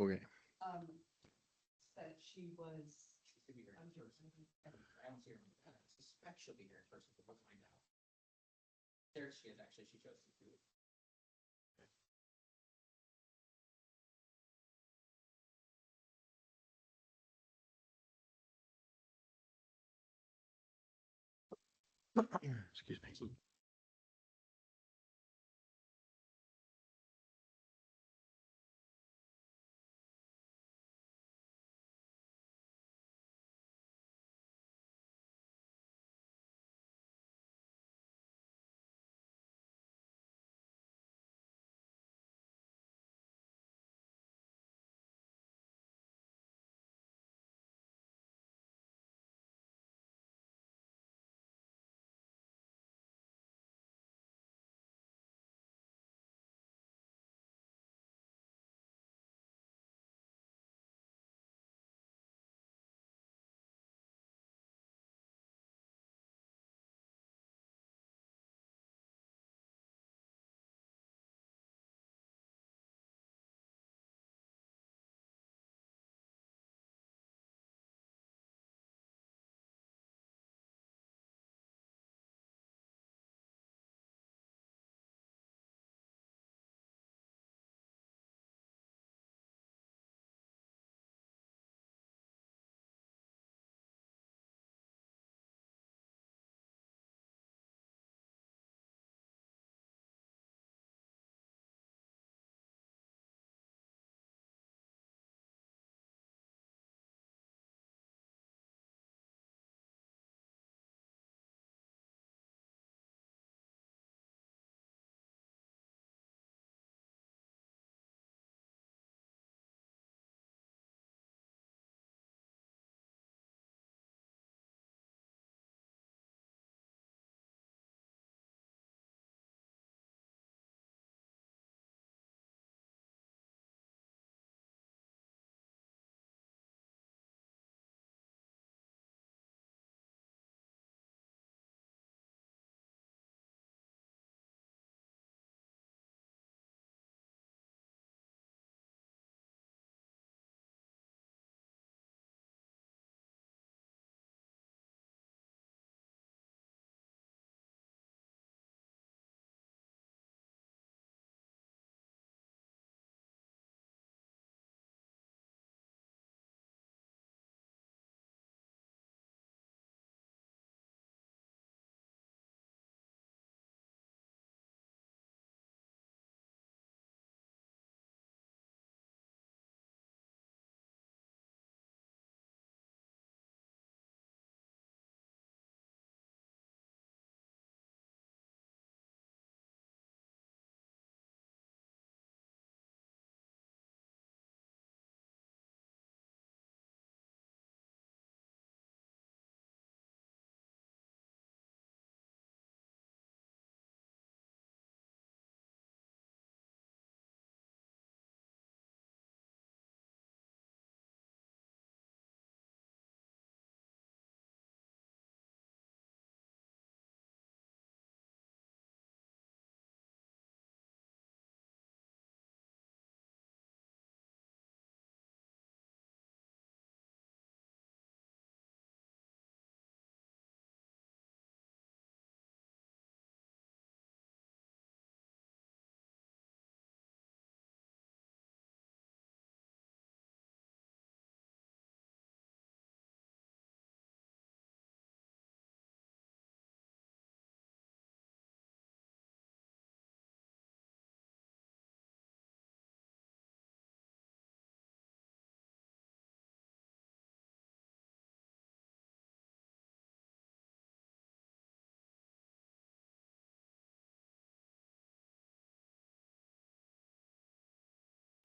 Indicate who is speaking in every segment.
Speaker 1: Okay.
Speaker 2: Said she was.
Speaker 3: She's gonna be here in person. I don't see her. I suspect she'll be here in person, but we'll find out. There she is, actually. She chose to do it.
Speaker 1: Excuse me.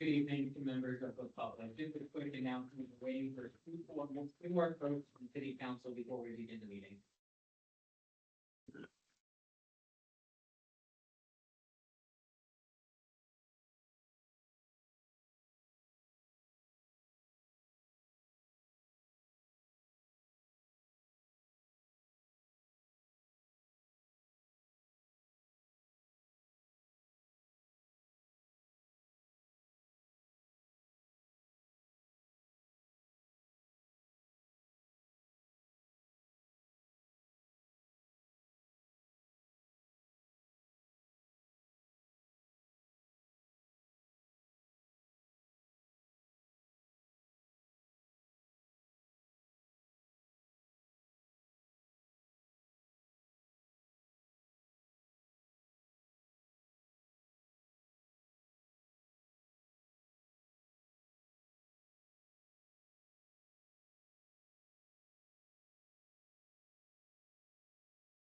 Speaker 3: Good evening to members of the public. Just a quick announcement, waiting for two more folks from city council before we begin the meeting.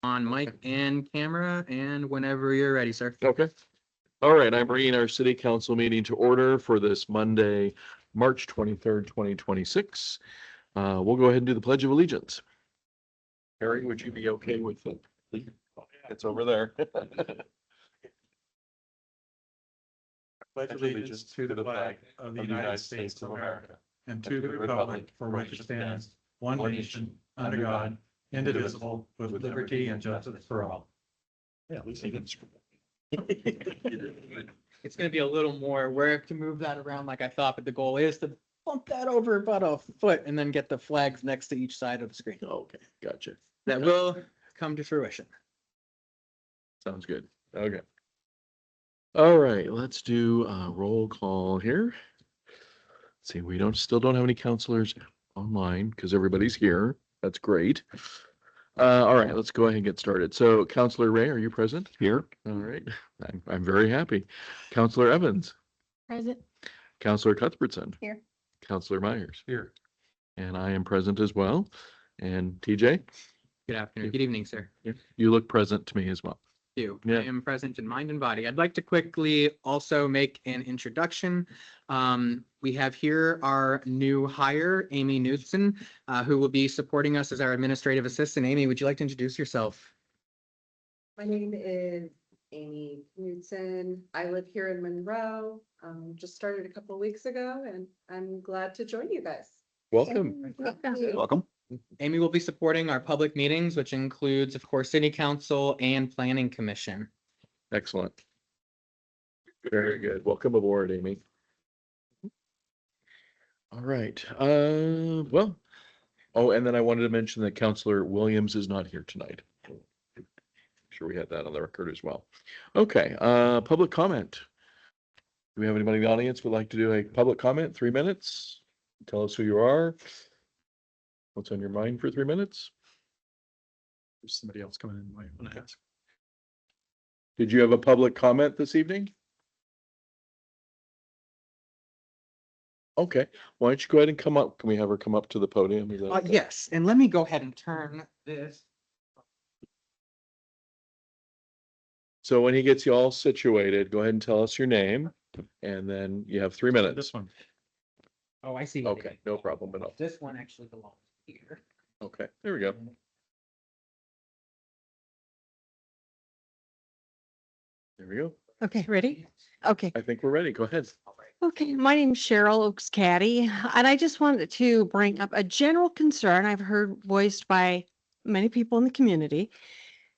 Speaker 1: on mic and camera, and whenever you're ready, sir.
Speaker 4: Okay. All right, I'm bringing our city council meeting to order for this Monday, March 23rd, 2026. We'll go ahead and do the Pledge of Allegiance. Harry, would you be okay with it? It's over there.
Speaker 5: Pledge allegiance to the flag of the United States of America and to the republic for which it stands, one nation, under God, indivisible, with liberty and justice for all. Yeah, at least it's.
Speaker 1: It's gonna be a little more work to move that around like I thought, but the goal is to bump that over about a foot and then get the flags next to each side of the screen.
Speaker 4: Okay, gotcha.
Speaker 1: That will come to fruition.
Speaker 4: Sounds good. Okay. All right, let's do a roll call here. See, we still don't have any counselors online because everybody's here. That's great. All right, let's go ahead and get started. So Counselor Ray, are you present? Here. All right, I'm very happy. Counselor Evans,
Speaker 6: Present.
Speaker 4: Counselor Cuthbertson.
Speaker 6: Here.
Speaker 4: Counselor Myers,
Speaker 5: Here.
Speaker 4: and I am present as well. And TJ,
Speaker 1: Good afternoon, good evening, sir.
Speaker 4: you look present to me as well.
Speaker 1: You.
Speaker 4: Yeah.
Speaker 1: I am present in mind and body. I'd like to quickly also make an introduction. We have here our new hire, Amy Knudsen, who will be supporting us as our administrative assistant. Amy, would you like to introduce yourself?
Speaker 2: My name is Amy Knudsen. I live here in Monroe. Just started a couple of weeks ago and I'm glad to join you guys.
Speaker 4: Welcome.
Speaker 5: Welcome.
Speaker 1: Amy will be supporting our public meetings, which includes, of course, city council and planning commission.
Speaker 4: Excellent. Very good. Welcome aboard, Amy. All right, well, oh, and then I wanted to mention that Counselor Williams is not here tonight. Sure we had that on the record as well. Okay, public comment. Do we have anybody in the audience who would like to do a public comment? 3 minutes? Tell us who you are. What's on your mind for 3 minutes?
Speaker 5: There's somebody else coming in. Might want to ask.
Speaker 4: Did you have a public comment this evening? Okay, why don't you go ahead and come up? Can we have her come up to the podium? Is that okay?
Speaker 1: Yes, and let me go ahead and turn this.
Speaker 4: So when he gets you all situated, go ahead and tell us your name, and then you have 3 minutes.
Speaker 5: This one.
Speaker 1: Oh, I see. what it
Speaker 4: Okay,
Speaker 1: is.
Speaker 4: no problem at all.
Speaker 1: This one actually belongs here.
Speaker 4: Okay, there we go. There we go.
Speaker 6: Okay, ready? Okay.
Speaker 4: I think we're ready. Go ahead.
Speaker 6: Okay, my name's Cheryl Oaks Caddy, and I just wanted to bring up a general concern I've heard voiced by many people in the community.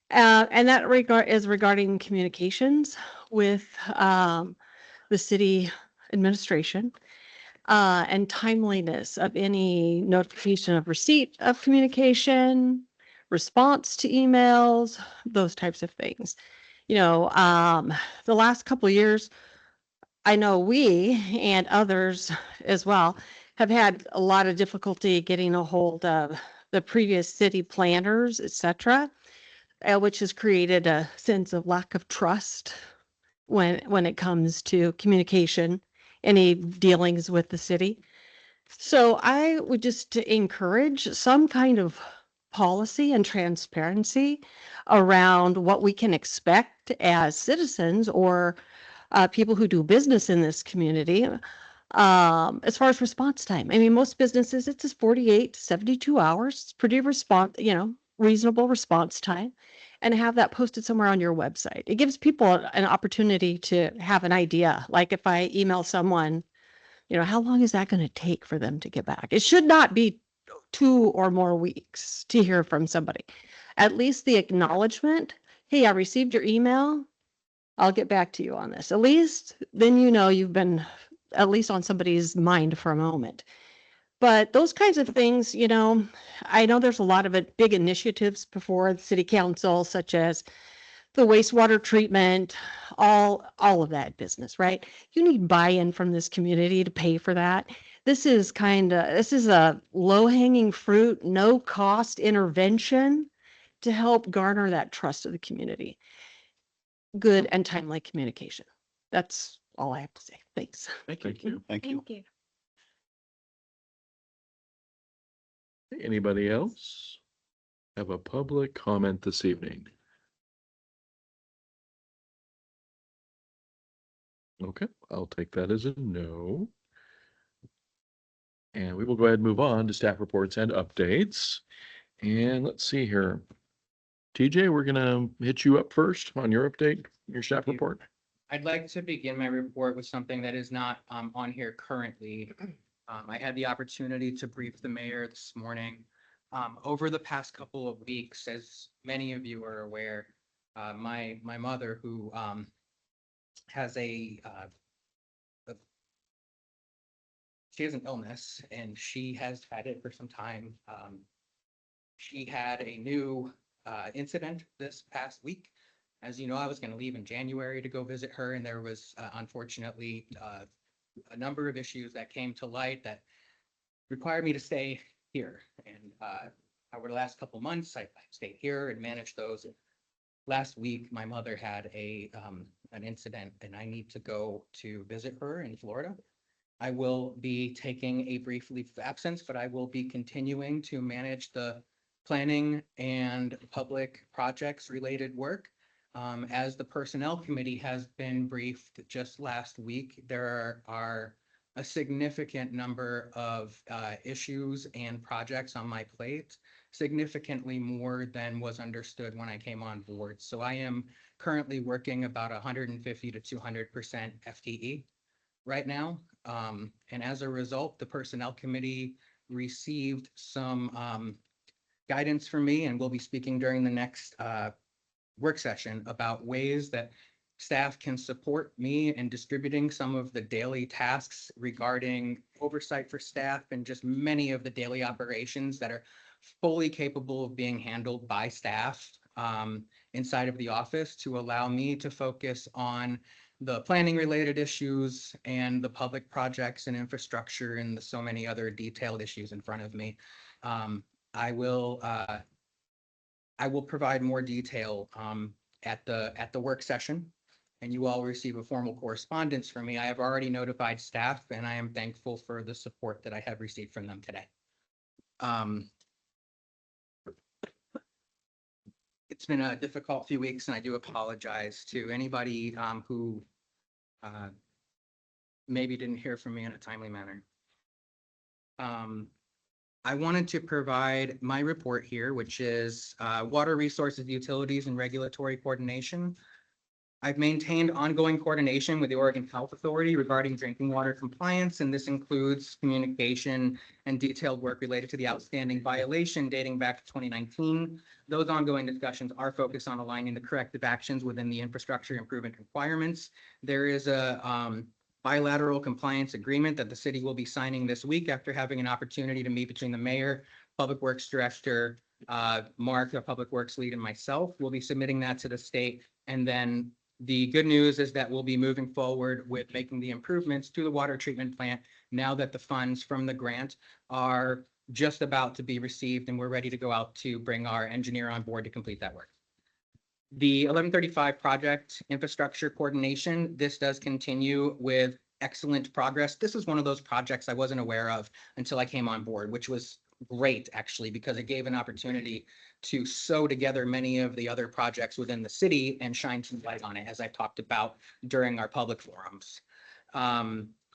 Speaker 6: And that is regarding communications with the city administration and timeliness of any notification of receipt of communication, response to emails, those types of things. You know, the last couple of years, I know we and others as well have had a lot of difficulty getting a hold of the previous city planners, et cetera, which has created a sense of lack of trust when it comes to communication, any dealings with the city. So I would just encourage some kind of policy and transparency around what we can expect as citizens or people who do business in this community. As far as response time, I mean, most businesses, it's just 48 to 72 hours. It's pretty reasonable response time, and have that posted somewhere on your website. It gives people an opportunity to have an idea. Like if I email someone, how long is that going to take for them to get back? It should not be 2 or more weeks to hear from somebody. At least the acknowledgement, hey, I received your email. I'll get back to you on this. At least then you've been at least on somebody's mind for a moment. But those kinds of things, I know there's a lot of big initiatives before the city council, such as the wastewater treatment, all of that business, right? You need buy-in from this community to pay for that. This is a low-hanging fruit, no cost intervention to help garner that trust of the community. Good and timely communication. That's all I have to say. Thanks.
Speaker 4: Thank you.
Speaker 5: Thank you.
Speaker 6: you.
Speaker 4: Anybody else? have a public comment this evening? Okay, I'll take that as a no. And we will go ahead and move on to staff reports and updates. And let's see here. TJ, we're gonna hit you up first on your update, your staff
Speaker 1: Thank you.
Speaker 4: report.
Speaker 1: I'd like to begin my report with something that is not on here currently. I had the opportunity to brief the mayor this morning. Over the past couple of weeks, as many of you are aware, my mother, who has she has an illness and she has had it for some time. She had a new incident this past week. As you know, I was going to leave in January to go visit her, and there was unfortunately a number of issues that came to light that required me to stay here. And over the last couple months, I stayed here and managed those. Last week, my mother had an incident, and I need to go to visit her in Florida. I will be taking a brief leave of absence, but I will be continuing to manage the planning and public projects related work. As the Personnel Committee has been briefed just last week, there are a significant number of issues and projects on my plate, significantly more than was understood when I came on board. So I am currently working about 150 to 200% FTE right now. And as a result, the Personnel Committee received some guidance from me, and we'll be speaking during the next work session about ways that staff can support me in distributing some of the daily tasks regarding oversight for staff and just many of the daily operations that are fully capable of being handled by staff inside of the office, to allow me to focus on the planning related issues and the public projects and infrastructure and the so many other detailed issues in front of me. I will provide more detail at the work session, and you all receive a formal correspondence from me. I have already notified staff, and I am thankful for the support that I have received from them today. It's been a difficult few weeks, and I do apologize to anybody who maybe didn't hear from me in a timely manner. I wanted to provide my report here, which is water resources, utilities, and regulatory coordination. I've maintained ongoing coordination with the Oregon Health Authority regarding drinking water compliance, and this includes communication and detailed work related to the outstanding violation dating back to 2019. Those ongoing discussions are focused on aligning the corrective actions within the infrastructure improvement requirements. There is a bilateral compliance agreement that the city will be signing this week after having an opportunity to meet between the mayor, Public Works Director, Mark, the Public Works lead, and myself. We'll be submitting that to the state. And then the good news is that we'll be moving forward with making the improvements to the water treatment plant now that the funds from the grant are just about to be received, and we're ready to go out to bring our engineer on board to complete that work. The 1135 project infrastructure coordination, this does continue with excellent progress. This is one of those projects I wasn't aware of until I came on board, which was great actually, because it gave an opportunity to sew together many of the other projects within the city and shine some light on it, as I talked about during our public forums.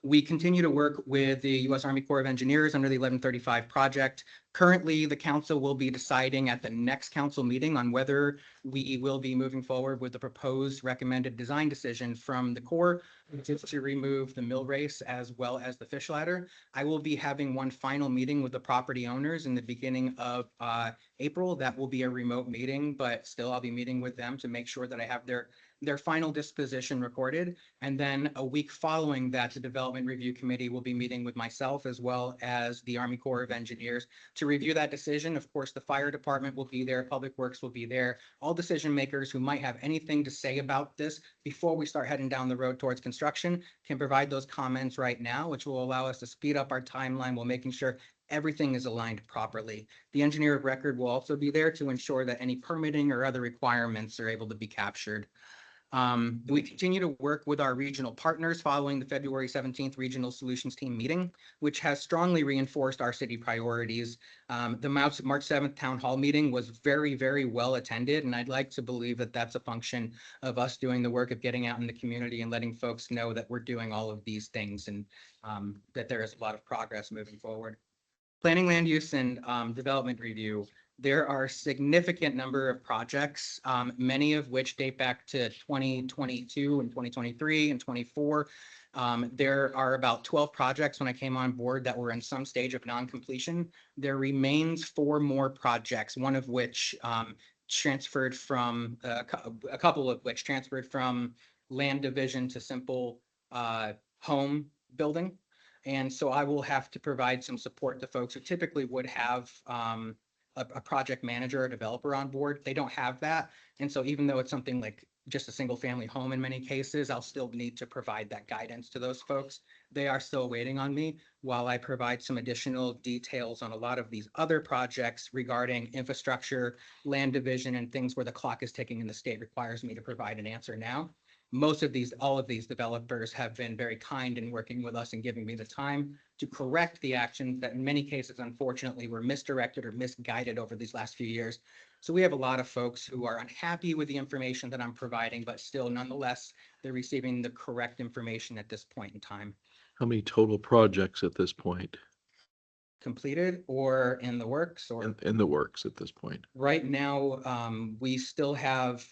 Speaker 1: We continue to work with the U.S. Army Corps of Engineers under the 1135 project. Currently, the council will be deciding at the next council meeting on whether we will be moving forward with the proposed recommended design decision from the Corps, which is to remove the mill race as well as the fish ladder. I will be having one final meeting with the property owners in the beginning of April. That will be a remote meeting, but still I'll be meeting with them to make sure that I have their final disposition recorded. And then a week following that, the Development Review Committee will be meeting with myself as well as the Army Corps of Engineers to review that decision. Of course, the fire department will be there, Public Works will be there, all decision makers who might have anything to say about this before we start heading down the road towards construction can provide those comments right now, which will allow us to speed up our timeline while making sure everything is aligned properly. The engineer of record will also be there to ensure that any permitting or other requirements are able to be captured. We continue to work with our regional partners following the February 17th Regional Solutions Team meeting, which has strongly reinforced our city priorities. The March 7th Town Hall meeting was very, very well attended, and I'd like to believe that that's a function of us doing the work of getting out in the community and letting folks know that we're doing all of these things and that there is a lot of progress moving forward. Planning, land use, and development review. There are a significant number of projects, many of which date back to 2022 and 2023 and 24. There are about 12 projects when I came on board that were in some stage of non-completion. There remains 4 more projects, one of which transferred from, a couple of which transferred from land division to simple home building. And so I will have to provide some support to folks who typically would have a project manager or developer on board. They don't have that. And so even though it's something like just a single family home in many cases, I'll still need to provide that guidance to those folks. They are still waiting on me while I provide some additional details on a lot of these other projects regarding infrastructure, land division, and things where the clock is ticking and the state requires me to provide an answer now. All of these developers have been very kind in working with us and giving me the time to correct the actions that in many cases, unfortunately, were misdirected or misguided over these last few years. So we have a lot of folks who are unhappy with the information that I'm providing, but still nonetheless, they're receiving the correct information at this point in time.
Speaker 4: How many total projects at this point?
Speaker 1: Completed or in the works or?
Speaker 4: In the works at this point?
Speaker 1: Right now, we still have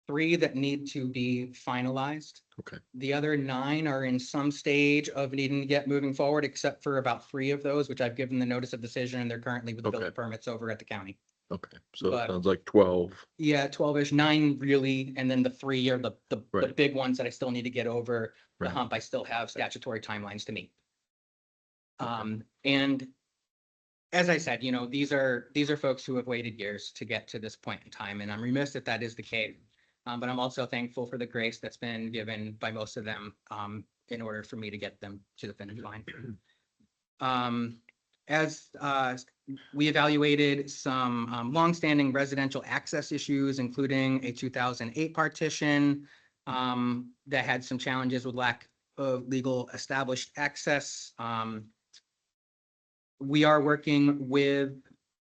Speaker 1: 3 that need to be finalized.
Speaker 4: Okay.
Speaker 1: The other 9 are in some stage of needing to get moving forward, except for about 3 of those, which I've given the notice of decision, and they're currently with the building
Speaker 4: Okay.
Speaker 1: permits over at the county.
Speaker 4: Okay, so
Speaker 1: But-
Speaker 4: it sounds like 12.
Speaker 1: Yeah, 12-ish, 9 really, and then the 3 are the
Speaker 4: Right.
Speaker 1: big ones that I still need to get over the
Speaker 4: Right.
Speaker 1: hump. I still have statutory timelines to meet.
Speaker 4: Okay.
Speaker 1: And as I said, these are folks who have waited years to get to this point in time, and I'm remiss if that is the case. But I'm also thankful for the grace that's been given by most of them in order for me to get them to the finish line. As we evaluated some longstanding residential access issues, including a 2008 partition that had some challenges with lack of legal established access. We are working with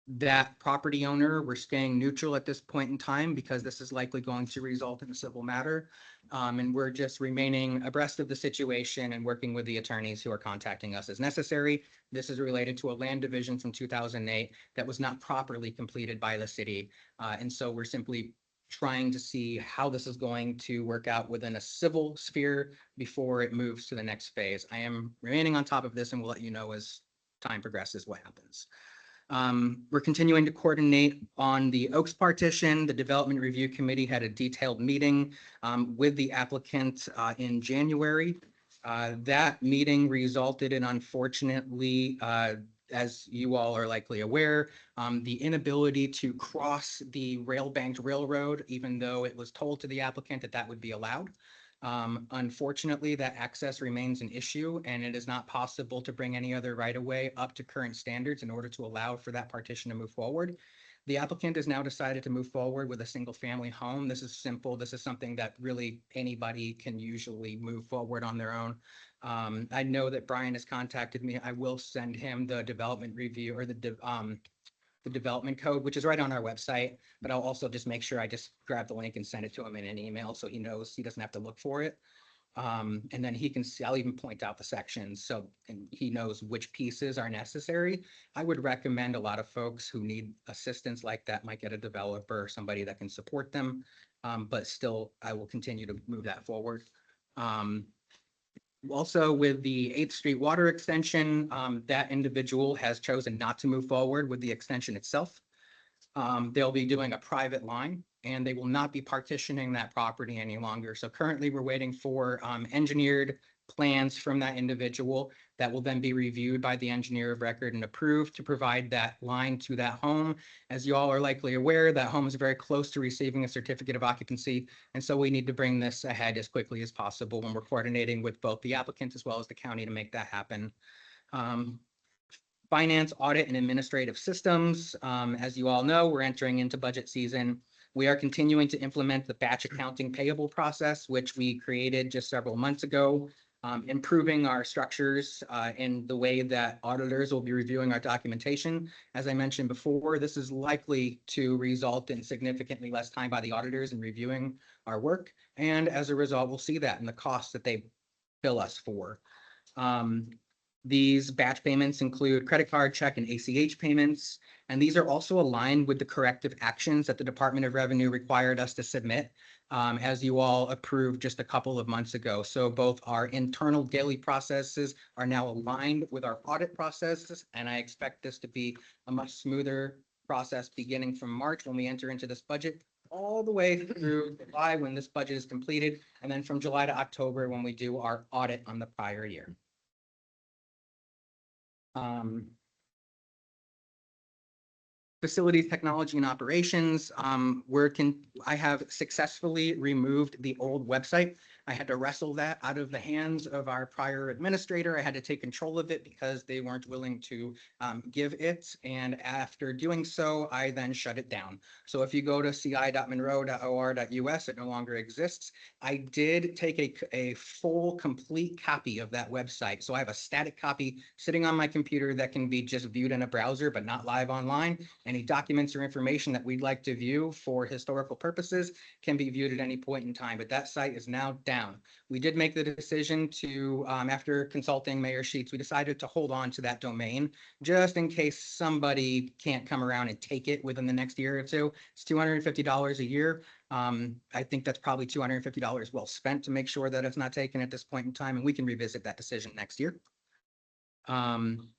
Speaker 1: that property owner. We're staying neutral at this point in time because this is likely going to result in a civil matter. And we're just remaining abreast of the situation and working with the attorneys who are contacting us as necessary. This is related to a land division from 2008 that was not properly completed by the city. And so we're simply trying to see how this is going to work out within a civil sphere before it moves to the next phase. I am remaining on top of this and we'll let you know as time progresses what happens. We're continuing to coordinate on the Oaks partition. The Development Review Committee had a detailed meeting with the applicant in January. That meeting resulted in, unfortunately, as you all are likely aware, the inability to cross the rail-banked railroad, even though it was told to the applicant that that would be allowed. Unfortunately, that access remains an issue and it is not possible to bring any other right-of-way up to current standards in order to allow for that partition to move forward. The applicant has now decided to move forward with a single-family home. This is simple. This is something that really anybody can usually move forward on their own. I know that Brian has contacted me. I will send him the development review or the development code, which is right on our website, but I'll also just make sure I just grab the link and send it to him in an email so he knows he doesn't have to look for it. And then he can see, I'll even point out the sections and he knows which pieces are necessary. I would recommend a lot of folks who need assistance like that might get a developer or somebody that can support them. But still, I will continue to move that forward. Also with the 8th Street water extension, that individual has chosen not to move forward with the extension itself. They'll be doing a private line and they will not be partitioning that property any longer. So currently we're waiting for engineered plans from that individual that will then be reviewed by the engineer of record and approved to provide that line to that home. As you all are likely aware, that home is very close to receiving a certificate of occupancy. And so we need to bring this ahead as quickly as possible when we're coordinating with both the applicant as well as the county to make that happen. Finance, audit, and administrative systems. As you all know, we're entering into budget season. We are continuing to implement the batch accounting payable process, which we created just several months ago. Improving our structures in the way that auditors will be reviewing our documentation. As I mentioned before, this is likely to result in significantly less time by the auditors in reviewing our work. And as a result, we'll see that in the costs that they bill us for. These batch payments include credit card, check, and ACH payments. And these are also aligned with the corrective actions that the Department of Revenue required us to submit, as you all approved just a couple of months ago. So both our internal daily processes are now aligned with our audit processes, and I expect this to be a much smoother process beginning from March when we enter into this budget, all the way through July when this budget is completed, and then from July to October when we do our audit on the prior year. Facilities, technology, and operations. I have successfully removed the old website. I had to wrestle that out of the hands of our prior administrator. I had to take control of it because they weren't willing to give it. And after doing so, I then shut it down. So if you go to ci.monroe.or.us, it no longer exists. I did take a full, complete copy of that website. So I have a static copy sitting on my computer that can be just viewed in a browser, but not live online. Any documents or information that we'd like to view for historical purposes can be viewed at any point in time, but that site is now down. We did make the decision to, after consulting Mayor Sheets, we decided to hold on to that domain just in case somebody can't come around and take it within the next year or two. It's $250 a year. I think that's probably $250 well spent to make sure that it's not taken at this point in time, and we can revisit that decision next year.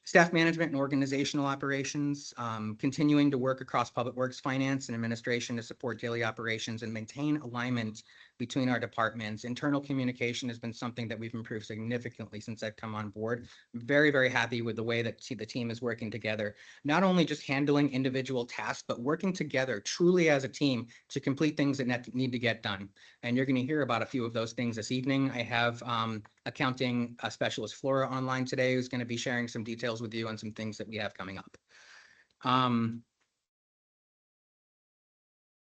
Speaker 1: Staff management and organizational operations, continuing to work across public works, finance, and administration to support daily operations and maintain alignment between our departments. Internal communication has been something that we've improved significantly since I've come on board. Very, very happy with the way that the team is working together, not only just handling individual tasks, but working together truly as a team to complete things that need to get done. And you're going to hear about a few of those things this evening. I have accounting specialist Flora online today, who's going to be sharing some details with you on some things that we have coming up.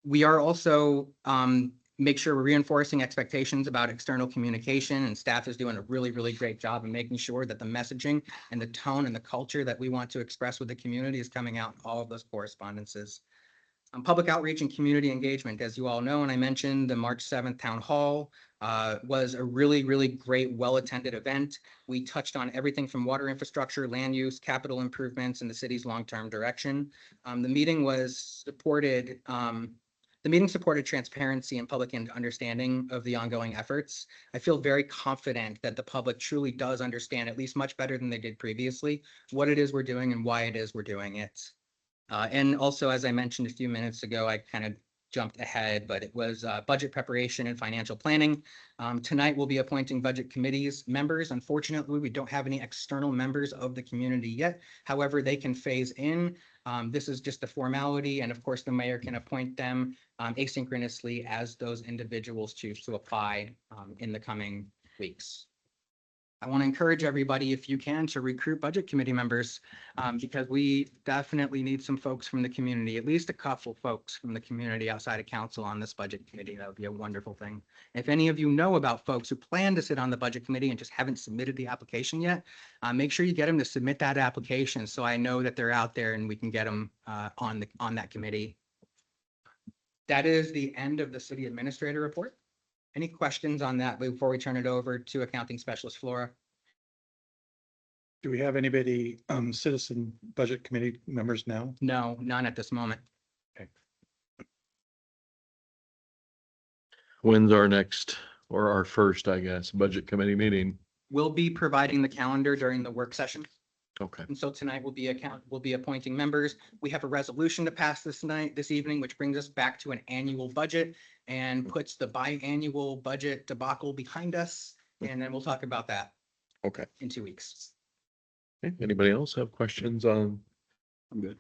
Speaker 1: We are also make sure we're reinforcing expectations about external communication, and staff is doing a really, really great job of making sure that the messaging and the tone and the culture that we want to express with the community is coming out in all of those correspondences. Public outreach and community engagement, as you all know, and I mentioned the March 7th Town Hall was a really, really great, well-attended event. We touched on everything from water infrastructure, land use, capital improvements, and the city's long-term direction. The meeting supported transparency and public understanding of the ongoing efforts. I feel very confident that the public truly does understand, at least much better than they did previously, what it is we're doing and why it is we're doing it. And also, as I mentioned a few minutes ago, I kind of jumped ahead, but it was budget preparation and financial planning. Tonight, we'll be appointing budget committees members. Unfortunately, we don't have any external members of the community yet. However, they can phase in. This is just a formality, and of course, the mayor can appoint them asynchronously as those individuals choose to apply in the coming weeks. I want to encourage everybody, if you can, to recruit budget committee members because we definitely need some folks from the community, at least a couple folks from the community outside of council on this budget committee. That would be a wonderful thing. If any of you know about folks who plan to sit on the budget committee and just haven't submitted the application yet, make sure you get them to submit that application so I know that they're out there and we can get them on that committee. That is the end of the city administrator report. Any questions on that before we turn it over to accounting specialist Flora?
Speaker 5: Do we have anybody, citizen budget committee members now?
Speaker 1: No, none at this moment.
Speaker 4: When's our next, or our first, I guess, budget committee meeting?
Speaker 1: We'll be providing the calendar during the work session.
Speaker 4: Okay.
Speaker 1: And so tonight we'll be appointing members. We have a resolution to pass this evening, which brings us back to an annual budget and puts the biannual budget debacle behind us. And then we'll talk about that.
Speaker 4: Okay.
Speaker 1: In 2 weeks.
Speaker 4: Okay. Anybody else have questions on?
Speaker 1: I'm good.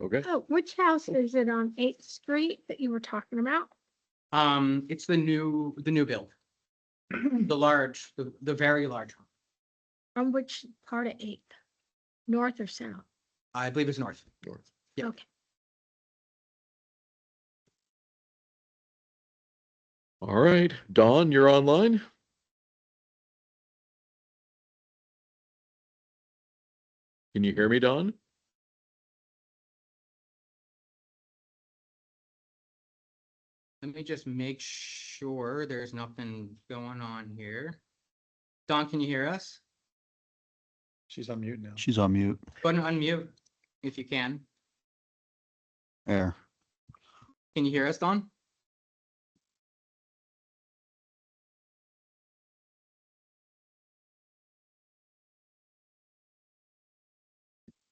Speaker 4: Okay.
Speaker 7: Oh, which house is it on 8th Street that you were talking about?
Speaker 1: It's the new build, the very large one.
Speaker 7: On which part of 8th? North or south?
Speaker 1: I believe it's north.
Speaker 4: North.
Speaker 1: Yeah.
Speaker 7: Okay.
Speaker 4: All right, Dawn, you're online? Can you hear me, Dawn?
Speaker 1: Let me just make sure there's nothing going on here. Don, can you hear us?
Speaker 5: She's on mute now.
Speaker 8: She's on mute.
Speaker 1: Go ahead and unmute if you can.
Speaker 8: There.
Speaker 1: Can you hear us, Don?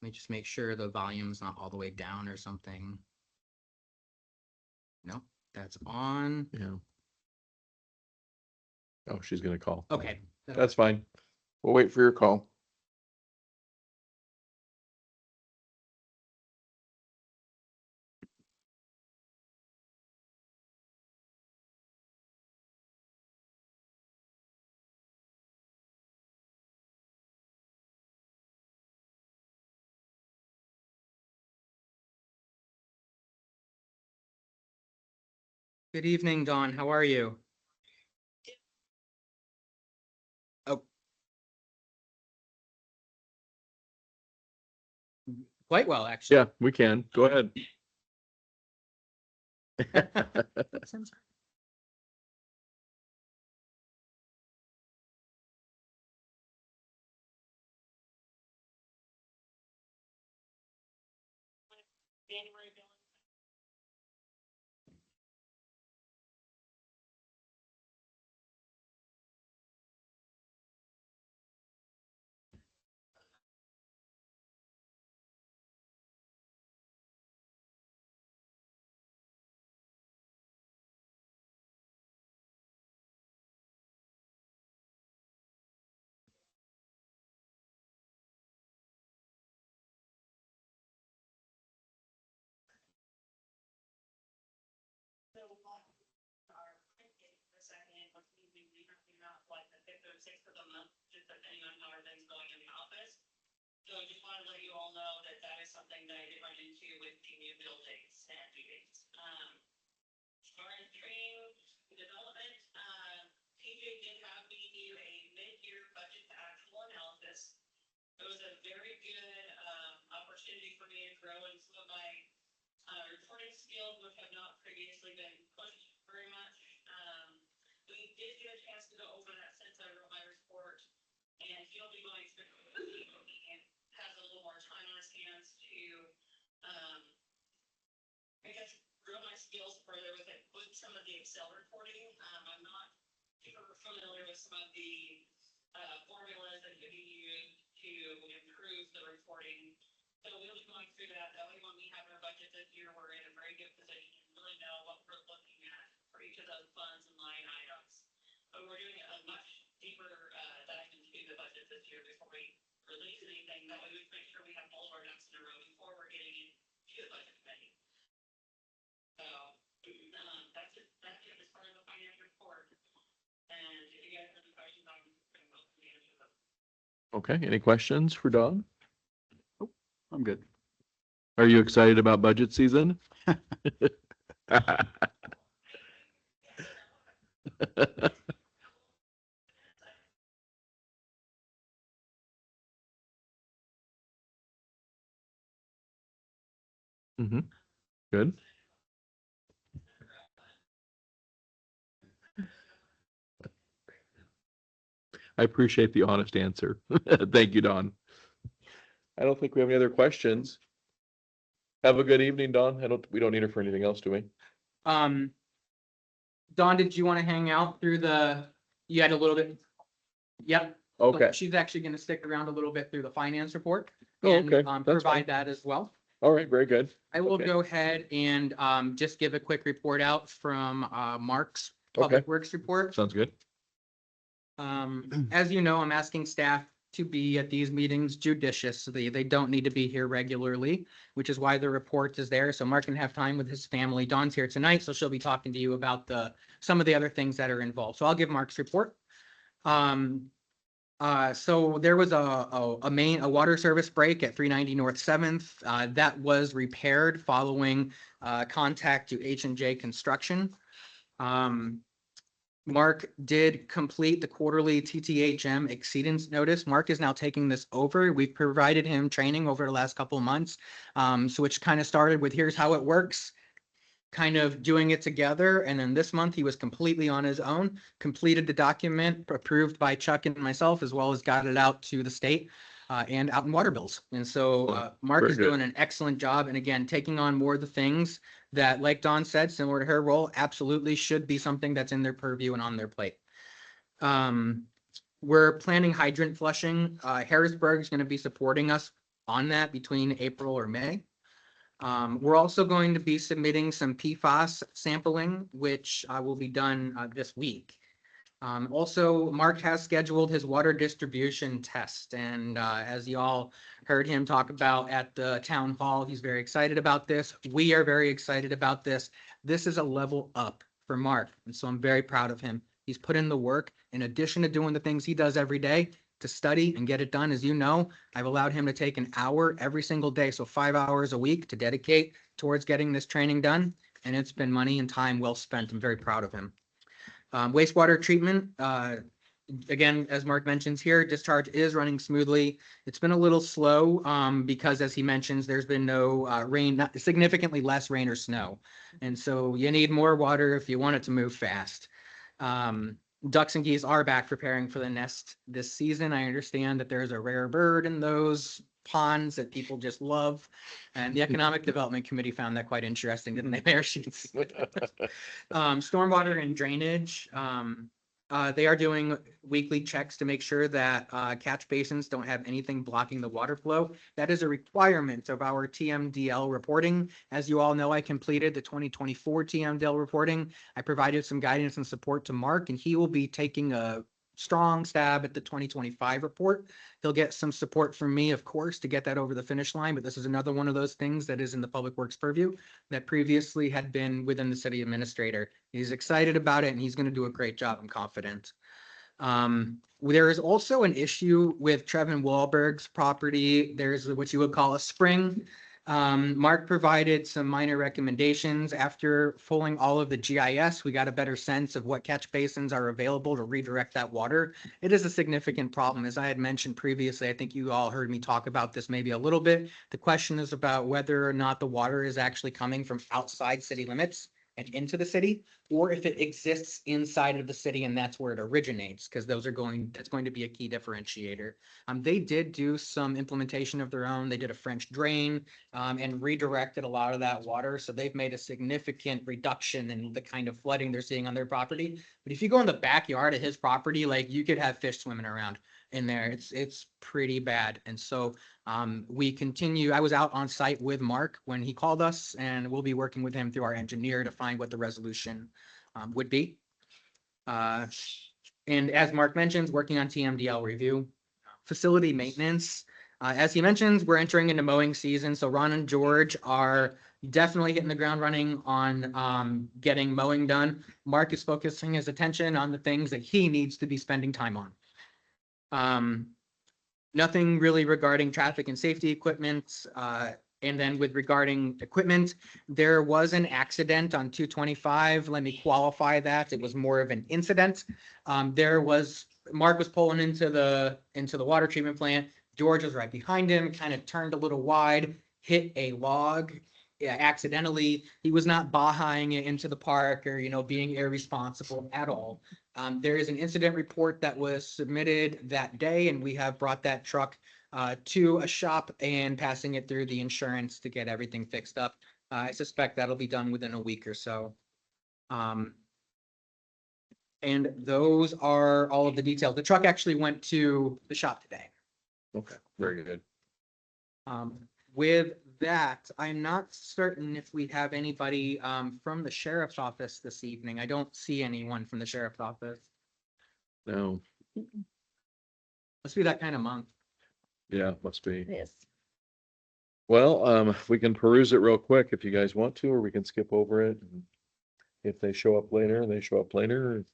Speaker 1: Let me just make sure the volume's not all the way down or something. No, that's on.
Speaker 4: Yeah. Oh, she's gonna call.
Speaker 1: Okay.
Speaker 4: That's fine. We'll wait for your call.
Speaker 1: Good evening, Dawn. How are you? Oh. Quite well, actually.
Speaker 4: Yeah, we can. Go ahead.
Speaker 9: So I just want to let you all know that that is something that I did run into with the new buildings and meetings. Starting training development, TJ did have me do a mid-year budget to actual analysis. It was a very good opportunity for me to grow in some of my reporting skills, which have not previously been pushed very much. We did get a chance to go over that since I wrote my report, and he'll be going through and has a little more time on his hands to, I guess, grow my skills further with it, with some of the Excel reporting. I'm not super familiar with some of the formulas that could be used to improve the reporting. So we'll be going through that. That way, when we have our budget this year, we're in a very good position to really know what we're looking at for each of those funds and line items. But we're doing a much deeper dive into the budget this year before we release anything. That way we can make sure we have all of our ducks in a row before we're getting into the budget committee. So that's it as far as the financial report. And if you guys have any questions, I'm going to answer them.
Speaker 4: Okay, any questions for Dawn?
Speaker 8: I'm good.
Speaker 4: Are you excited about budget season? Mm-hmm. Good. I appreciate the honest answer. Thank you, Dawn. I don't think we have any other questions. Have a good evening, Dawn. We don't need her for anything else, do we?
Speaker 1: Dawn, did you want to hang out through you had a little bit? Yep.
Speaker 4: Okay.
Speaker 1: She's actually going to stick around a little bit through the finance report.
Speaker 4: Oh,
Speaker 1: and,
Speaker 4: okay. That's
Speaker 1: provide
Speaker 4: fine.
Speaker 1: that as well.
Speaker 4: All right, very good.
Speaker 1: I will
Speaker 4: Okay.
Speaker 1: go ahead and just give a quick report out from Mark's
Speaker 4: Okay.
Speaker 1: Public Works report.
Speaker 4: Sounds good.
Speaker 1: As you know, I'm asking staff to be at these meetings judicious. They don't need to be here regularly, which is why the report is there. So Mark can have time with his family. Dawn's here tonight, so she'll be talking to you about some of the other things that are involved. So I'll give Mark's report. So there was a water service break at 390 North 7th. That was repaired following contact to H&J Construction. Mark did complete the quarterly TTHM exceedance notice. Mark is now taking this over. We've provided him training over the last couple of months. So which kind of started with here's how it works, kind of doing it together. And then this month he was completely on his own, completed the document approved by Chuck and myself, as well as got it out to the state and out in water bills. And so Mark
Speaker 4: Very
Speaker 1: is
Speaker 4: good.
Speaker 1: doing an excellent job. And again, taking on more of the things that, like Dawn said, similar to her role, absolutely should be something that's in their purview and on their plate. We're planning hydrant flushing. Harrisburg is going to be supporting us on that between April or May. We're also going to be submitting some PFAS sampling, which will be done this week. Also, Mark has scheduled his water distribution test, and as y'all heard him talk about at the town hall, he's very excited about this. We are very excited about this. This is a level up for Mark, and so I'm very proud of him. He's put in the work in addition to doing the things he does every day to study and get it done. As you know, I've allowed him to take an hour every single day, so 5 hours a week to dedicate towards getting this training done, and it's been money and time well spent. I'm very proud of him. Wastewater treatment, again, as Mark mentions here, discharge is running smoothly. It's been a little slow because, as he mentions, there's been no rain, significantly less rain or snow. And so you need more water if you want it to move fast. Ducks and geese are back preparing for the nest this season. I understand that there's a rare bird in those ponds that people just love. And the Economic Development Committee found that quite interesting, didn't they, Mayor Sheets? Stormwater and drainage. They are doing weekly checks to make sure that catch basins don't have anything blocking the water flow. That is a requirement of our TMDL reporting. As you all know, I completed the 2024 TMDL reporting. I provided some guidance and support to Mark, and he will be taking a strong stab at the 2025 report. He'll get some support from me, of course, to get that over the finish line, but this is another one of those things that is in the Public Works purview that previously had been within the city administrator. He's excited about it and he's going to do a great job, I'm confident. There is also an issue with Trevin Wahlberg's property. There's what you would call a spring. Mark provided some minor recommendations. After pulling all of the GIS, we got a better sense of what catch basins are available to redirect that water. It is a significant problem. As I had mentioned previously, I think you all heard me talk about this maybe a little bit. The question is about whether or not the water is actually coming from outside city limits and into the city, or if it exists inside of the city and that's where it originates, because that's going to be a key differentiator. They did do some implementation of their own. They did a French drain and redirected a lot of that water. So they've made a significant reduction in the kind of flooding they're seeing on their property. But if you go in the backyard of his property, like you could have fish swimming around in there. It's pretty bad. And so we continue. I was out on site with Mark when he called us, and we'll be working with him through our engineer to find what the resolution would be. And as Mark mentions, working on TMDL review, facility maintenance. As he mentions, we're entering into mowing season. So Ron and George are definitely hitting the ground running on getting mowing done. Mark is focusing his attention on the things that he needs to be spending time on. Nothing really regarding traffic and safety equipment. And then with regarding equipment, there was an accident on 225. Let me qualify that. It was more of an incident. Mark was pulling into the water treatment plant. George was right behind him, kind of turned a little wide, hit a log accidentally. He was not bahaing it into the park or, being irresponsible at all. There is an incident report that was submitted that day, and we have brought that truck to a shop and passing it through the insurance to get everything fixed up. I suspect that'll be done within a week or so. And those are all of the details. The truck actually went to the shop today.
Speaker 4: Okay, very good.
Speaker 1: With that, I'm not certain if we have anybody from the sheriff's office this evening. I don't see anyone from the sheriff's office.
Speaker 4: No,
Speaker 1: Must be that kind of month.
Speaker 4: yeah, must be.
Speaker 6: Yes.
Speaker 4: Well, we can peruse it real quick if you guys want to, or we can skip over it. If they show up later, they show up later.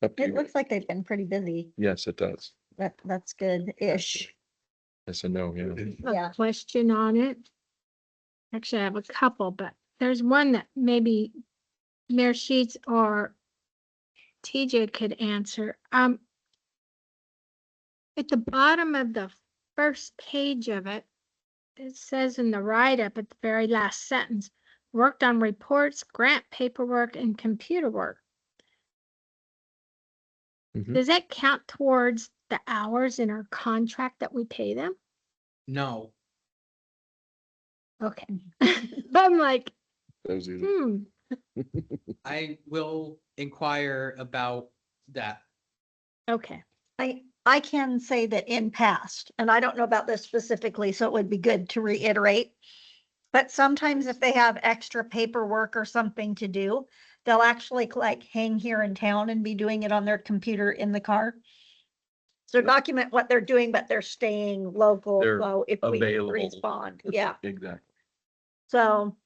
Speaker 4: Up to
Speaker 10: It
Speaker 4: you.
Speaker 10: looks like they've been pretty busy.
Speaker 4: Yes, it does.
Speaker 10: That's good-ish.
Speaker 4: Yes and no, yeah.
Speaker 10: Yeah.
Speaker 7: A question on it. Actually, I have a couple, but there's one that maybe Mayor Sheets or TJ could answer. At the bottom of the first page of it, it says in the write-up at the very last sentence, worked on reports, grant paperwork, and computer work.
Speaker 4: Mhm.
Speaker 7: Does that count towards the hours in our contract that we pay them?
Speaker 1: No,
Speaker 7: Okay. I'm like,
Speaker 4: That was easy.
Speaker 1: I will inquire about that.
Speaker 7: okay.
Speaker 10: I can say that in past, and I don't know about this specifically, so it would be good to reiterate. But sometimes if they have extra paperwork or something to do, they'll actually like hang here in town and be doing it on their computer in the car. So document what they're doing, but they're staying local,
Speaker 4: They're
Speaker 10: so if we
Speaker 4: available.
Speaker 10: respond, yeah.
Speaker 4: Exactly.
Speaker 10: So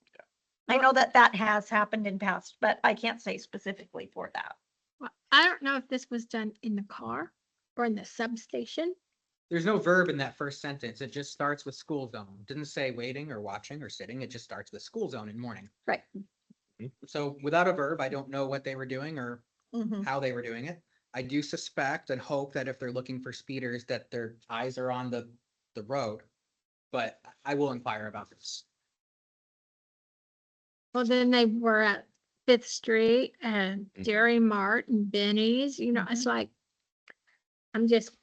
Speaker 10: I know that that has happened in past, but I can't say specifically for that.
Speaker 7: Well, I don't know if this was done in the car or in the substation.
Speaker 1: There's no verb in that first sentence. It just starts with school zone. It didn't say waiting or watching or sitting. It just starts with school zone in morning.
Speaker 10: Right.
Speaker 1: So without a verb, I don't know what they were doing or
Speaker 10: Mhm.
Speaker 1: how they were doing it. I do suspect and hope that if they're looking for speeders, that their eyes are on the road. But I will inquire about this.
Speaker 7: Well, then they were at Fifth Street and
Speaker 4: Mhm.
Speaker 7: Dairy Mart and Benny's, you know, it's like, I'm just,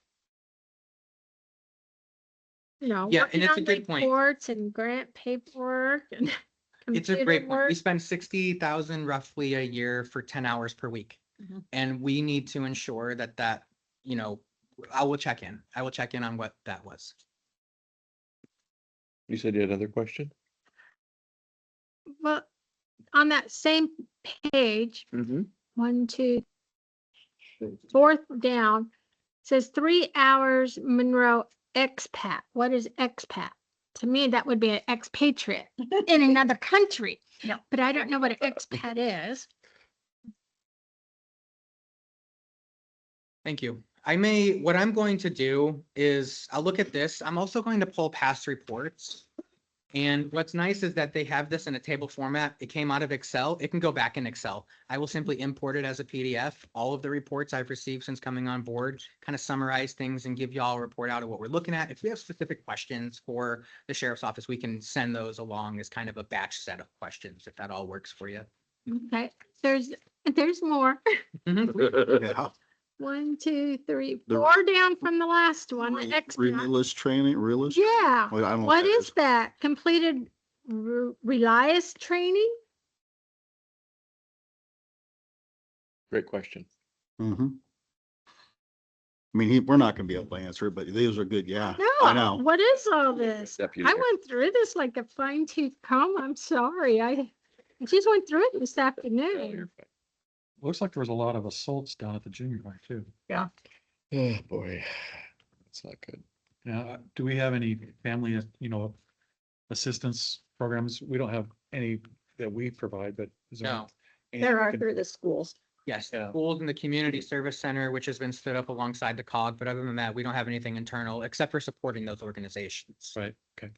Speaker 7: you know,
Speaker 1: Yeah,
Speaker 7: working
Speaker 1: and it's a
Speaker 7: on
Speaker 1: good point.
Speaker 7: reports and grant paperwork and
Speaker 1: It's a
Speaker 7: computer
Speaker 1: great point. We
Speaker 7: work.
Speaker 1: spend 60,000 roughly a year for 10 hours per week.
Speaker 10: Mhm.
Speaker 1: And we need to ensure that, you know, I will check in. I will check in on what that was.
Speaker 4: You said you had another question?
Speaker 7: Well, on that same page,
Speaker 4: Mm-hmm.
Speaker 7: 1, 2, fourth down, says 3 hours Monroe expat. What is expat? To me, that would be an expatriate in another country.
Speaker 10: No.
Speaker 7: But I don't know what an expat is.
Speaker 1: Thank you. What I'm going to do is I'll look at this. I'm also going to pull past reports. And what's nice is that they have this in a table format. It came out of Excel. It can go back in Excel. I will simply import it as a PDF. All of the reports I've received since coming on board, kind of summarize things and give you all a report out of what we're looking at. If we have specific questions for the sheriff's office, we can send those along as kind of a batch set of questions, if that all works for you.
Speaker 7: Okay, there's more.
Speaker 1: Mhm.
Speaker 8: Yeah.
Speaker 7: 1, 2, 3,
Speaker 8: The-
Speaker 7: 4 down from the last one. Expat.
Speaker 8: Realist training, realist?
Speaker 7: Yeah.
Speaker 8: Well, I don't know
Speaker 7: What
Speaker 8: that
Speaker 7: is that? Completed Relias training?
Speaker 4: Great question.
Speaker 8: Mm-hmm. I mean, we're not gonna be able to answer it, but these are good, yeah.
Speaker 7: No,
Speaker 8: I know.
Speaker 7: what is all this?
Speaker 4: Deputy.
Speaker 7: I went through this like a fine tooth comb. I'm sorry. I just went through it this afternoon.
Speaker 5: Looks like there was a lot of assaults down at the junior high too.
Speaker 4: Oh, boy. That's not good.
Speaker 5: Now, do we have any family, assistance programs? We don't have any that we provide, but. is there
Speaker 1: No.
Speaker 5: any-
Speaker 10: There are through the schools.
Speaker 1: Yes,
Speaker 5: Yeah.
Speaker 1: schools and the community service center, which has been stood up alongside the COG, but other than that, we don't have anything internal except for supporting those organizations.
Speaker 5: Right, okay.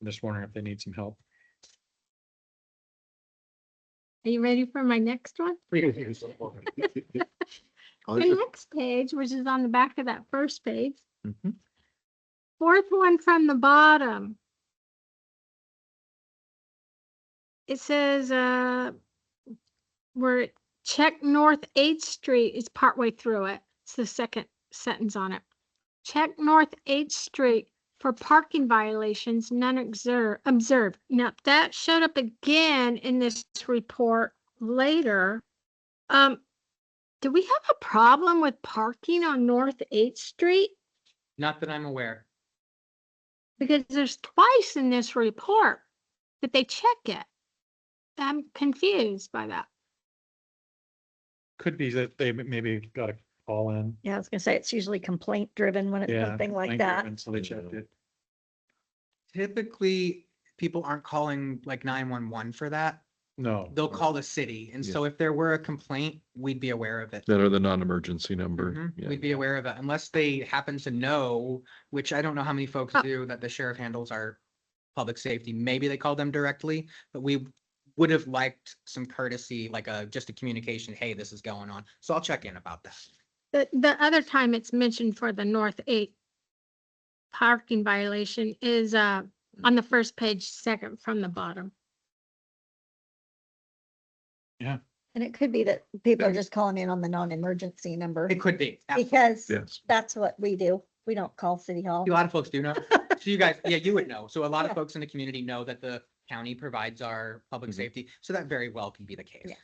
Speaker 5: I'm just wondering if they need some help.
Speaker 7: Are you ready for my next one?
Speaker 8: Oh,
Speaker 7: The
Speaker 8: this is-
Speaker 7: next page, which is on the back of that first page.
Speaker 4: Mhm.
Speaker 7: Fourth one from the bottom. It says, we're check North 8th Street is partway through it. It's the second sentence on it. Check North 8th Street for parking violations, none observed. Now, that showed up again in this report later. Do we have a problem with parking on North 8th Street?
Speaker 1: Not that I'm aware.
Speaker 7: Because there's twice in this report that they check it. I'm confused by that.
Speaker 5: Could be that they maybe got a call in.
Speaker 10: Yeah, I was gonna say, it's usually complaint driven when it's
Speaker 5: Yeah.
Speaker 10: something like
Speaker 5: complaint
Speaker 10: that.
Speaker 5: driven, So they checked it.
Speaker 1: Typically, people aren't calling like 911 for that.
Speaker 5: No.
Speaker 1: They'll call the city. And so if there were a complaint, we'd be aware of it.
Speaker 4: That are the non-emergency number.
Speaker 1: Mhm.
Speaker 4: Yeah.
Speaker 1: We'd be aware of it unless they happen to know, which I don't know how many folks
Speaker 7: Oh.
Speaker 1: do, that the sheriff handles our public safety. Maybe they call them directly, but we would have liked some courtesy, like just a communication, hey, this is going on. So I'll check in about that.
Speaker 7: The other time it's mentioned for the North 8 parking violation is on the first page, second from the bottom.
Speaker 10: And it could be that people are just calling in on the non-emergency number
Speaker 1: It could be. Absolutely.
Speaker 10: because
Speaker 4: Yes.
Speaker 10: that's what we do. We don't call City Hall.
Speaker 1: A lot of folks do know. So you guys, yeah, you would know. So a lot of
Speaker 10: Yeah.
Speaker 1: folks in the community know that the county provides our public
Speaker 4: Mhm.
Speaker 1: safety. So that very well can be the case.
Speaker 10: Yeah.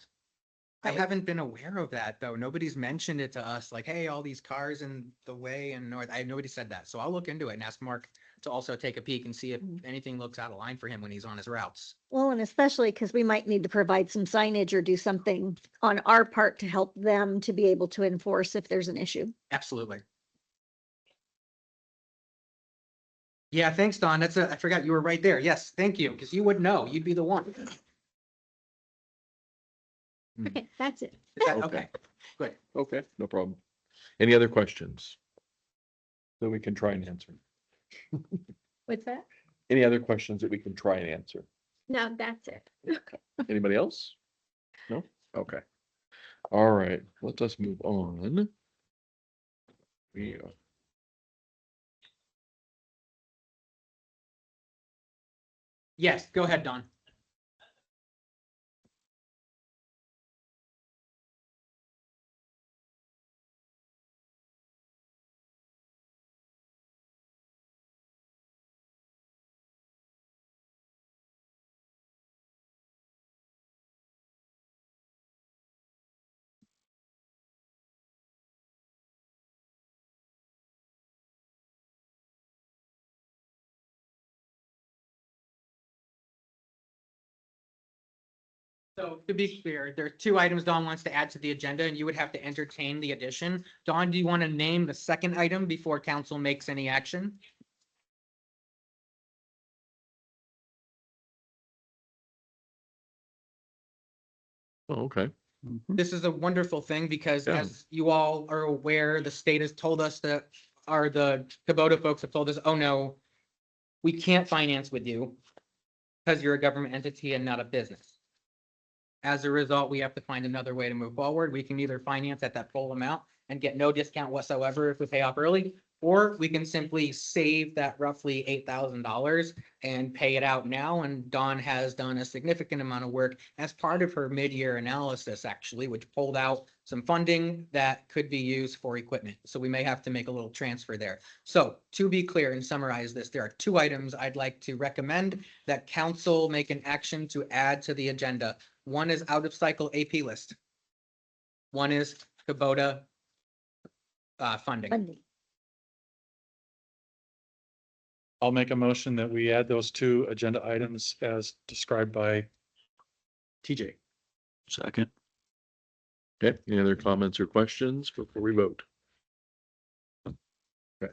Speaker 1: I
Speaker 10: That was-
Speaker 1: haven't been aware of that though. Nobody's mentioned it to us like, hey, all these cars in the way and north. Nobody said that. So I'll look into it and ask Mark to also take a peek and see if
Speaker 10: Mhm.
Speaker 1: anything looks out of line for him when he's on his routes.
Speaker 10: Well, and especially because we might need to provide some signage or do something on our part to help them to be able to enforce if there's an issue.
Speaker 1: Absolutely. Yeah, thanks, Don. I forgot you were right there. Yes, thank you, because you would know. You'd be the one. Is
Speaker 7: Okay, that's it.
Speaker 1: that-
Speaker 4: Okay.
Speaker 1: Okay, good.
Speaker 4: Okay, no problem. Any other questions? That we can try and answer.
Speaker 7: What's that?
Speaker 4: Any other questions that we can try and answer?
Speaker 7: No, that's it.
Speaker 4: Anybody else? No? Okay. All right, let us move on. We
Speaker 1: Yes, go ahead, Don. So to be clear, there are two items Don wants to add to the agenda and you would have to entertain the addition. Don, do you want to name the second item before council makes any action?
Speaker 4: Oh, okay.
Speaker 1: This is a wonderful thing because
Speaker 4: Yeah.
Speaker 1: as you all are aware, the state has told us that, or the Kubota folks have told us, oh no, we can't finance with you because you're a government entity and not a business. As a result, we have to find another way to move forward. We can either finance at that full amount and get no discount whatsoever if we pay off early, or we can simply save that roughly $8,000 and pay it out now. And Dawn has done a significant amount of work as part of her mid-year analysis, actually, which pulled out some funding that could be used for equipment. So we may have to make a little transfer there. So to be clear and summarize this, there are two items I'd like to recommend that council make an action to add to the agenda. One is out of cycle AP list. One is Kubota funding.
Speaker 10: Funding.
Speaker 5: I'll make a motion that we add those two agenda items as described by TJ.
Speaker 8: Second.
Speaker 4: Okay, any other comments or questions before we vote? Okay.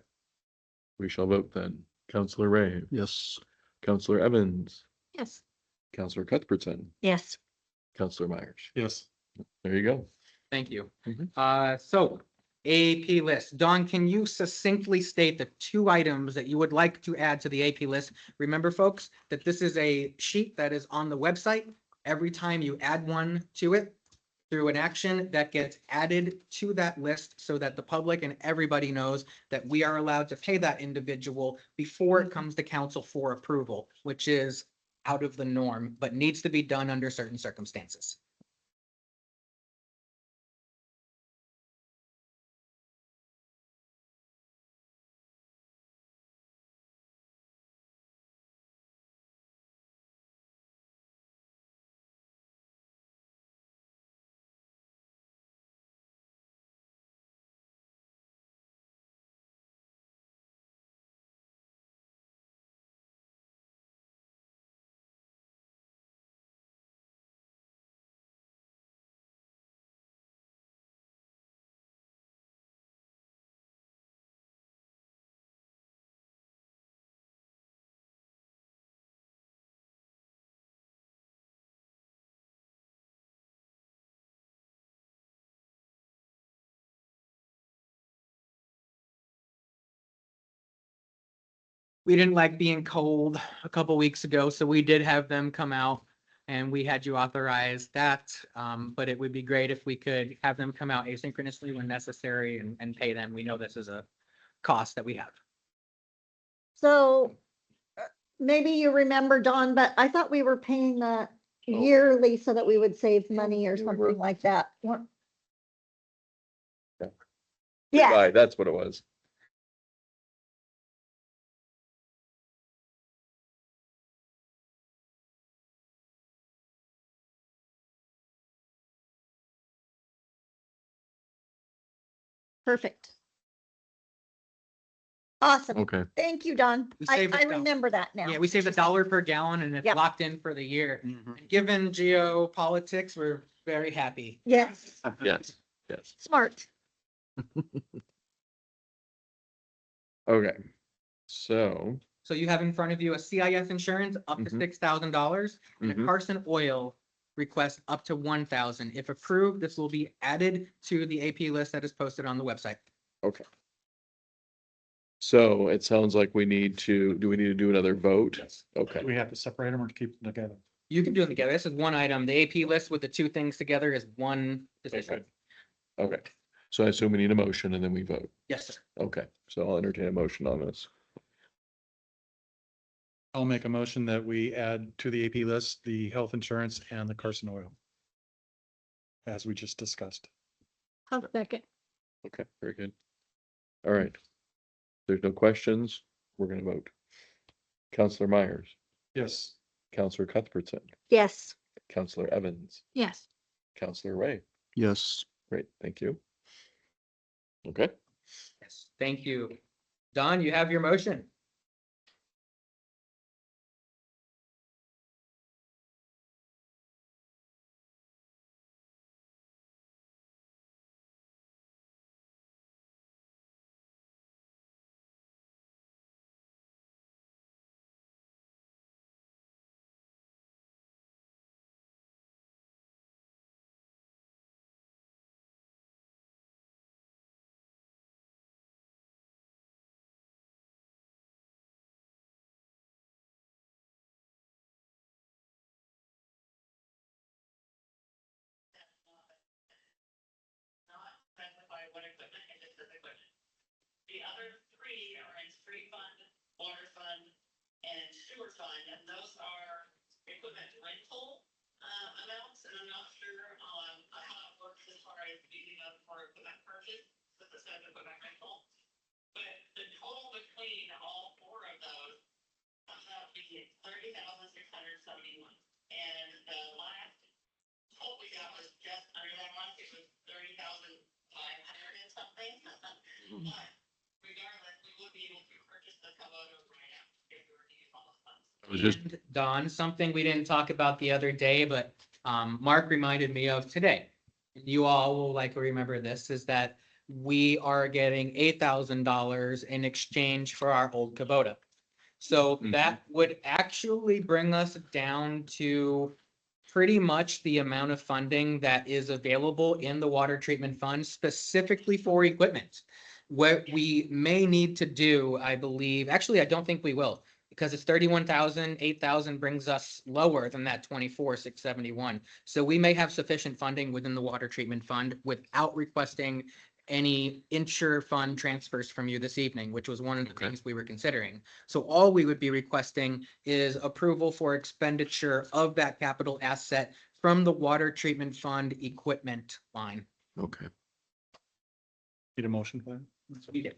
Speaker 4: We shall vote then. Counselor Ray,
Speaker 8: Yes.
Speaker 4: Counselor Evans,
Speaker 7: Yes.
Speaker 4: Counselor Cuthbertson,
Speaker 10: Yes.
Speaker 4: Counselor Myers.
Speaker 5: Yes.
Speaker 1: Mm-hmm.
Speaker 4: There you go.
Speaker 1: Thank you.
Speaker 4: Mhm.
Speaker 1: So AP list. Dawn, can you succinctly state the two items that you would like to add to the AP list? Remember, folks, that this is a sheet that is on the website. Every time you add one to it through an action, that gets added to that list so that the public and everybody knows that we are allowed to pay that individual before it comes to council for approval, which is out of the norm, but needs to be done under certain circumstances. We didn't like being cold a couple weeks ago, so we did have them come out. and we had you authorize that. But it would be great if we could have them come out asynchronously when necessary and pay them. We know this is a cost that we have.
Speaker 10: So maybe you remember, Dawn, but I thought we were paying that yearly so that we would save money or something like that. What-
Speaker 4: Yeah.
Speaker 10: Yeah,
Speaker 4: Right, that's what it was.
Speaker 10: perfect. Awesome.
Speaker 4: Okay.
Speaker 10: Thank you, Dawn.
Speaker 1: We
Speaker 10: I
Speaker 1: saved
Speaker 10: I
Speaker 1: it down.
Speaker 10: remember that now.
Speaker 1: Yeah, we saved $1 per gallon and it's
Speaker 10: Yep.
Speaker 1: locked in for the year.
Speaker 8: Mhm.
Speaker 1: Given geopolitics, we're very happy.
Speaker 10: Yes,
Speaker 4: Yes, yes.
Speaker 10: smart.
Speaker 4: Okay. So,
Speaker 1: So you have in front of you a CIS insurance up to
Speaker 4: Mhm.
Speaker 1: $6,000 and a
Speaker 4: Mhm.
Speaker 1: Carson Oil request up to 1,000. If approved, this will be added to the AP list that is posted on the website.
Speaker 4: okay. So it sounds like we need to, do we need to do another vote? Okay,
Speaker 5: We have to separate them or keep them together?
Speaker 1: You can do them together. This is one item. The AP list with the two things together is one decision.
Speaker 4: okay. So I assume we need a motion and then we vote.
Speaker 1: Yes, sir.
Speaker 4: Okay, so I'll entertain a motion on this.
Speaker 5: I'll make a motion that we add to the AP list, the health insurance and the Carson Oil. As we just discussed.
Speaker 7: I'll second.
Speaker 4: Okay, very good. All right. There's no questions. We're gonna vote. Counselor Myers,
Speaker 5: Yes.
Speaker 4: Counselor Cuthbertson,
Speaker 10: Yes.
Speaker 4: Counselor Evans,
Speaker 7: Yes.
Speaker 4: Counselor Ray.
Speaker 8: Yes.
Speaker 4: Great, thank you. Okay,
Speaker 1: Yes, thank you. Don, you have your motion.
Speaker 9: Not specify what equipment, it just says equipment. The other three are in street fund, water fund, and sewer fund, and those are equipment rental, amounts, and I'm not sure, how it works as far as using them for equipment purchase, but it says equipment rental. But the total between all four of those comes out to be 30,671, and the last total we got was just under that much, it was 30,500 and something. But regardless, we would be able to purchase the Kubota right out if we were to use all those funds.
Speaker 4: I was just,
Speaker 1: And Don, something we didn't talk about the other day, but Mark reminded me of today. You all will likely remember this, is that we are getting $8,000 in exchange for our old Kubota. So
Speaker 4: Mhm.
Speaker 1: that would actually bring us down to pretty much the amount of funding that is available in the water treatment fund specifically for equipment. What we may need to do, I believe, actually, I don't think we will, because it's 31,000, 8,000 brings us lower than that 24,671. So we may have sufficient funding within the water treatment fund without requesting any insure fund transfers from you this evening, which was one of the
Speaker 4: Okay.
Speaker 1: things we were considering. So all we would be requesting is approval for expenditure of that capital asset from the water treatment fund equipment line.
Speaker 4: okay.
Speaker 5: Need a motion for that?
Speaker 1: That's what we did.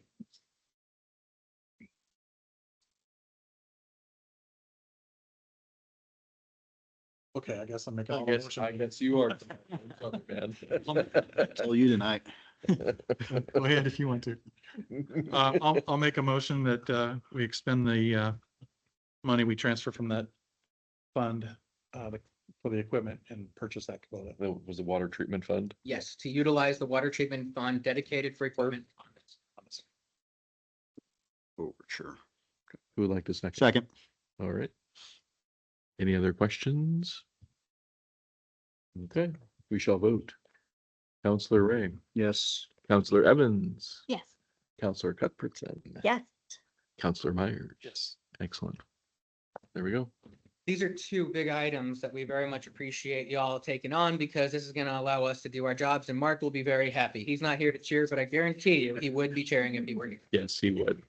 Speaker 5: Okay, I guess I'm making.
Speaker 4: I
Speaker 5: all the
Speaker 4: guess,
Speaker 5: motion.
Speaker 4: I guess you are. Sorry, man.
Speaker 8: Tell you tonight.
Speaker 5: Go ahead if you want to. I'll make a motion that, we expend the, money we transfer from that fund, for the equipment and purchase that Kubota.
Speaker 4: That was the water treatment fund.
Speaker 1: Yes, to utilize the water treatment fund dedicated for equipment.
Speaker 8: Overture.
Speaker 4: Who would like to second?
Speaker 8: Second.
Speaker 4: All right. Any other questions? Okay, we shall vote. Counselor Ray,
Speaker 8: Yes.
Speaker 4: Counselor Evans,
Speaker 7: Yes.
Speaker 4: Counselor Cuthbertson,
Speaker 10: Yes.
Speaker 4: Counselor Myers.
Speaker 5: Yes.
Speaker 4: Excellent. There we go.
Speaker 1: These are two big items that we very much appreciate y'all taking on because this is gonna allow us to do our jobs and Mark will be very happy. He's not here to cheer, but I guarantee you, he would be cheering if he were here.
Speaker 4: Yes, he would.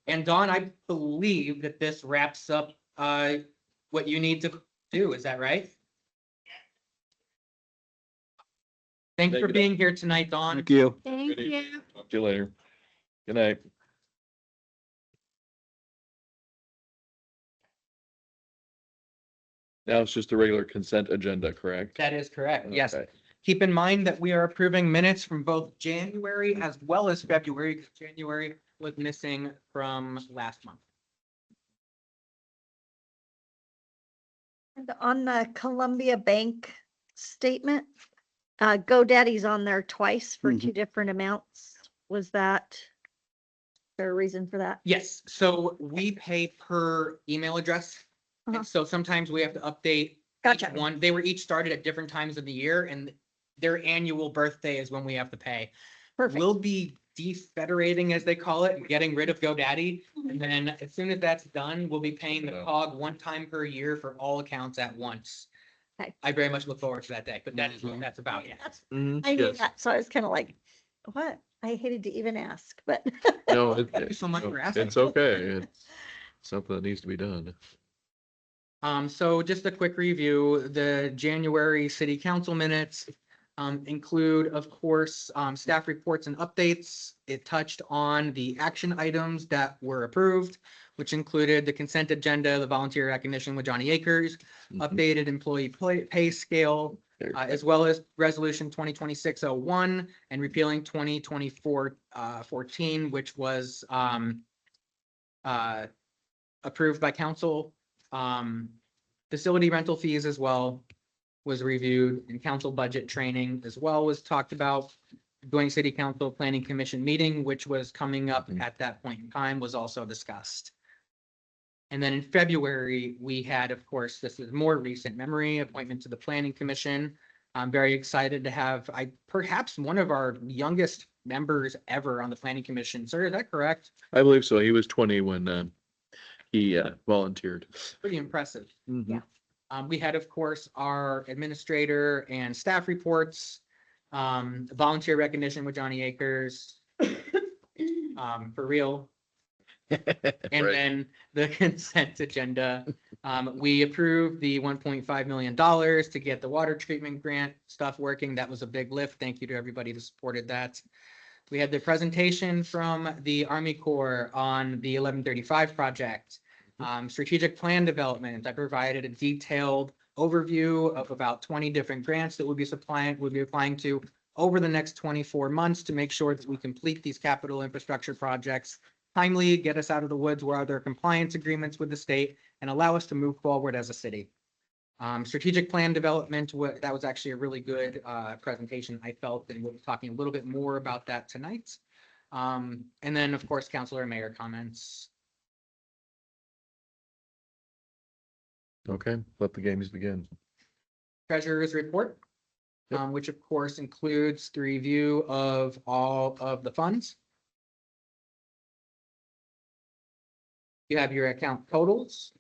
Speaker 1: And Dawn, I believe that this wraps up what you need to do. Is that right? Thanks
Speaker 4: Thank
Speaker 1: for
Speaker 4: you,
Speaker 1: being here tonight, Dawn.
Speaker 8: Thank you.
Speaker 7: Thank
Speaker 4: Good
Speaker 7: you.
Speaker 4: Talk to you later. Good night. Now it's just a regular consent agenda, correct?
Speaker 1: That is correct. Yes.
Speaker 4: Okay.
Speaker 1: Keep in mind that we are approving minutes from both January as well as February, because January was missing from last month.
Speaker 10: And on the Columbia Bank statement, GoDaddy's on there twice for
Speaker 8: Mhm.
Speaker 10: 2 different amounts. Was that, there a reason for that?
Speaker 1: Yes, so we pay per email address.
Speaker 10: Uh-huh.
Speaker 1: And so sometimes we have to update each
Speaker 10: Gotcha.
Speaker 1: one. They were each started at different times of the year and their annual birthday is when we have to pay.
Speaker 10: Perfect.
Speaker 1: We'll be defederating, as they call it, getting rid of GoDaddy. And then as soon as that's done, we'll be paying the
Speaker 4: Yeah.
Speaker 1: COG one time per year for all accounts at once.
Speaker 10: Okay.
Speaker 1: I very much look forward to that day, but that is what that's about. Yeah.
Speaker 10: That's-
Speaker 4: Mhm,
Speaker 10: I knew
Speaker 4: yes.
Speaker 10: that, so I was kind of like, what? I hated to even ask, but.
Speaker 4: No,
Speaker 1: Thank you so much for asking.
Speaker 4: It's okay. It's something that needs to be done.
Speaker 1: So just a quick review, the January city council minutes include, of course, staff reports and updates. It touched on the action items that were approved, which included the consent agenda, the volunteer recognition with Johnny Akers,
Speaker 4: Mhm.
Speaker 1: updated employee pay scale,
Speaker 4: There.
Speaker 1: as well as resolution 2026-01 and repealing 2024-14, which was approved by council. Facility rental fees as well was reviewed, and council budget training as well was talked about. Joint City Council Planning Commission meeting, which was coming up at that point in time, was also discussed. And then in February, we had, of course, this is more recent memory, appointment to the Planning Commission. I'm very excited to have, perhaps one of our youngest members ever on the Planning Commission. Sir, is that correct?
Speaker 4: I believe so. He was 20 when he volunteered.
Speaker 1: Pretty impressive.
Speaker 4: Mhm.
Speaker 1: We had, of course, our administrator and staff reports, volunteer recognition with Johnny Akers. For real. And
Speaker 4: Right.
Speaker 1: then the consent agenda. We approved the $1.5 million to get the water treatment grant stuff working. That was a big lift. Thank you to everybody who supported that. We had the presentation from the Army Corps on the 1135 project. Strategic plan development. I provided a detailed overview of about 20 different grants that we'll be applying to over the next 24 months to make sure that we complete these capital infrastructure projects timely, get us out of the woods where there are compliance agreements with the state, and allow us to move forward as a city. Strategic plan development, that was actually a really good presentation, I felt, and we'll be talking a little bit more about that tonight. And then, of course, councilor and mayor comments.
Speaker 4: Okay, let the games begin.
Speaker 1: Treasurer's report,
Speaker 4: Yep.
Speaker 1: which of course includes the review of all of the funds. You have your account totals.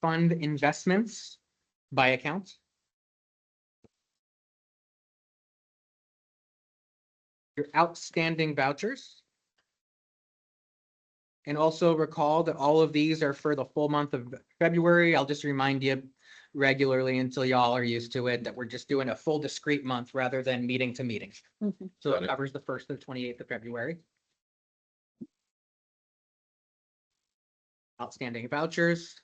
Speaker 1: Fund investments by account. Your outstanding vouchers. And also recall that all of these are for the full month of February. I'll just remind you regularly until y'all are used to it, that we're just doing a full discrete month rather than meeting to meeting.
Speaker 10: Mhm.
Speaker 1: So
Speaker 4: Got
Speaker 1: it
Speaker 4: it.
Speaker 1: covers the 1st to the 28th of February. Outstanding vouchers.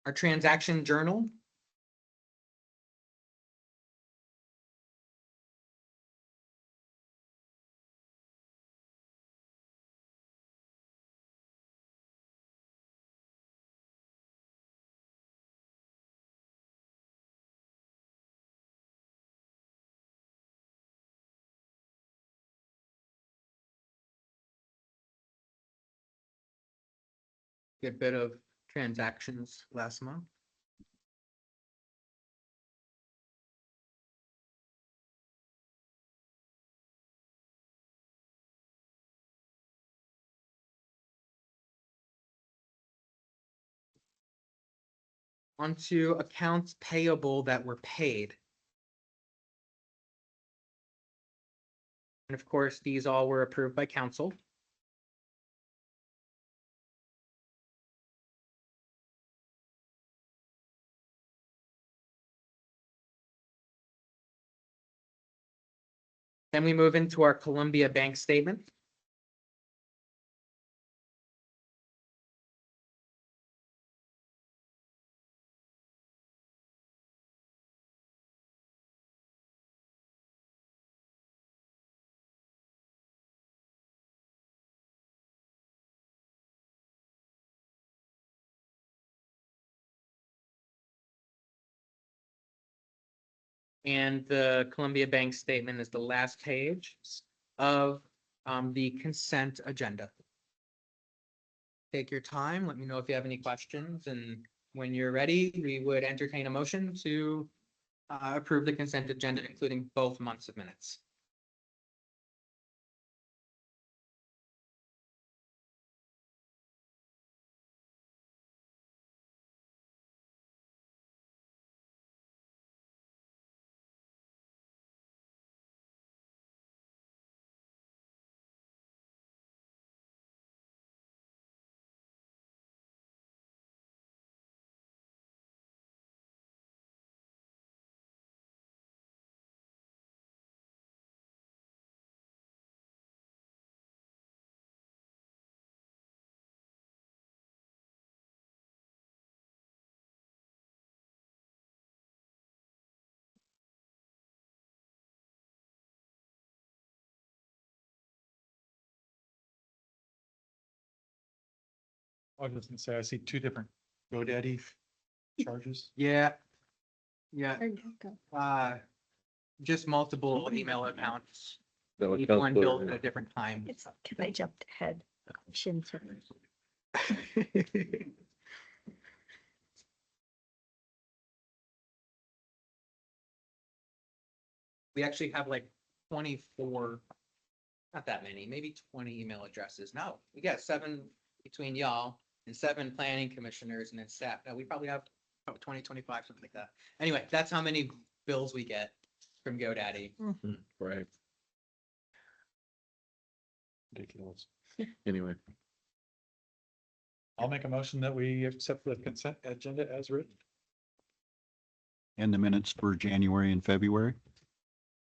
Speaker 1: Our transaction journal. Good bit of transactions last month. onto accounts payable that were paid. And of course, these all were approved by council. Then we move into our Columbia Bank statement. And the Columbia Bank statement is the last page of the consent agenda. Take your time. Let me know if you have any questions, and when you're ready, we would entertain a motion to approve the consent agenda, including both months of minutes.
Speaker 5: I was just gonna say, I see two different GoDaddy charges.
Speaker 1: Yeah. Yeah, just multiple email accounts,
Speaker 4: That was
Speaker 1: each one
Speaker 4: Counselor-
Speaker 1: billed at a different time.
Speaker 10: It's, cause I jumped ahead. Shouldn't have.
Speaker 1: We actually have like 24, not that many, maybe 20 email addresses. No, we got 7 between y'all and 7 planning commissioners and then staff. Now we probably have about 20, 25, something like that. Anyway, that's how many bills we get from GoDaddy.
Speaker 4: Right. Ridiculous. Anyway,
Speaker 5: I'll make a motion that we accept the consent agenda as written.
Speaker 8: And the minutes for January and February.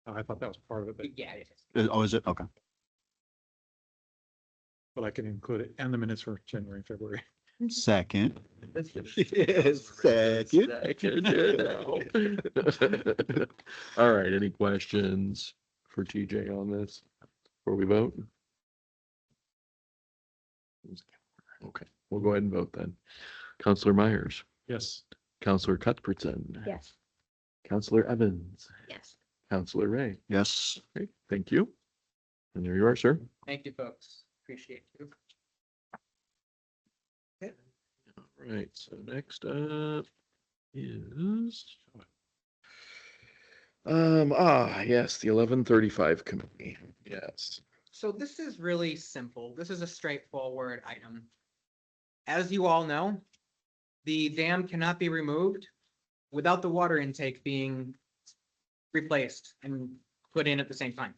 Speaker 5: Oh, I thought that was part of it,
Speaker 1: Yeah, it is.
Speaker 8: Oh, is it? Okay.
Speaker 5: but I can include it and the minutes for January and February.
Speaker 8: Second.
Speaker 4: All right, any questions for TJ on this before we vote? Okay, we'll go ahead and vote then. Counselor Myers,
Speaker 5: Yes.
Speaker 4: Counselor Cuthbertson.
Speaker 10: Yes.
Speaker 4: Counselor Evans,
Speaker 10: Yes.
Speaker 4: Counselor Ray.
Speaker 8: Yes.
Speaker 4: Great, thank you. And there you are, sir.
Speaker 1: Thank you, folks. Appreciate you.
Speaker 4: All right, so next up is yes, the 1135 committee. Yes.
Speaker 1: So this is really simple. This is a straightforward item. As you all know, the dam cannot be removed without the water intake being replaced and put in at the same time.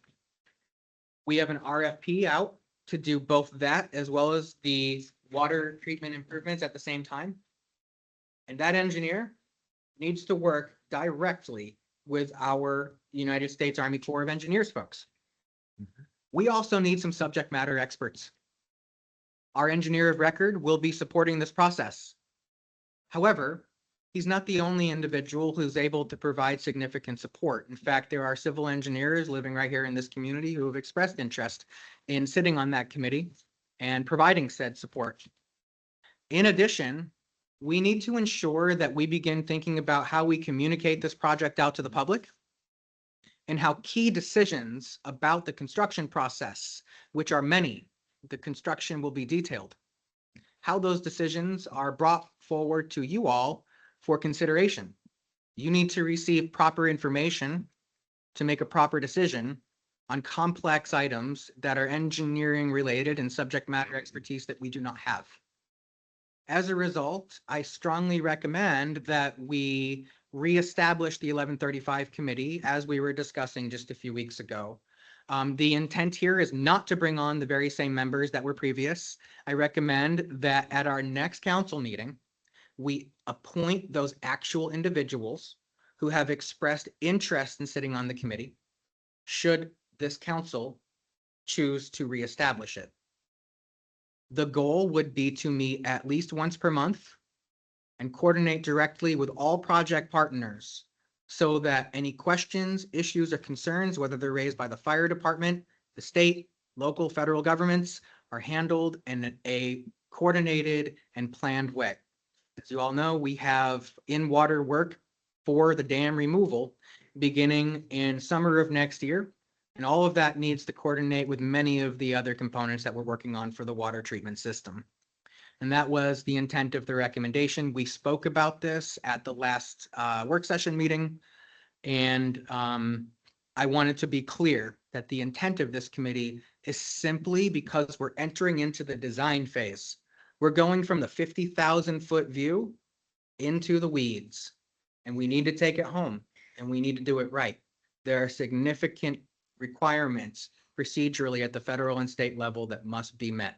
Speaker 1: We have an RFP out to do both that as well as the water treatment improvements at the same time. And that engineer needs to work directly with our United States Army Corps of Engineers folks. We also need some subject matter experts. Our engineer of record will be supporting this process. However, he's not the only individual who's able to provide significant support. In fact, there are civil engineers living right here in this community who have expressed interest in sitting on that committee and providing said support. In addition, we need to ensure that we begin thinking about how we communicate this project out to the public and how key decisions about the construction process, which are many, the construction will be detailed, how those decisions are brought forward to you all for consideration. You need to receive proper information to make a proper decision on complex items that are engineering related and subject matter expertise that we do not have. As a result, I strongly recommend that we reestablish the 1135 committee as we were discussing just a few weeks ago. The intent here is not to bring on the very same members that were previous. I recommend that at our next council meeting, we appoint those actual individuals who have expressed interest in sitting on the committee, should this council choose to reestablish it. The goal would be to meet at least once per month and coordinate directly with all project partners so that any questions, issues, or concerns, whether they're raised by the fire department, the state, local, federal governments, are handled in a coordinated and planned way. As you all know, we have in-water work for the dam removal beginning in summer of next year. And all of that needs to coordinate with many of the other components that we're working on for the water treatment system. And that was the intent of the recommendation. We spoke about this at the last work session meeting. And I wanted to be clear that the intent of this committee is simply because we're entering into the design phase. We're going from the 50,000-foot view into the weeds, and we need to take it home, and we need to do it right. There are significant requirements procedurally at the federal and state level that must be met.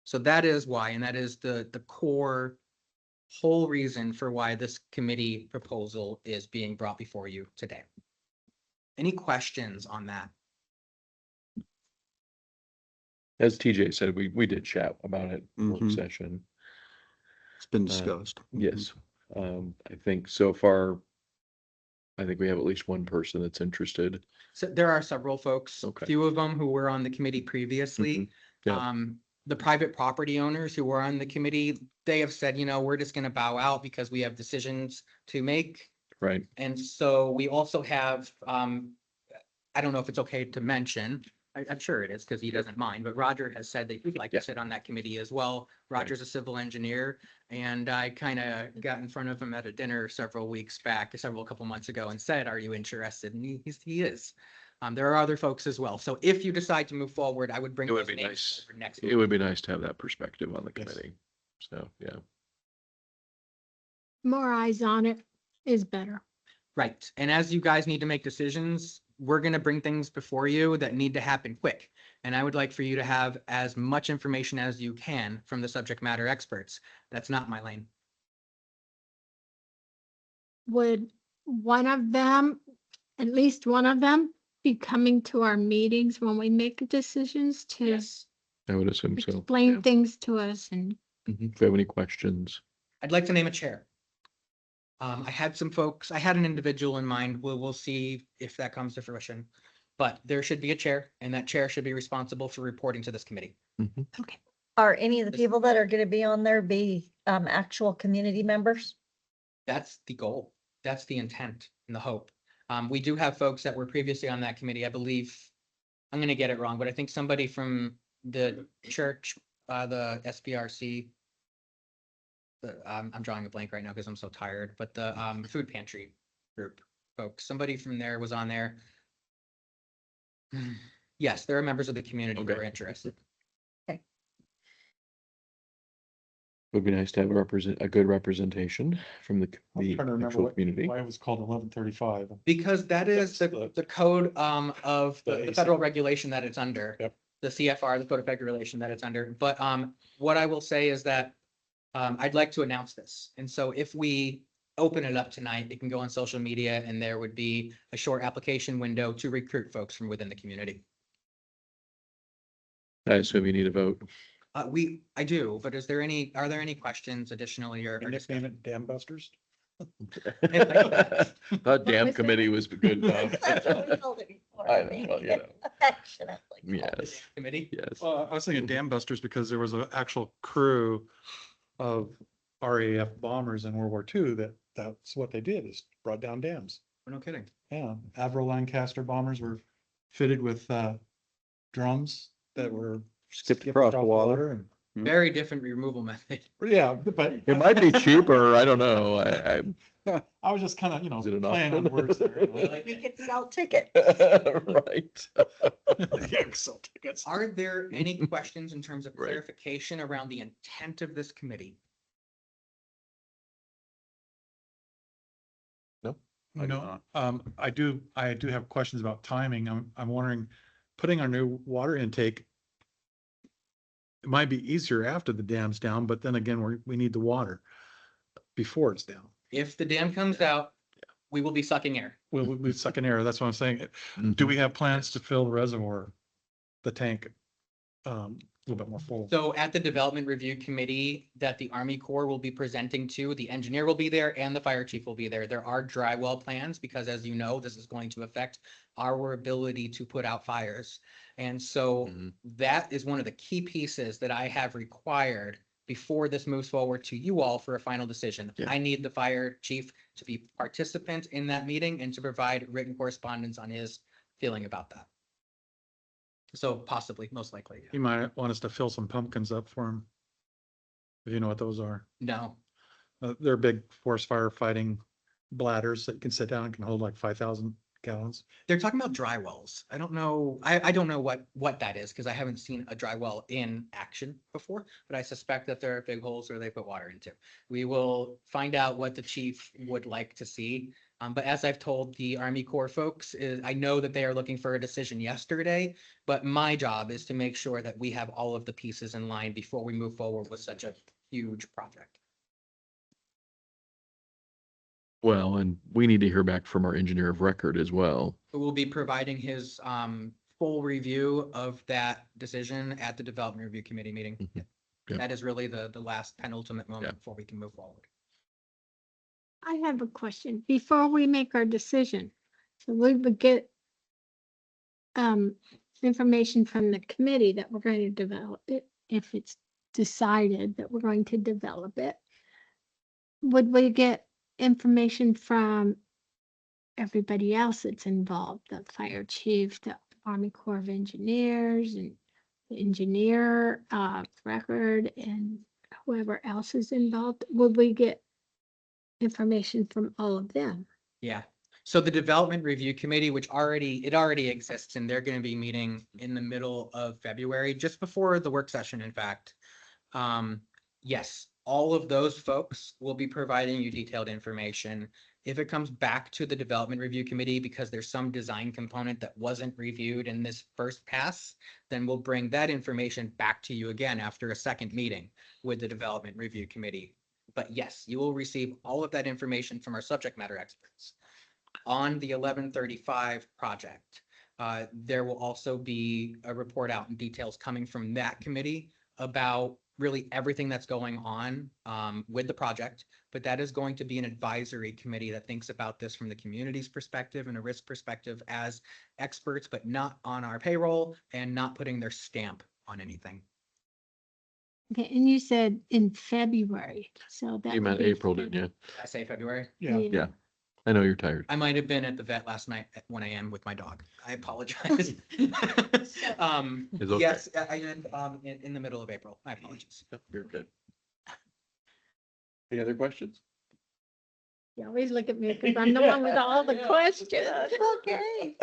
Speaker 1: So that is why, and that is the core whole reason for why this committee proposal is being brought before you today. Any questions on that?
Speaker 4: As TJ said, we did chat about it in work
Speaker 8: Mhm.
Speaker 4: session.
Speaker 8: It's been discussed.
Speaker 4: Yes. I think so far, I think we have at least one person that's interested.
Speaker 1: So there are several folks,
Speaker 4: Okay.
Speaker 1: few of them who were on the committee previously.
Speaker 4: Mhm. Yeah.
Speaker 1: The private property owners who were on the committee, they have said, you know, we're just gonna bow out because we have decisions to make.
Speaker 4: Right.
Speaker 1: And so we also have, I don't know if it's okay to mention, I'm sure it is because he doesn't mind, but Roger has said that he'd like
Speaker 4: Yeah.
Speaker 1: to sit on that committee as well. Roger's a civil engineer, and I kind of got in front of him at a dinner several couple months ago and said, are you interested? And he is. There are other folks as well. So if you decide to move forward, I would bring.
Speaker 4: It would
Speaker 1: those
Speaker 4: be
Speaker 1: names
Speaker 4: nice.
Speaker 1: forward next
Speaker 4: It
Speaker 1: week.
Speaker 4: would be nice to have that perspective on the
Speaker 5: Yes.
Speaker 4: committee. So, yeah.
Speaker 7: More eyes on it is better.
Speaker 1: Right. And as you guys need to make decisions, we're going to bring things before you that need to happen quick. And I would like for you to have as much information as you can from the subject matter experts. That's not my lane.
Speaker 7: Would one of them, at least one of them, be coming to our meetings when we make decisions to
Speaker 1: Yes.
Speaker 4: I would assume so.
Speaker 7: explain things to us and
Speaker 4: Mhm. If you have any questions.
Speaker 1: I'd like to name a chair. I had some folks, I had an individual in mind. We'll see if that comes to fruition. But there should be a chair, and that chair should be responsible for reporting to this committee.
Speaker 4: Mhm.
Speaker 10: Are any of the
Speaker 1: This-
Speaker 10: people that are gonna be on there be actual community members?
Speaker 1: That's the goal. That's the intent and the hope. We do have folks that were previously on that committee. I believe, I'm gonna get it wrong, but I think somebody from the church, the SBRC. I'm drawing a blank right now because I'm so tired, but the food pantry group folks, somebody from there was on there. Yes, there are members of the community who
Speaker 4: Okay.
Speaker 1: are interested.
Speaker 4: Would be nice to have a good representation from the
Speaker 5: I'm trying to remember
Speaker 4: actual community.
Speaker 5: why it was called 1135.
Speaker 1: Because that is
Speaker 5: That's
Speaker 1: the code of
Speaker 5: the
Speaker 1: the
Speaker 5: AC.
Speaker 1: federal regulation that it's under.
Speaker 5: Yep.
Speaker 1: The CFR, the code of federal regulation that it's under. But what I will say is that I'd like to announce this. And so if we open it up tonight, it can go on social media and there would be a short application window to recruit folks from within the community.
Speaker 4: I assume you need a vote.
Speaker 1: I do, but are there any questions additionally or?
Speaker 5: And nickname it Dam Busters?
Speaker 4: That damn committee was good.
Speaker 10: That's what we called it before,
Speaker 4: I
Speaker 10: I think,
Speaker 4: know, you know.
Speaker 10: affectionately.
Speaker 4: Yes,
Speaker 1: Committee?
Speaker 4: yes.
Speaker 5: I was thinking Dam Busters because there was an actual crew of RAF bombers in World War II that's what they did, is brought down dams.
Speaker 1: No kidding.
Speaker 5: Yeah, Avro Lancaster bombers were fitted with drums that were
Speaker 8: Skipped across the water.
Speaker 5: and
Speaker 1: Very different removal method.
Speaker 5: yeah, but
Speaker 4: It might be cheaper, I don't know.
Speaker 5: I was just kind of,
Speaker 4: Is it an
Speaker 5: playing on
Speaker 4: option?
Speaker 5: words there.
Speaker 10: We could sell tickets.
Speaker 4: Right.
Speaker 5: Yeah, sell tickets.
Speaker 1: Are there any questions in terms of
Speaker 4: Right.
Speaker 1: clarification around the intent of this committee?
Speaker 4: I do
Speaker 5: No,
Speaker 4: not.
Speaker 5: I do have questions about timing. I'm wondering, putting our new water intake. It might be easier after the dam's down, but then again, we need the water before it's down.
Speaker 1: If the dam comes out, we will be sucking air.
Speaker 5: We'll be sucking air. That's what I'm saying.
Speaker 4: Mhm.
Speaker 5: Do we have plans to fill the reservoir, the tank, a little bit more full?
Speaker 1: So at the Development Review Committee that the Army Corps will be presenting to, the engineer will be there and the fire chief will be there. There are dry well plans because as you know, this is going to affect our ability to put out fires. And so
Speaker 4: Mhm.
Speaker 1: that is one of the key pieces that I have required before this moves forward to you all for a final decision.
Speaker 4: Yeah.
Speaker 1: I need the fire chief to be participant in that meeting and to provide written correspondence on his feeling about that. So possibly, most likely, yeah.
Speaker 5: You might want us to fill some pumpkins up for him. If you know what those are.
Speaker 1: No,
Speaker 5: They're big forest firefighting bladders that can sit down and can hold like 5,000 gallons.
Speaker 1: they're talking about dry wells. I don't know, I don't know what that is, because I haven't seen a dry well in action before, but I suspect that there are big holes where they put water into. We will find out what the chief would like to see. But as I've told the Army Corps folks, is I know that they are looking for a decision yesterday, but my job is to make sure that we have all of the pieces in line before we move forward with such a huge project.
Speaker 4: Well, and we need to hear back from our engineer of record as well.
Speaker 1: We'll be providing his full review of that decision at the Development Review Committee meeting.
Speaker 4: Mhm. Yeah.
Speaker 1: That is really the last penultimate moment
Speaker 4: Yeah.
Speaker 1: before we can move forward.
Speaker 7: I have a question before we make our decision. So we would get information from the committee that we're going to develop it, if it's decided that we're going to develop it. Would we get information from everybody else that's involved, the fire chief, the Army Corps of Engineers, and the engineer record, and whoever else is involved? Would we get information from all of them?
Speaker 1: Yeah. So the Development Review Committee, which already exists, and they're going to be meeting in the middle of February, just before the work session, in fact. Yes, all of those folks will be providing you detailed information. If it comes back to the Development Review Committee because there's some design component that wasn't reviewed in this first pass, then we'll bring that information back to you again after a second meeting with the Development Review Committee. But yes, you will receive all of that information from our subject matter experts. On the 1135 project, there will also be a report out and details coming from that committee about really everything that's going on with the project. But that is going to be an advisory committee that thinks about this from the community's perspective and a risk perspective as experts, but not on our payroll and not putting their stamp on anything.
Speaker 7: Okay, and you said in February, so that.
Speaker 4: You
Speaker 7: would
Speaker 4: meant
Speaker 7: be
Speaker 4: April, didn't you?
Speaker 1: Did I say February?
Speaker 5: Yeah.
Speaker 4: Yeah. I know you're tired.
Speaker 1: I might have been at the vet last night at 1 a.m. with my dog. I apologize.
Speaker 4: It's okay.
Speaker 1: Yes, in the middle of April. My apologies.
Speaker 4: You're good. Any other questions?
Speaker 7: You always look at me because I'm the one with all the questions.
Speaker 10: Okay,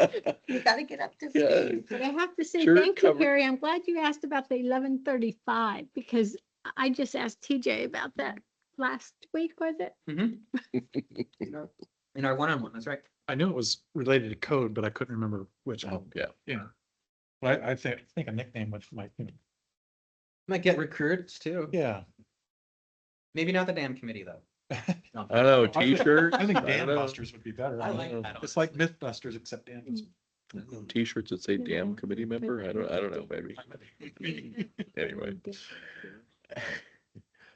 Speaker 10: you gotta get up to
Speaker 4: Yeah.
Speaker 10: speed.
Speaker 7: But I have to say,
Speaker 4: Sure,
Speaker 7: thank you,
Speaker 4: cover-
Speaker 7: Carrie. I'm glad you asked about the 1135 because I just asked TJ about that last week, was it?
Speaker 1: In our one-on-one, that's right.
Speaker 5: I knew it was related to code, but I couldn't remember which
Speaker 4: Oh,
Speaker 5: one.
Speaker 4: yeah.
Speaker 5: Yeah. But I think a nickname would might,
Speaker 1: Might get recruits too.
Speaker 5: yeah.
Speaker 1: Maybe not the damn committee though. No.
Speaker 4: I don't know, t-shirt.
Speaker 5: I think
Speaker 4: don't
Speaker 5: Dan
Speaker 4: know.
Speaker 5: Busters would be better.
Speaker 1: I like that.
Speaker 5: It's like Mythbusters, except Dan. was-
Speaker 4: T-shirts that say damn committee member? I don't know, maybe. Anyway.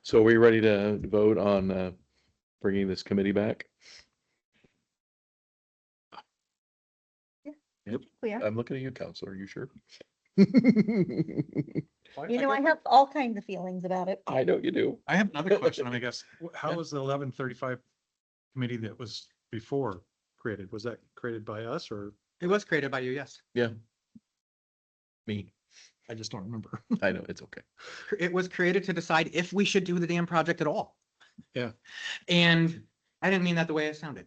Speaker 4: So are we ready to vote on bringing this committee back?
Speaker 10: We are.
Speaker 4: I'm looking at you, Counselor. Are you sure?
Speaker 10: You know, I have all kinds of feelings about it.
Speaker 4: I know you do.
Speaker 5: I have another question, I guess. How was the 1135 committee that was before created? Was that created by us or
Speaker 1: It was created by you, yes.
Speaker 4: Me.
Speaker 5: I just don't remember?
Speaker 4: I know, it's okay.
Speaker 1: It was created to decide if we should do the damn project at all.
Speaker 5: Yeah.
Speaker 1: And I didn't mean that the way it sounded.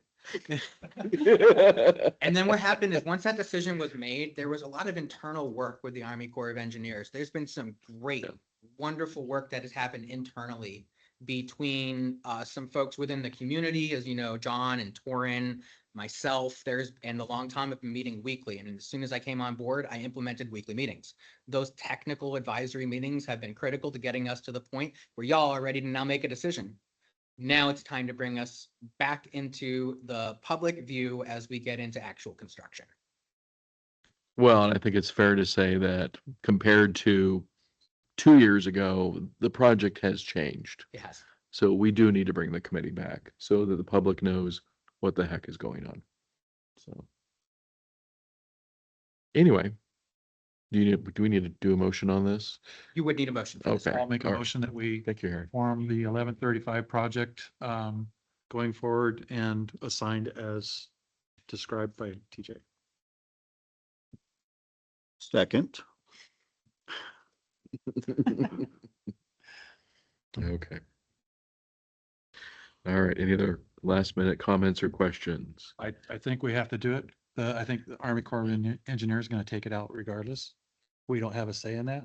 Speaker 1: And then what happened is once that decision was made, there was a lot of internal work with the Army Corps of Engineers. There's been some great,
Speaker 4: Yeah.
Speaker 1: wonderful work that has happened internally between some folks within the community, as you know, John and Torin, myself, and the long time have been meeting weekly. And as soon as I came on board, I implemented weekly meetings. Those technical advisory meetings have been critical to getting us to the point where y'all are ready to now make a decision. Now it's time to bring us back into the public view as we get into actual construction.
Speaker 4: Well, and I think it's fair to say that compared to 2 years ago, the project has changed.
Speaker 1: It has.
Speaker 4: So we do need to bring the committee back so that the public knows what the heck is going on. So. Anyway, do we need to do a motion on this?
Speaker 1: You would need a motion for this.
Speaker 4: Okay.
Speaker 5: I'll make a
Speaker 4: all right.
Speaker 5: motion that we
Speaker 4: Thank you, Harry.
Speaker 5: form the 1135 project going forward and assigned as described by TJ.
Speaker 8: Second.
Speaker 4: Okay. All right, any other last minute comments or questions?
Speaker 5: I think we have to do it. I think the Army Corps of Engineers is going to take it out regardless. We don't have a say in that.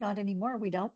Speaker 10: Not anymore, we don't.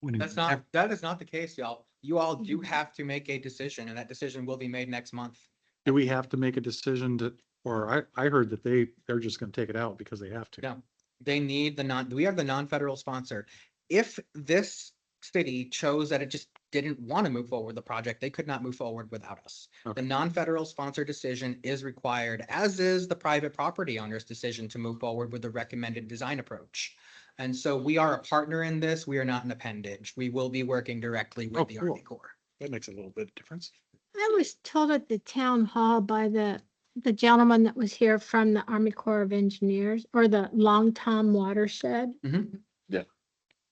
Speaker 1: That is not the case, y'all. You all do have to make a decision, and that decision will be made next month.
Speaker 5: Do we have to make a decision or I heard that they're just going to take it out because they have to.
Speaker 1: No, they need we are the non-federal sponsor. If this city chose that it just didn't want to move forward with the project, they could not move forward without us.
Speaker 5: Okay.
Speaker 1: The non-federal sponsor decision is required, as is the private property owner's decision to move forward with the recommended design approach. And so we are a partner in this. We are not an appendage. We will be working directly with the Army Corps.
Speaker 5: That makes a little bit of difference.
Speaker 7: I was told at the town hall by the gentleman that was here from the Army Corps of Engineers or the Long Tom Watershed.
Speaker 1: Mhm.
Speaker 4: Yeah.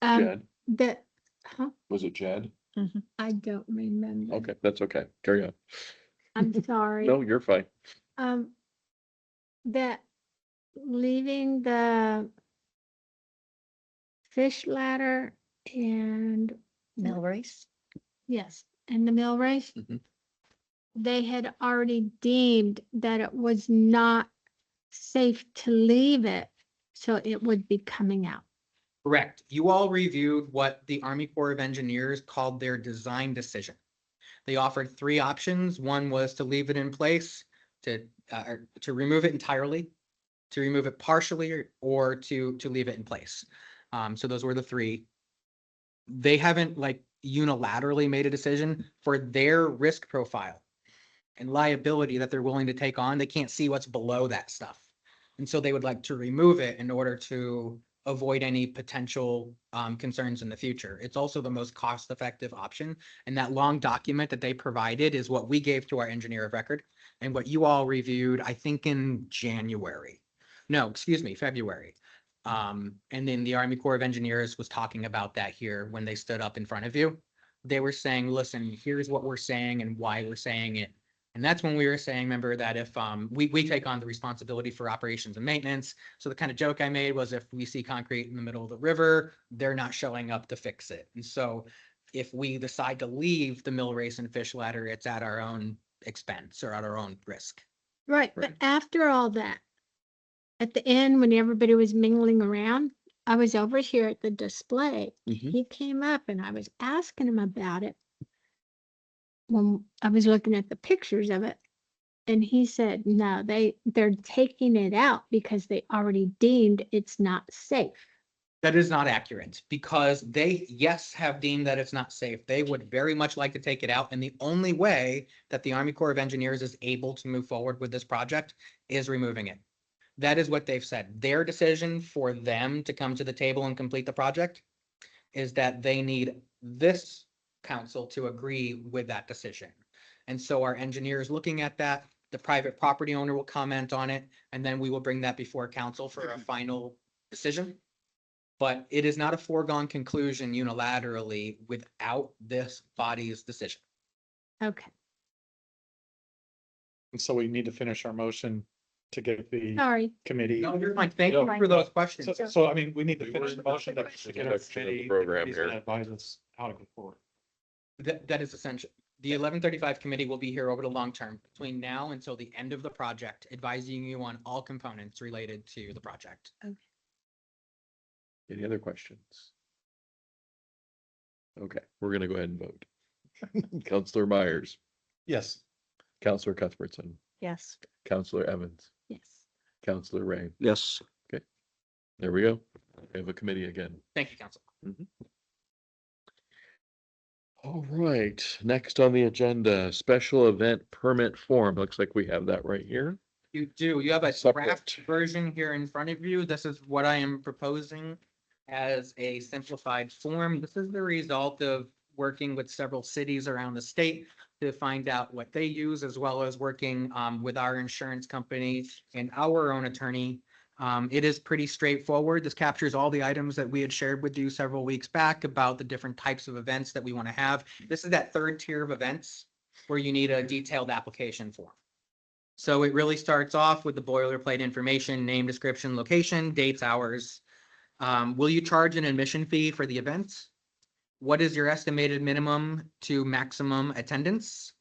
Speaker 7: Um,
Speaker 4: Jed,
Speaker 7: that, huh?
Speaker 4: was it Jed?
Speaker 7: I don't remember.
Speaker 4: Okay, that's okay. Carry on.
Speaker 7: I'm sorry.
Speaker 4: No, you're fine.
Speaker 7: That leaving the fish ladder and
Speaker 10: Mill race.
Speaker 7: yes, and the mill race.
Speaker 1: Mhm.
Speaker 7: They had already deemed that it was not safe to leave it, so it would be coming out.
Speaker 1: Correct. You all reviewed what the Army Corps of Engineers called their design decision. They offered three options. One was to leave it in place, to remove it entirely, to remove it partially, or to leave it in place. So those were the three. They haven't unilaterally made a decision for their risk profile and liability that they're willing to take on. They can't see what's below that stuff. And so they would like to remove it in order to avoid any potential concerns in the future. It's also the most cost-effective option. And that long document that they provided is what we gave to our engineer of record and what you all reviewed, I think in January. No, excuse me, February. And then the Army Corps of Engineers was talking about that here when they stood up in front of you. They were saying, listen, here's what we're saying and why we're saying it. And that's when we were saying, remember, that if we take on the responsibility for operations and maintenance. So the kind of joke I made was if we see concrete in the middle of the river, they're not showing up to fix it. And so if we decide to leave the mill race and fish ladder, it's at our own expense or at our own risk.
Speaker 7: Right, but after all that, at the end, when everybody was mingling around, I was over here at the display.
Speaker 4: Mhm.
Speaker 7: He came up and I was asking him about it when I was looking at the pictures of it. And he said, no, they're taking it out because they already deemed it's not safe.
Speaker 1: That is not accurate because they, yes, have deemed that it's not safe. They would very much like to take it out. And the only way that the Army Corps of Engineers is able to move forward with this project is removing it. That is what they've said. Their decision for them to come to the table and complete the project is that they need this council to agree with that decision. And so our engineers looking at that, the private property owner will comment on it, and then we will bring that before council for a final decision. But it is not a foregone conclusion unilaterally without this body's decision.
Speaker 7: Okay,
Speaker 5: And so we need to finish our motion to get the
Speaker 7: sorry.
Speaker 5: committee.
Speaker 1: No, you're fine. Thank you for those questions.
Speaker 5: So I mean, we need to
Speaker 4: We
Speaker 5: finish
Speaker 4: were
Speaker 5: the motion to
Speaker 4: in the
Speaker 5: get our
Speaker 4: section of the
Speaker 5: committee.
Speaker 4: program
Speaker 5: He's
Speaker 4: here.
Speaker 5: gonna advise us how to go forward.
Speaker 1: That is essential. The 1135 committee will be here over the long term between now until the end of the project, advising you on all components related to the project.
Speaker 4: Any other questions? Okay, we're gonna go ahead and vote. Counselor Myers,
Speaker 5: Yes.
Speaker 4: Counselor Cuthbertson,
Speaker 10: Yes.
Speaker 4: Counselor Evans,
Speaker 7: Yes.
Speaker 4: Counselor Ray.
Speaker 8: Yes.
Speaker 4: There we go. We have a committee again.
Speaker 1: Thank you, Council.
Speaker 4: All right, next on the agenda, special event permit form. Looks like we have that right here.
Speaker 1: You do. You have a
Speaker 4: Separate.
Speaker 1: draft version here in front of you. This is what I am proposing as a simplified form. This is the result of working with several cities around the state to find out what they use, as well as working with our insurance company and our own attorney. It is pretty straightforward. This captures all the items that we had shared with you several weeks back about the different types of events that we want to have. This is that third tier of events where you need a detailed application form. So it really starts off with the boilerplate information, name, description, location, dates, hours. Will you charge an admission fee for the event? What is your estimated minimum to maximum attendance?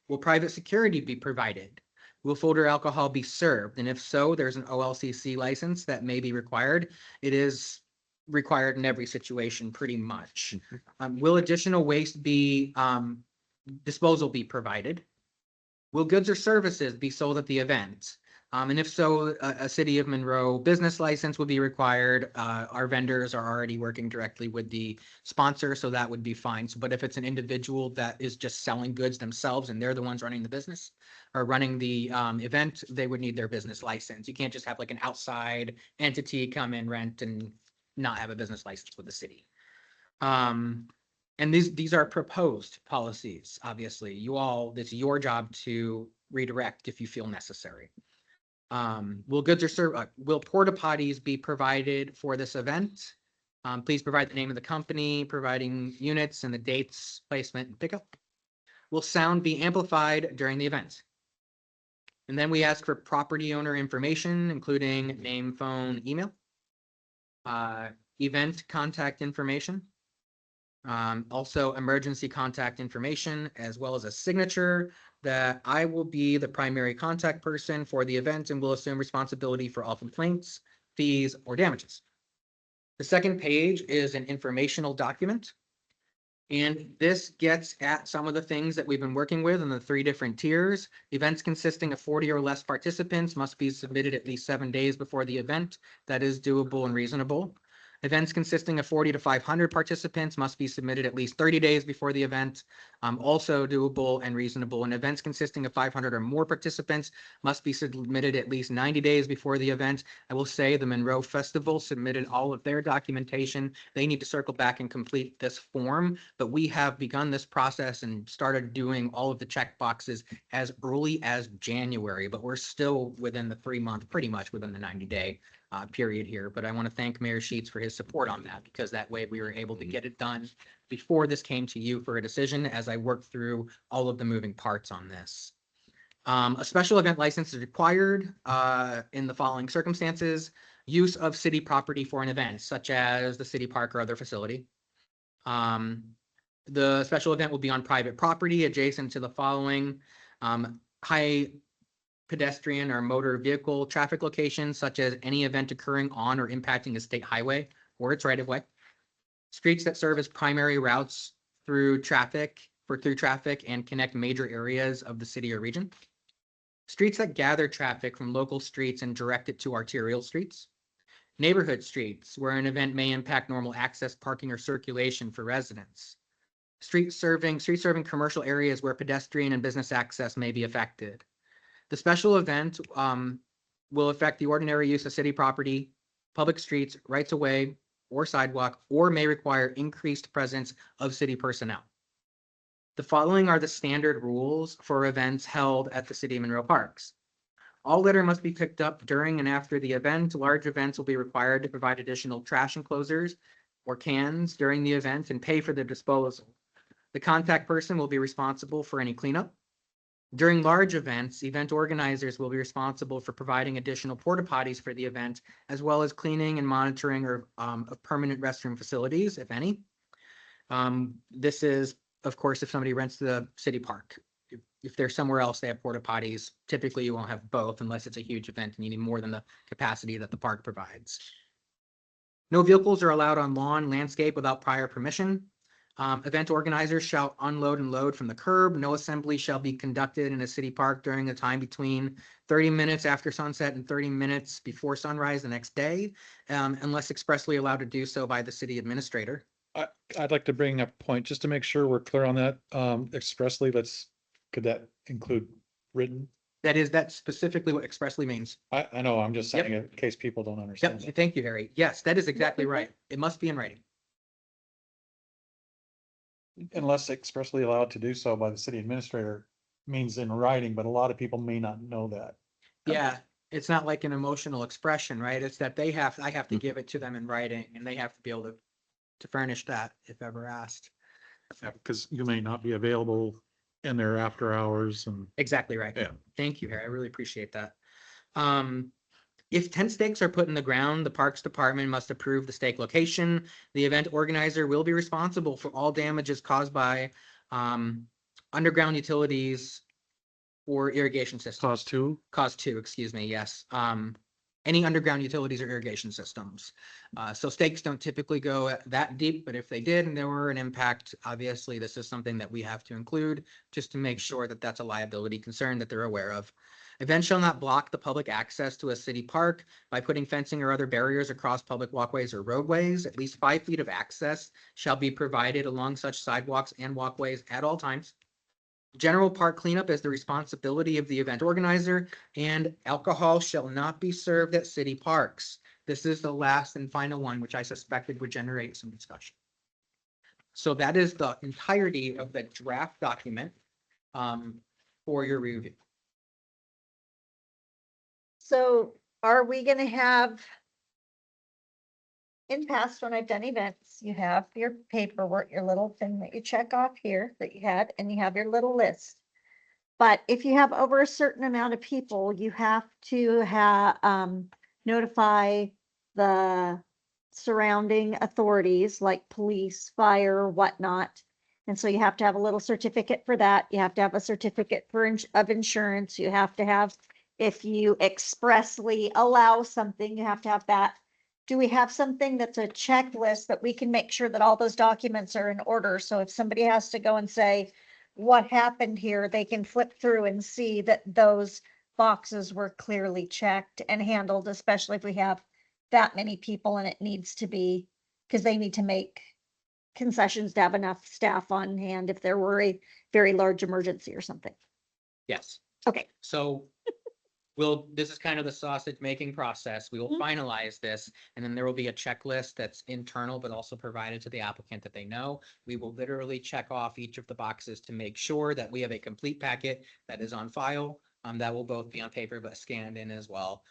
Speaker 1: Will private security be provided? Will food or alcohol be served? And if so, there's an OLCC license that may be required. It is required in every situation, pretty much. Will additional waste be, disposal be provided? Will goods or services be sold at the event? And if so, a City of Monroe business license would be required. Our vendors are already working directly with the sponsor, so that would be fine. So, but if it's an individual that is just selling goods themselves and they're the ones running the business or running the event, they would need their business license. You can't just have like an outside entity come in, rent, and not have a business license with the city. And these are proposed policies, obviously. It's your job to redirect if you feel necessary. Will porta potties be provided for this event? Please provide the name of the company, providing units and the dates, placement, and pickup. Will sound be amplified during the event? And then we ask for property owner information, including name, phone, email, event contact information, also emergency contact information, as well as a signature that I will be the primary contact person for the event and will assume responsibility for all complaints, fees, or damages. The second page is an informational document. And this gets at some of the things that we've been working with in the 3 different tiers. Events consisting of 40 or less participants must be submitted at least 7 days before the event. That is doable and reasonable. Events consisting of 40 to 500 participants must be submitted at least 30 days before the event. Also doable and reasonable. And events consisting of 500 or more participants must be submitted at least 90 days before the event. I will say the Monroe Festival submitted all of their documentation. They need to circle back and complete this form, but we have begun this process and started doing all of the check boxes as early as January, but we're still within the 3-month, pretty much within the 90-day period here. But I want to thank Mayor Sheets for his support on that, because that way we were able to get it done before this came to you for a decision as I worked through all of the moving parts on this. A special event license is required in the following circumstances: use of city property for an event, such as the city park or other facility. The special event will be on private property adjacent to the following: high pedestrian or motor vehicle traffic locations, such as any event occurring on or impacting a state highway or its right of way. Streets that serve as primary routes through traffic and connect major areas of the city or region. Streets that gather traffic from local streets and direct it to arterial streets. Neighborhood streets where an event may impact normal access, parking, or circulation for residents. Street serving commercial areas where pedestrian and business access may be affected. The special event will affect the ordinary use of city property, public streets, rights of way, or sidewalk, or may require increased presence of city personnel. The following are the standard rules for events held at the City of Monroe Parks. All litter must be picked up during and after the event. Large events will be required to provide additional trash enclosures or cans during the event and pay for their disposal. The contact person will be responsible for any cleanup. During large events, event organizers will be responsible for providing additional porta potties for the event, as well as cleaning and monitoring of permanent restroom facilities, if any. This is, of course, if somebody rents the city park. If they're somewhere else, they have porta potties. Typically, you won't have both unless it's a huge event and you need more than the capacity that the park provides. No vehicles are allowed on lawn landscape without prior permission. Event organizers shall unload and load from the curb. No assembly shall be conducted in a city park during a time between 30 minutes after sunset and 30 minutes before sunrise the next day, unless expressly allowed to do so by the city administrator.
Speaker 5: I'd like to bring up a point, just to make sure we're clear on that, expressly, could that include written?
Speaker 1: That's specifically what expressly means.
Speaker 5: I know, I'm just
Speaker 1: Yep.
Speaker 5: saying it in case people don't understand.
Speaker 1: Yep, thank you, Harry. Yes, that is exactly right. It must be in writing.
Speaker 5: Unless expressly allowed to do so by the city administrator means in writing, but a lot of people may not know that.
Speaker 1: Yeah, it's not like an emotional expression, right? It's that I have to give it to them in writing and they have to be able to furnish that if ever asked.
Speaker 5: Because you may not be available in their after hours and.
Speaker 1: Exactly right.
Speaker 5: Yeah.
Speaker 1: Thank you, Harry. I really appreciate that. If tent stakes are put in the ground, the Parks Department must approve the stake location. The event organizer will be responsible for all damages caused by underground utilities or irrigation systems. Cause two, excuse me, yes. Any underground utilities or irrigation systems. So stakes don't typically go that deep, but if they did and there were an impact, obviously this is something that we have to include just to make sure that that's a liability concern that they're aware of. Events shall not block the public access to a city park by putting fencing or other barriers across public walkways or roadways. At least 5 feet of access shall be provided along such sidewalks and walkways at all times. General park cleanup is the responsibility of the event organizer, and alcohol shall not be served at city parks. This is the last and final one, which I suspected would generate some discussion. So that is the entirety of the draft document for your review.
Speaker 10: So are we gonna have? In past, when I've done events, you have your paperwork, your little thing that you check off here that you had, and you have your little list. But if you have over a certain amount of people, you have to notify the surrounding authorities like police, fire, whatnot. And so you have to have a little certificate for that. You have to have a certificate of insurance. You have to have, if you expressly allow something, you have to have that. Do we have something that's a checklist that we can make sure that all those documents are in order? So if somebody has to go and say, what happened here, they can flip through and see that those boxes were clearly checked and handled, especially if we have that many people and it needs to be, because they need to make concessions to have enough staff on hand if there were a very large emergency or something.
Speaker 1: Yes.
Speaker 10: Okay.
Speaker 1: So this is kind of the sausage making process. We will finalize this and then there will be a checklist that's internal, but also provided to the applicant that they know. We will literally check off each of the boxes to make sure that we have a complete packet that is on file. That will both be on paper, but scanned in as well.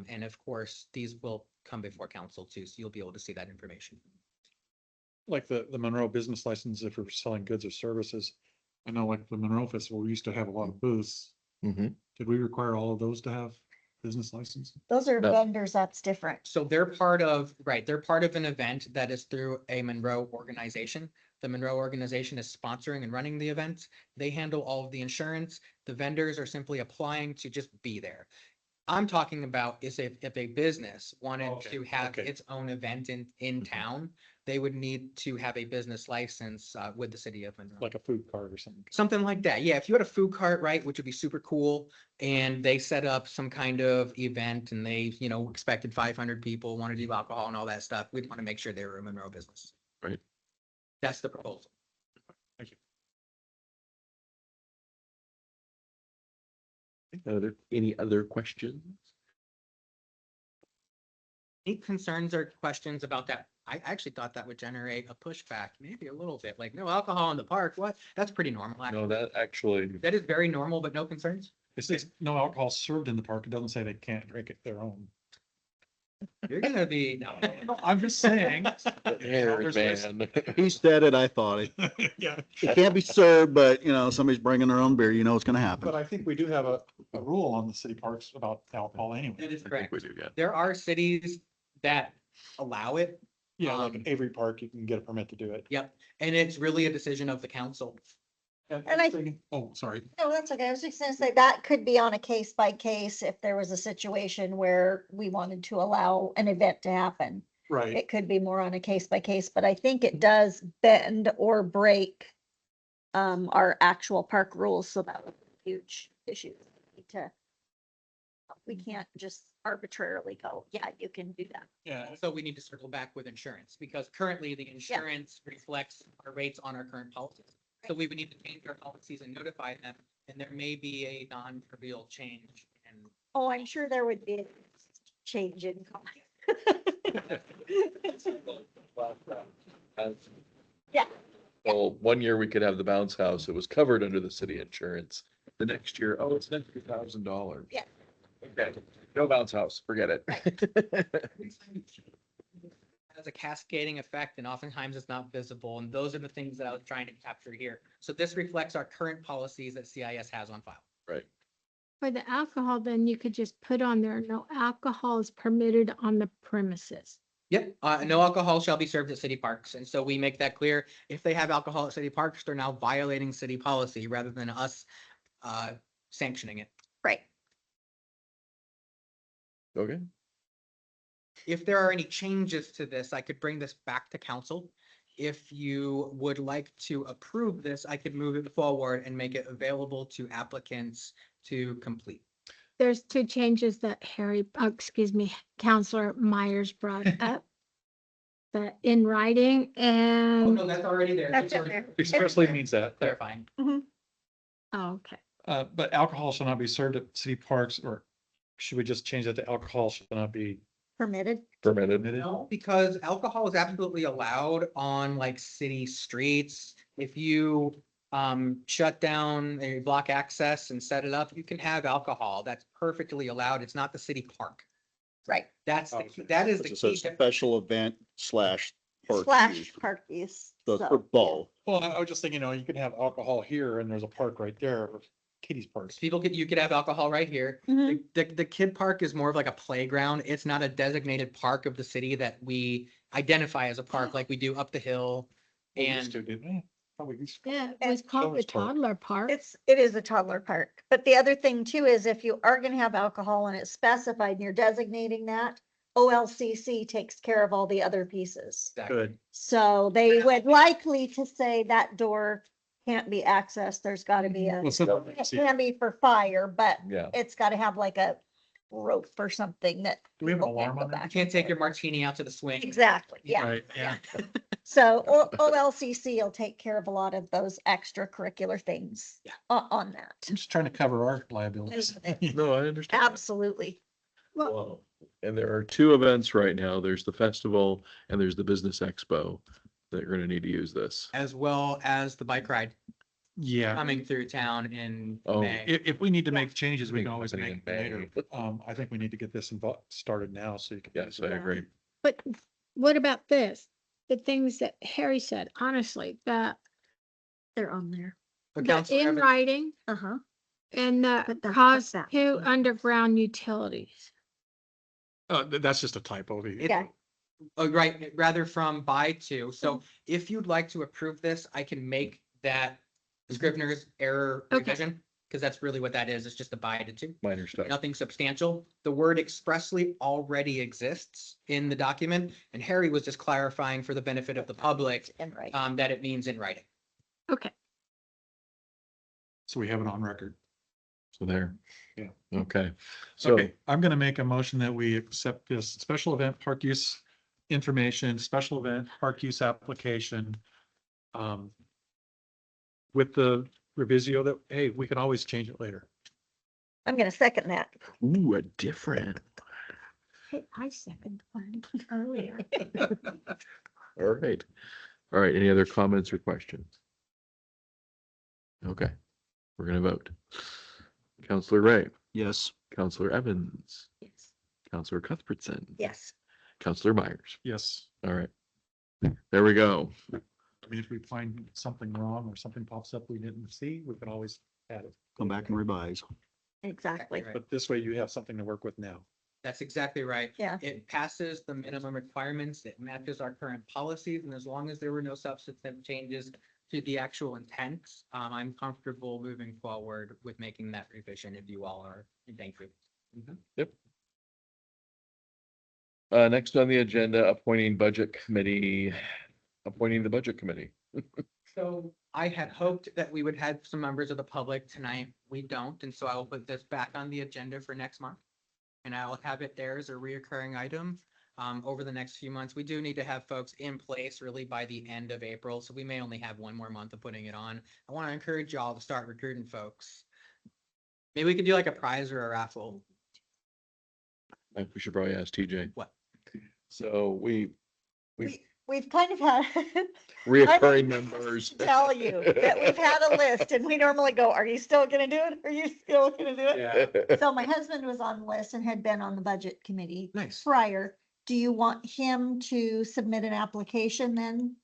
Speaker 1: And of course, these will come before council too. So you'll be able to see that information.
Speaker 5: Like the Monroe business license, if we're selling goods or services. I know like the Monroe Festival, we used to have a lot of booths. Did we require all of those to have business license?
Speaker 10: Those are
Speaker 4: No.
Speaker 10: vendors, that's different.
Speaker 1: So they're part of an event that is through a Monroe organization. The Monroe organization is sponsoring and running the event. They handle all of the insurance. The vendors are simply applying to just be there. I'm talking about is if a business wanted to have its own event in town, they would need to have a business license with the city of Monroe.
Speaker 5: Like a food cart or something?
Speaker 1: Something like that. Yeah, if you had a food cart, right, which would be super cool, and they set up some kind of event and they, expected 500 people, want to do alcohol and all that stuff, we'd want to make sure they were a Monroe business.
Speaker 4: Right.
Speaker 1: That's the proposal.
Speaker 5: Thank you.
Speaker 4: Any other questions?
Speaker 1: Any concerns or questions about that? I actually thought that would generate a pushback, maybe a little bit, like no alcohol in the park. What? That's pretty normal.
Speaker 4: No,
Speaker 1: Actually.
Speaker 4: that actually,
Speaker 1: That is very normal, but no concerns.
Speaker 5: It says no alcohol served in the park. It doesn't say they can't drink it their own.
Speaker 1: You're gonna be, no.
Speaker 5: I'm just saying.
Speaker 4: Harry, man.
Speaker 8: He said it, I thought it.
Speaker 5: Yeah,
Speaker 8: It can't be served, but somebody's bringing their own beer, it's gonna happen.
Speaker 5: but I think we do have a rule on the city parks about alcohol anyway.
Speaker 1: That is
Speaker 4: I think
Speaker 1: correct.
Speaker 4: we do, yeah.
Speaker 1: There are cities that allow it.
Speaker 5: Yeah, like in Avery Park, you can get a permit to do it.
Speaker 1: Yep. And it's really a decision of the council.
Speaker 10: And
Speaker 5: Oh, sorry.
Speaker 10: No, that's okay. I was just gonna say that could be on a case by case if there was a situation where we wanted to allow an event to happen.
Speaker 5: Right.
Speaker 10: It could be more on a case by case, but I think it does bend or break our actual park rules, so that was a huge issue. We can't just arbitrarily go, yeah, you can do that.
Speaker 5: Yeah.
Speaker 1: Also, we need to circle back with insurance because currently the insurance reflects our rates on our current policies. So we would need to change our policies and notify them, and there may be a non-trivial change. And
Speaker 10: Oh, I'm sure there would be a change in cost. Yeah.
Speaker 4: Well, one year we could have the bounce house. It was covered under the city insurance. The next year, oh, it's an extra $1,000.
Speaker 10: Yeah.
Speaker 4: Okay, no bounce house, forget it.
Speaker 1: has a cascading effect and oftentimes it's not visible. And those are the things that I was trying to capture here. So this reflects our current policies that CIS has on file.
Speaker 4: Right.
Speaker 7: For the alcohol, then you could just put on there, no alcohol is permitted on the premises.
Speaker 1: Yep, no alcohol shall be served at city parks. And so we make that clear. If they have alcohol at city parks, they're now violating city policy rather than us sanctioning it.
Speaker 10: Right.
Speaker 4: Okay,
Speaker 1: If there are any changes to this, I could bring this back to council. If you would like to approve this, I could move it forward and make it available to applicants to complete.
Speaker 7: There's two changes that Counselor Myers brought up. The in writing
Speaker 1: Oh,
Speaker 7: and,
Speaker 1: no, that's already there.
Speaker 10: That's
Speaker 1: That's
Speaker 10: in
Speaker 1: already
Speaker 10: there.
Speaker 5: Expressly means that.
Speaker 1: clarifying.
Speaker 7: oh, okay.
Speaker 5: But alcohol shall not be served at city parks, or should we just change that to alcohol shall not be
Speaker 10: Permitted.
Speaker 4: permitted.
Speaker 5: permitted?
Speaker 1: No, because alcohol is absolutely allowed on like city streets. If you shut down a block access and set it up, you can have alcohol. That's perfectly allowed. It's not the city park.
Speaker 10: Right.
Speaker 1: That's,
Speaker 5: Okay.
Speaker 1: that is the
Speaker 8: It's
Speaker 1: key
Speaker 8: a
Speaker 1: difference.
Speaker 8: special event slash park
Speaker 10: Slash
Speaker 8: use.
Speaker 10: park use.
Speaker 8: So
Speaker 10: so,
Speaker 8: for both.
Speaker 5: Well, I was just thinking, you can have alcohol here and there's a park right there, or Kitty's Park.
Speaker 1: You could have alcohol right here.
Speaker 10: Mhm.
Speaker 1: The kid park is more of like a playground. It's not a designated park of the city that we identify as a park like we do up the hill.
Speaker 5: We used
Speaker 1: And
Speaker 5: to, didn't we? Thought we used to.
Speaker 7: Yeah, it was called the
Speaker 5: Children's park.
Speaker 7: toddler park.
Speaker 10: It is a toddler park. But the other thing too is if you are gonna have alcohol and it's specified and you're designating that, OLCC takes care of all the other pieces.
Speaker 1: exactly.
Speaker 5: Good.
Speaker 10: So they would likely to say that door can't be accessed. There's gotta be a,
Speaker 5: Well, some-
Speaker 10: it can be for fire, but
Speaker 4: Yeah,
Speaker 10: it's gotta have like a rope or something that.
Speaker 5: Do we have an
Speaker 10: people can't
Speaker 5: alarm
Speaker 10: go
Speaker 5: on that?
Speaker 1: You
Speaker 10: back
Speaker 1: can't
Speaker 10: and
Speaker 1: take your
Speaker 10: forth.
Speaker 1: martini out to the swing.
Speaker 10: Exactly, yeah.
Speaker 5: Right, yeah.
Speaker 10: So OLCC will take care of a lot of those extracurricular things.
Speaker 1: Yeah.
Speaker 10: On that.
Speaker 5: I'm just trying to cover our liabilities.
Speaker 4: no, I understand.
Speaker 10: Absolutely.
Speaker 4: Wow. And there are two events right now. There's the festival and there's the business expo that you're gonna need to use this.
Speaker 1: As well as the bike ride
Speaker 5: Yeah,
Speaker 1: coming through town in
Speaker 4: Oh.
Speaker 1: May.
Speaker 5: if we need to make changes, we can always
Speaker 4: Happening
Speaker 5: make
Speaker 4: in
Speaker 5: them later.
Speaker 4: May.
Speaker 5: I think we need to get this started now so you can.
Speaker 4: Yes, I agree.
Speaker 7: But what about this? The things that Harry said, honestly, the
Speaker 10: They're on there.
Speaker 1: Councilor
Speaker 7: in
Speaker 1: Evans-
Speaker 7: writing
Speaker 10: Uh-huh.
Speaker 7: and the
Speaker 10: But they're
Speaker 7: cost
Speaker 10: that.
Speaker 7: to underground utilities.
Speaker 5: That's just a typo.
Speaker 10: Yeah.
Speaker 1: Right, rather from buy to. So if you'd like to approve this, I can make that Scrivener's error
Speaker 7: Okay.
Speaker 1: revision. Because that's really what that is. It's just a buy to.
Speaker 4: Minor stuff.
Speaker 1: Nothing substantial. The word expressly already exists in the document. And Harry was just clarifying for the benefit of the public
Speaker 10: And right.
Speaker 1: that it means in writing.
Speaker 7: Okay,
Speaker 5: So we have it on record.
Speaker 4: So there.
Speaker 5: Yeah.
Speaker 4: Okay. So,
Speaker 5: Okay, I'm gonna make a motion that we accept this special event park use information, special event park use application. With the revisio that, hey, we can always change it later.
Speaker 10: I'm gonna second that.
Speaker 4: ooh, a different.
Speaker 7: hey, I second one earlier.
Speaker 4: All right. All right. Any other comments or questions? Okay, we're gonna vote. Counselor Ray,
Speaker 8: Yes.
Speaker 4: Counselor Evans,
Speaker 10: Yes.
Speaker 4: Counselor Cuthbertson.
Speaker 10: Yes.
Speaker 4: Counselor Myers.
Speaker 5: Yes,
Speaker 4: All right. There we go.
Speaker 5: I mean, if we find something wrong or something pops up we didn't see, we can always add it.
Speaker 8: Come back and revise.
Speaker 10: Exactly.
Speaker 1: Right.
Speaker 5: But this way you have something to work with now.
Speaker 1: That's exactly right.
Speaker 10: Yeah.
Speaker 1: It passes the minimum requirements. It matches our current policies. And as long as there were no substantive changes to the actual intent, I'm comfortable moving forward with making that revision if you all are. Thank you.
Speaker 4: Yep. Next on the agenda, appointing the budget committee.
Speaker 1: So I had hoped that we would have some members of the public tonight. We don't, and so I will put this back on the agenda for next month. And I will have it there as a reoccurring item over the next few months. We do need to have folks in place really by the end of April, so we may only have one more month of putting it on. I want to encourage y'all to start recruiting folks. Maybe we could do like a prize or a raffle.
Speaker 4: We should probably ask TJ.
Speaker 1: What?
Speaker 4: So we
Speaker 10: We've kind of had.
Speaker 4: reoccurring
Speaker 10: I
Speaker 4: members.
Speaker 10: tell you that we've had a list and we normally go, are you still gonna do it? Are you still gonna do it? So my husband was on the list and had been on the budget committee
Speaker 1: Nice.
Speaker 10: prior. Do you want him to submit an application then?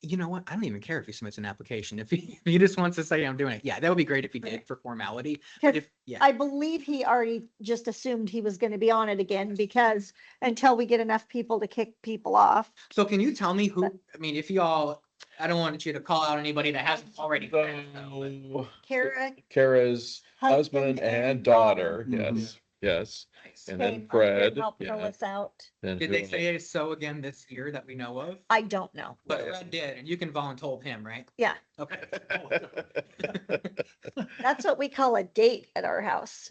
Speaker 1: You know what? I don't even care if he submits an application. If he just wants to say I'm doing it, yeah, that would be great if he did for formality. But
Speaker 10: 'Cause
Speaker 1: if, yeah,
Speaker 10: I believe he already just assumed he was gonna be on it again because until we get enough people to kick people off.
Speaker 1: so can you tell me who, I mean, if y'all, I don't want you to call out anybody that hasn't already.
Speaker 4: So,
Speaker 10: Kara.
Speaker 4: Kara's husband and daughter,
Speaker 8: Mhm.
Speaker 4: yes, yes.
Speaker 1: Nice.
Speaker 4: And then
Speaker 10: came up
Speaker 4: Fred,
Speaker 10: Helped fill
Speaker 4: yeah.
Speaker 10: us out.
Speaker 4: Then
Speaker 1: Did
Speaker 4: who
Speaker 1: they
Speaker 4: else?
Speaker 1: say so again this year that we know of?
Speaker 10: I don't know.
Speaker 1: But Fred did, and you can volunteer him, right?
Speaker 10: Yeah,
Speaker 1: Okay.
Speaker 10: that's what we call a date at our house.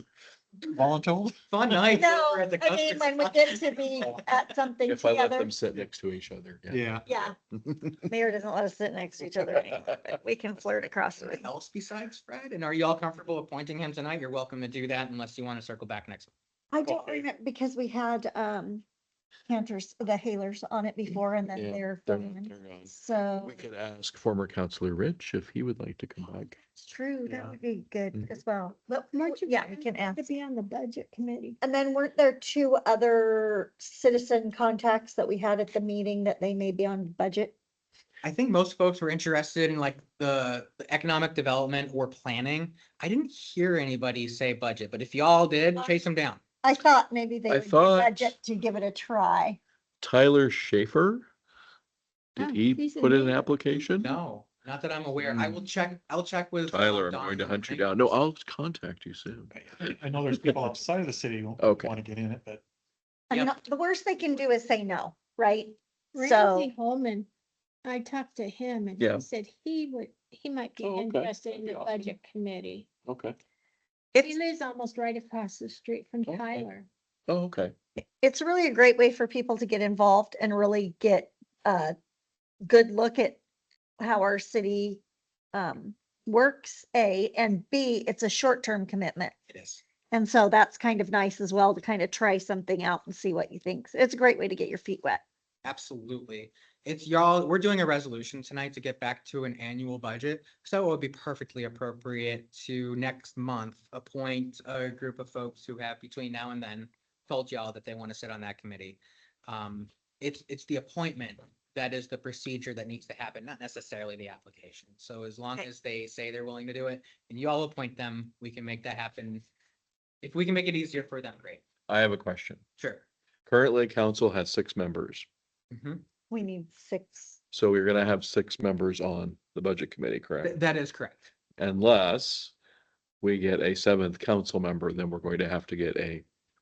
Speaker 5: Voluntold?
Speaker 1: Fun night.
Speaker 10: No,
Speaker 1: over at the
Speaker 10: I mean, when we get to be at something
Speaker 4: If I let
Speaker 10: together.
Speaker 4: them sit next to each other.
Speaker 5: Yeah.
Speaker 10: Yeah, Mayor doesn't let us sit next to each other anymore, but we can flirt across the room.
Speaker 1: Anything else besides Fred? And are you all comfortable appointing him tonight? You're welcome to do that unless you want to circle back next.
Speaker 10: I don't remember because we had Cantors, the Halers on it before and then
Speaker 4: Yeah,
Speaker 10: they're
Speaker 4: they're
Speaker 10: gone.
Speaker 4: gone.
Speaker 10: So
Speaker 4: We could ask former counselor Rich if he would like to come back.
Speaker 10: it's true,
Speaker 5: Yeah.
Speaker 10: that would be good
Speaker 4: Mhm.
Speaker 10: as well. But
Speaker 7: Weren't you
Speaker 10: yeah, we can ask.
Speaker 7: To be on the budget committee.
Speaker 10: And then weren't there two other citizen contacts that we had at the meeting that they may be on budget?
Speaker 1: I think most folks were interested in like the economic development or planning. I didn't hear anybody say budget, but if y'all did, chase them down.
Speaker 10: I thought maybe they
Speaker 4: I
Speaker 10: would do
Speaker 4: thought-
Speaker 10: budget to give it a try.
Speaker 4: Tyler Schaefer?
Speaker 7: Oh,
Speaker 4: Did he
Speaker 7: he's in
Speaker 4: put in an
Speaker 7: there.
Speaker 4: application?
Speaker 1: No, not that I'm aware. I will check, I'll check with.
Speaker 4: Tyler, I'm
Speaker 1: Don
Speaker 4: going to hunt you
Speaker 1: Thank
Speaker 4: down. No, I'll contact you soon.
Speaker 5: I know there's people outside of the city who
Speaker 4: Okay.
Speaker 5: want to get in it, but
Speaker 10: I mean,
Speaker 1: Yep.
Speaker 10: the worst they can do is say no, right?
Speaker 7: Ramsey
Speaker 10: So,
Speaker 7: Holman, I talked to him and
Speaker 4: Yeah.
Speaker 7: he said he might be
Speaker 4: Oh, okay.
Speaker 7: interested in
Speaker 4: That'd
Speaker 7: the
Speaker 4: be awesome.
Speaker 7: budget committee.
Speaker 4: Okay.
Speaker 7: He
Speaker 10: it's,
Speaker 7: lives almost right across the street from
Speaker 4: Okay.
Speaker 7: Tyler.
Speaker 4: Oh, okay.
Speaker 10: it's really a great way for people to get involved and really get a good look at how our city works, A, and B, it's a short-term commitment.
Speaker 1: It is.
Speaker 10: And so that's kind of nice as well to kind of try something out and see what you think. So it's a great way to get your feet wet.
Speaker 1: Absolutely. It's y'all, we're doing a resolution tonight to get back to an annual budget. So it would be perfectly appropriate to next month appoint a group of folks who have between now and then told y'all that they want to sit on that committee. It's the appointment that is the procedure that needs to happen, not necessarily the application. So as long
Speaker 10: Okay.
Speaker 1: as they say they're willing to do it and you all appoint them, we can make that happen. If we can make it easier for them, great.
Speaker 4: I have a question.
Speaker 1: Sure.
Speaker 4: Currently, council has 6 members.
Speaker 1: Mhm.
Speaker 10: We need 6.
Speaker 4: So we're gonna have 6 members on the budget committee, correct?
Speaker 1: That is correct.
Speaker 4: Unless we get a 7th council member, then we're going to have to get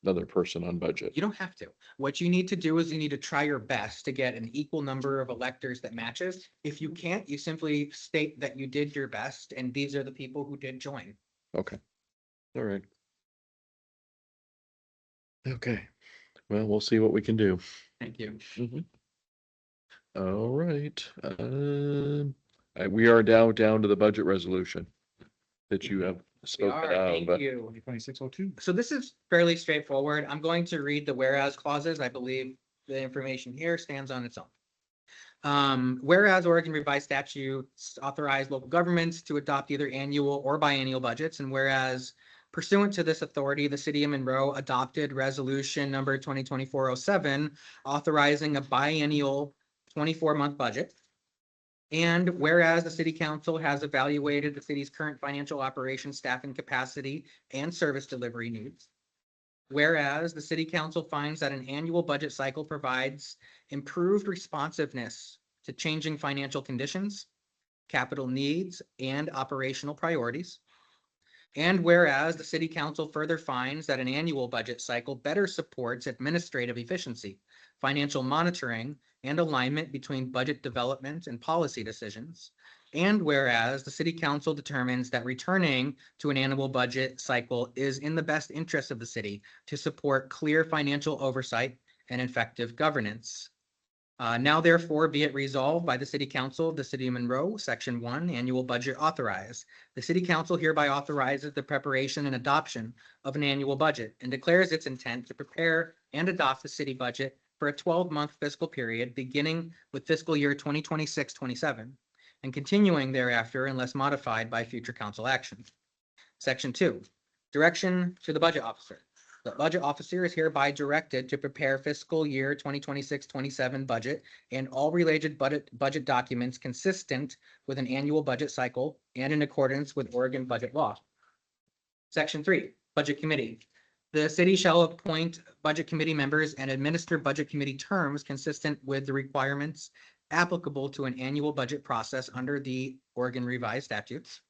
Speaker 4: another person on budget.
Speaker 1: You don't have to. What you need to do is you need to try your best to get an equal number of electors that matches. If you can't, you simply state that you did your best and these are the people who did join.
Speaker 4: Okay. All right. Okay. Well, we'll see what we can do.
Speaker 1: Thank you.
Speaker 4: All right. We are now down to the budget resolution that you have
Speaker 1: We
Speaker 4: spoken
Speaker 1: are,
Speaker 4: of.
Speaker 1: thank you.
Speaker 5: 2602.
Speaker 1: So this is fairly straightforward. I'm going to read the whereas clauses. I believe the information here stands on its own. Whereas Oregon revised statutes authorize local governments to adopt either annual or biennial budgets, and whereas pursuant to this authority, the city of Monroe adopted resolution number 2024-07, authorizing a biennial 24-month budget. And whereas the city council has evaluated the city's current financial operations, staffing capacity, and service delivery needs. Whereas the city council finds that an annual budget cycle provides improved responsiveness to changing financial conditions, capital needs, and operational priorities. And whereas the city council further finds that an annual budget cycle better supports administrative efficiency, financial monitoring, and alignment between budget development and policy decisions. And whereas the city council determines that returning to an annual budget cycle is in the best interest of the city to support clear financial oversight and effective governance. Now therefore be it resolved by the City Council of the City of Monroe, Section 1, Annual Budget Authorized. The City Council hereby authorizes the preparation and adoption of an annual budget and declares its intent to prepare and adopt the city budget for a 12-month fiscal period beginning with fiscal year 2026-27 and continuing thereafter unless modified by future council action. Section 2, Direction to the Budget Officer. The budget officer is hereby directed to prepare fiscal year 2026-27 budget and all related budget documents consistent with an annual budget cycle and in accordance with Oregon budget law. Section 3, Budget Committee. The city shall appoint budget committee members and administer budget committee terms consistent with the requirements applicable to an annual budget process under the Oregon Revised Statutes.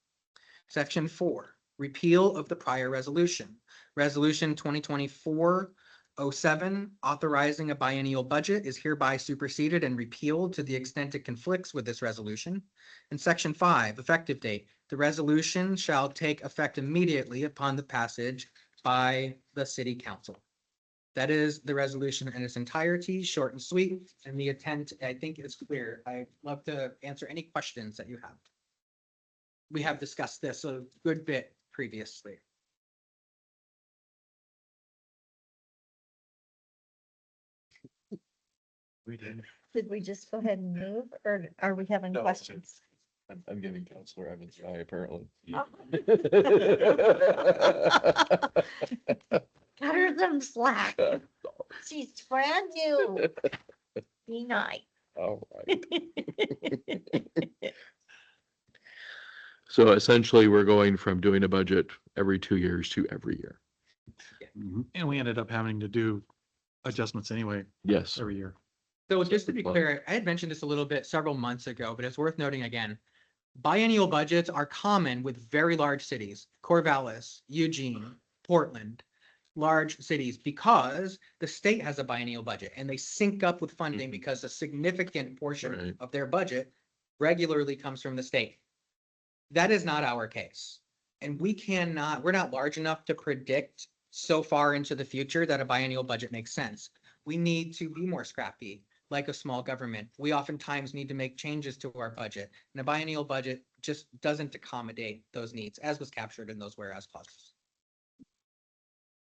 Speaker 1: Section 4, Repeal of the prior resolution. Resolution 2024-07, authorizing a biennial budget, is hereby superseded and repealed to the extent it conflicts with this resolution. And Section 5, effective date. The resolution shall take effect immediately upon the passage by the City Council. That is the resolution in its entirety, short and sweet, and the intent, I think, is clear. I'd love to answer any questions that you have. We have discussed this a good bit previously.
Speaker 4: We did.
Speaker 10: Did we just go ahead and move or are we having
Speaker 4: No.
Speaker 10: questions?
Speaker 4: I'm giving Counselor Evans eye apparently.
Speaker 10: Oh. Cut her some slack. She's brand new. Be nice.
Speaker 4: All right. So essentially, we're going from doing a budget every 2 years to every year.
Speaker 5: And we ended up having to do adjustments anyway
Speaker 4: Yes.
Speaker 5: every year.
Speaker 1: So just to be
Speaker 4: Well-
Speaker 1: clear, I had mentioned this a little bit several months ago, but it's worth noting again. Biennial budgets are common with very large cities, Corvallis, Eugene, Portland, large cities, because the state has a biennial budget and they sync up with funding
Speaker 4: Mhm.
Speaker 1: because a significant portion
Speaker 4: Right.
Speaker 1: of their budget regularly comes from the state. That is not our case. And we're not large enough to predict so far into the future that a biennial budget makes sense. We need to be more scrappy, like a small government. We oftentimes need to make changes to our budget, and a biennial budget just doesn't accommodate those needs, as was captured in those whereas clauses.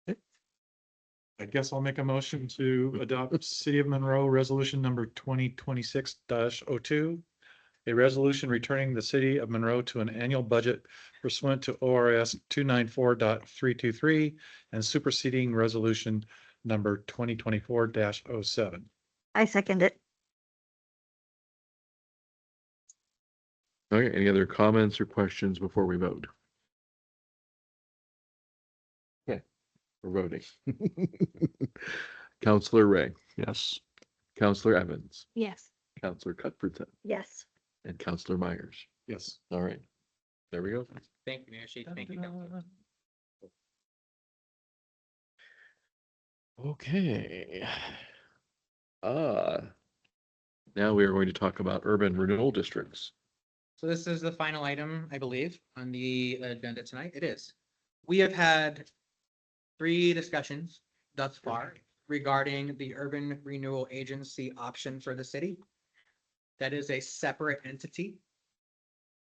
Speaker 5: I guess I'll make a motion to adopt City of Monroe Resolution number 2026-02. A resolution returning the City of Monroe to an annual budget pursuant to ORS 294.323 and superseding resolution number 2024-07.
Speaker 10: I second it.
Speaker 4: Okay, any other comments or questions before we vote? Okay, we're voting. Counselor Ray,
Speaker 5: Yes.
Speaker 4: Counselor Evans,
Speaker 7: Yes.
Speaker 4: Counselor Cuthbertson,
Speaker 10: Yes.
Speaker 4: and Counselor Myers.
Speaker 5: Yes.
Speaker 4: All right, there we go.
Speaker 1: Thank you, Mayor Sheet. Thank you, Councilor.
Speaker 4: Okay. Now we are going to talk about urban renewal districts.
Speaker 1: So this is the final item, I believe, on the agenda tonight. It is. We have had 3 discussions thus far regarding the Urban Renewal Agency option for the city. That is a separate entity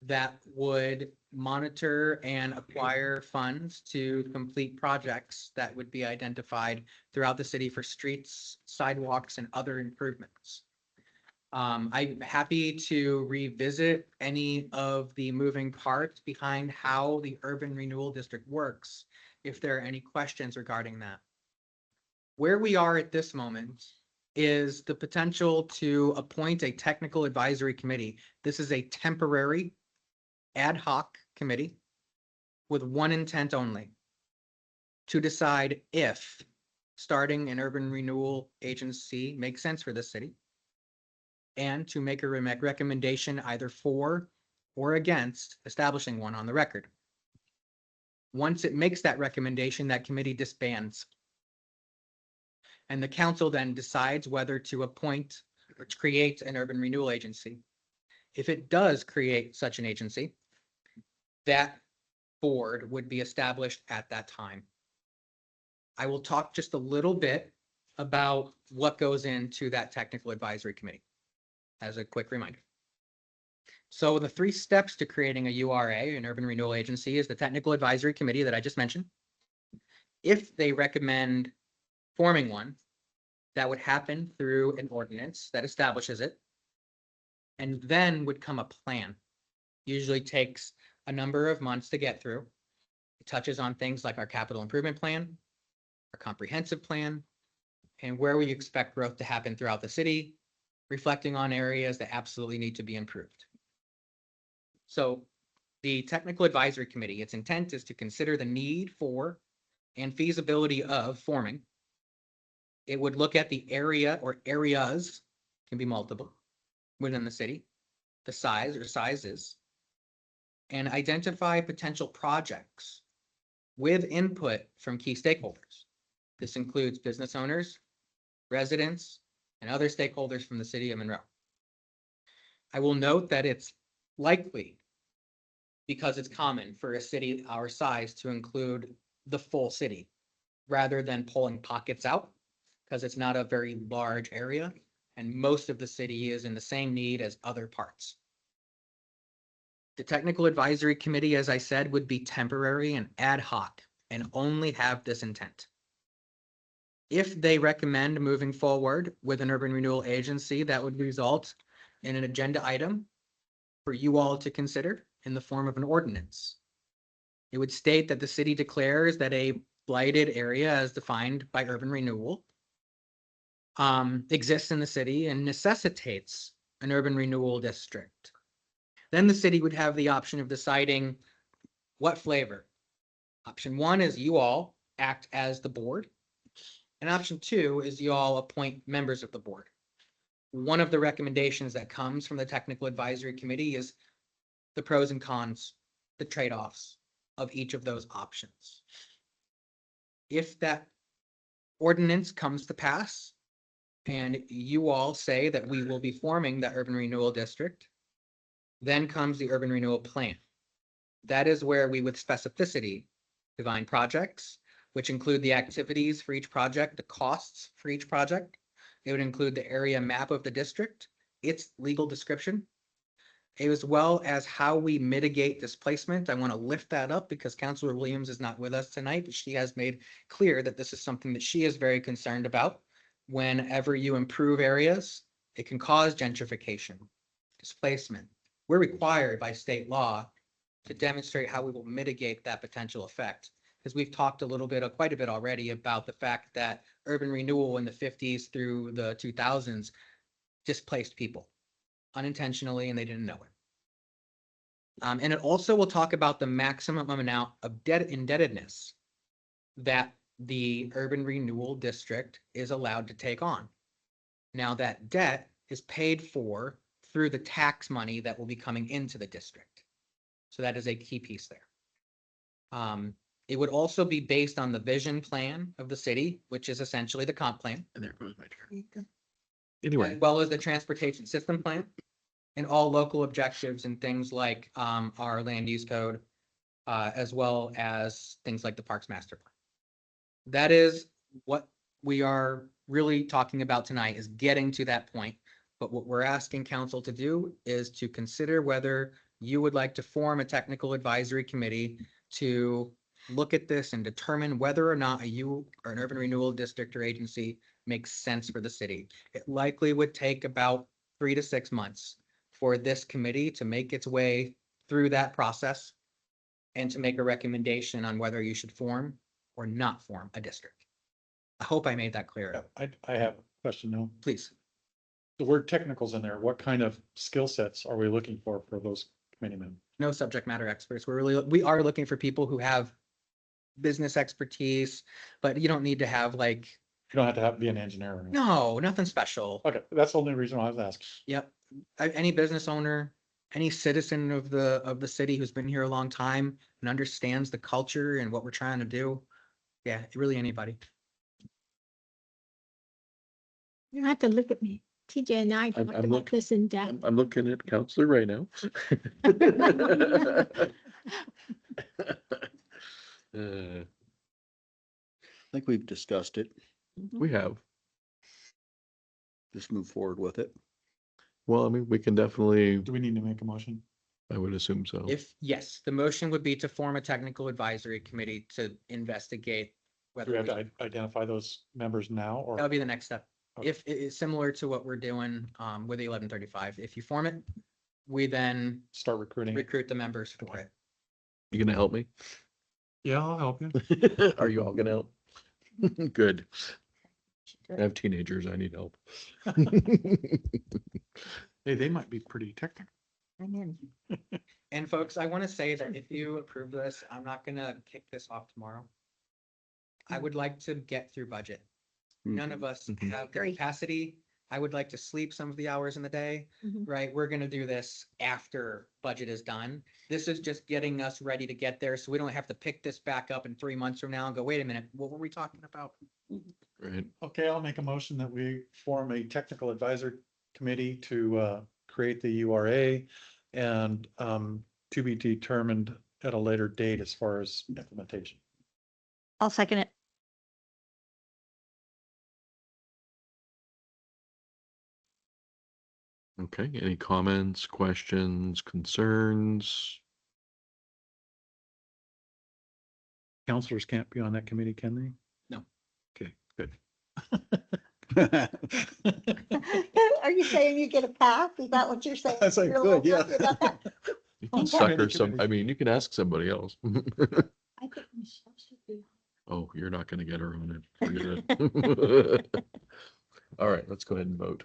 Speaker 1: that would monitor and acquire funds to complete projects that would be identified throughout the city for streets, sidewalks, and other improvements. I'm happy to revisit any of the moving parts behind how the Urban Renewal District works, if there are any questions regarding that. Where we are at this moment is the potential to appoint a technical advisory committee. This is a temporary ad hoc committee with one intent only: to decide if starting an urban renewal agency makes sense for the city, and to make a recommendation either for or against establishing one on the record. Once it makes that recommendation, that committee disbands. And the council then decides whether to appoint or to create an urban renewal agency. If it does create such an agency, that board would be established at that time. I will talk just a little bit about what goes into that technical advisory committee as a quick reminder. So the 3 steps to creating a URA, an urban renewal agency, is the technical advisory committee that I just mentioned. If they recommend forming one, that would happen through an ordinance that establishes it. And then would come a plan. Usually takes a number of months to get through. It touches on things like our capital improvement plan, our comprehensive plan, and where we expect growth to happen throughout the city, reflecting on areas that absolutely need to be improved. So the Technical Advisory Committee, its intent is to consider the need for and feasibility of forming. It would look at the area or areas, can be multiple, within the city, the size or sizes, and identify potential projects with input from key stakeholders. This includes business owners, residents, and other stakeholders from the city of Monroe. I will note that it's likely, because it's common for a city our size to include the full city rather than pulling pockets out, because it's not a very large area and most of the city is in the same need as other parts. The Technical Advisory Committee, as I said, would be temporary and ad hoc and only have this intent. If they recommend moving forward with an urban renewal agency, that would result in an agenda item for you all to consider in the form of an ordinance. It would state that the city declares that a blighted area as defined by urban renewal exists in the city and necessitates an urban renewal district. Then the city would have the option of deciding what flavor. Option 1 is you all act as the board. And option 2 is you all appoint members of the board. One of the recommendations that comes from the Technical Advisory Committee is the pros and cons, the trade-offs of each of those options. If that ordinance comes to pass and you all say that we will be forming the urban renewal district, then comes the urban renewal plan. That is where we with specificity define projects, which include the activities for each project, the costs for each project. It would include the area map of the district, its legal description, as well as how we mitigate displacement. I want to lift that up because Councilor Williams is not with us tonight, but she has made clear that this is something that she is very concerned about. Whenever you improve areas, it can cause gentrification, displacement. We're required by state law to demonstrate how we will mitigate that potential effect. Because we've talked a little bit, quite a bit already about the fact that urban renewal in the 50s through the 2000s displaced people unintentionally and they didn't know it. And it also will talk about the maximum amount of indebtedness that the urban renewal district is allowed to take on. Now that debt is paid for through the tax money that will be coming into the district. So that is a key piece there. It would also be based on the vision plan of the city, which is essentially the comp plan.
Speaker 4: And there goes my turn. Anyway,
Speaker 1: As well as the transportation system plan and all local objectives and things like our land use code, as well as things like the Parks Master Plan. That is what we are really talking about tonight, is getting to that point. But what we're asking council to do is to consider whether you would like to form a technical advisory committee to look at this and determine whether or not an urban renewal district or agency makes sense for the city. It likely would take about 3 to 6 months for this committee to make its way through that process and to make a recommendation on whether you should form or not form a district. I hope I made that clear.
Speaker 5: I have a question now.
Speaker 1: Please.
Speaker 5: The word technical's in there. What kind of skill sets are we looking for those committee members?
Speaker 1: No subject matter experts. We are looking for people who have business expertise, but you don't need to have like,
Speaker 5: You don't have to be an engineer. Or anything.
Speaker 1: no, nothing special.
Speaker 5: Okay, that's the only reason I was asking.
Speaker 1: Yep. Any business owner, any citizen of the city who's been here a long time and understands the culture and what we're trying to do. Yeah, really anybody.
Speaker 7: You don't have to look at me. TJ and I
Speaker 4: I'm
Speaker 7: talked about
Speaker 4: look-
Speaker 7: this in depth.
Speaker 4: I'm looking at Counselor right now.
Speaker 8: I think we've discussed it.
Speaker 4: We have.
Speaker 8: Just move forward with it.
Speaker 4: Well, I mean, we can definitely,
Speaker 5: Do we need to make a motion?
Speaker 4: I would assume so.
Speaker 1: If, yes, the motion would be to form a technical advisory committee to investigate
Speaker 5: Do we
Speaker 1: whether
Speaker 5: have
Speaker 1: we-
Speaker 5: to identify those members now or?
Speaker 1: that would be the next step.
Speaker 5: Okay.
Speaker 1: If it is similar to what we're doing with the 1135, if you form it, we then
Speaker 5: Start recruiting?
Speaker 1: recruit the members for it.
Speaker 4: You gonna help me?
Speaker 5: Yeah, I'll help you.
Speaker 4: Are you all gonna help? Good. I have teenagers. I need help.
Speaker 5: Hey, they might be pretty technical.
Speaker 10: I'm in.
Speaker 1: And folks, I want to say that if you approve this, I'm not gonna kick this off tomorrow. I would like to get through budget. None of us
Speaker 4: Mhm.
Speaker 1: have the
Speaker 10: Agree.
Speaker 1: capacity. I would like to sleep some of the hours in the day,
Speaker 7: Mhm.
Speaker 1: right? We're gonna do this after budget is done. This is just getting us ready to get there, so we don't have to pick this back up in 3 months from now and go, wait a minute, what were we talking about?
Speaker 4: Right.
Speaker 5: Okay, I'll make a motion that we form a technical advisor committee to create the URA and to be determined at a later date as far as implementation.
Speaker 10: I'll second it.
Speaker 4: Okay, any comments, questions, concerns?
Speaker 5: Counselors can't be on that committee, can they?
Speaker 1: No.
Speaker 5: Okay, good.
Speaker 10: Are you saying you get a pass? Is that what you're saying?
Speaker 5: I say
Speaker 10: You're a little
Speaker 5: good, yeah.
Speaker 10: happy about that?
Speaker 4: You can
Speaker 10: Okay.
Speaker 4: sucker some, I mean, you can ask somebody else.
Speaker 10: I think Michelle should be.
Speaker 4: Oh, you're not gonna get her on it. Forget it. All right, let's go ahead and vote.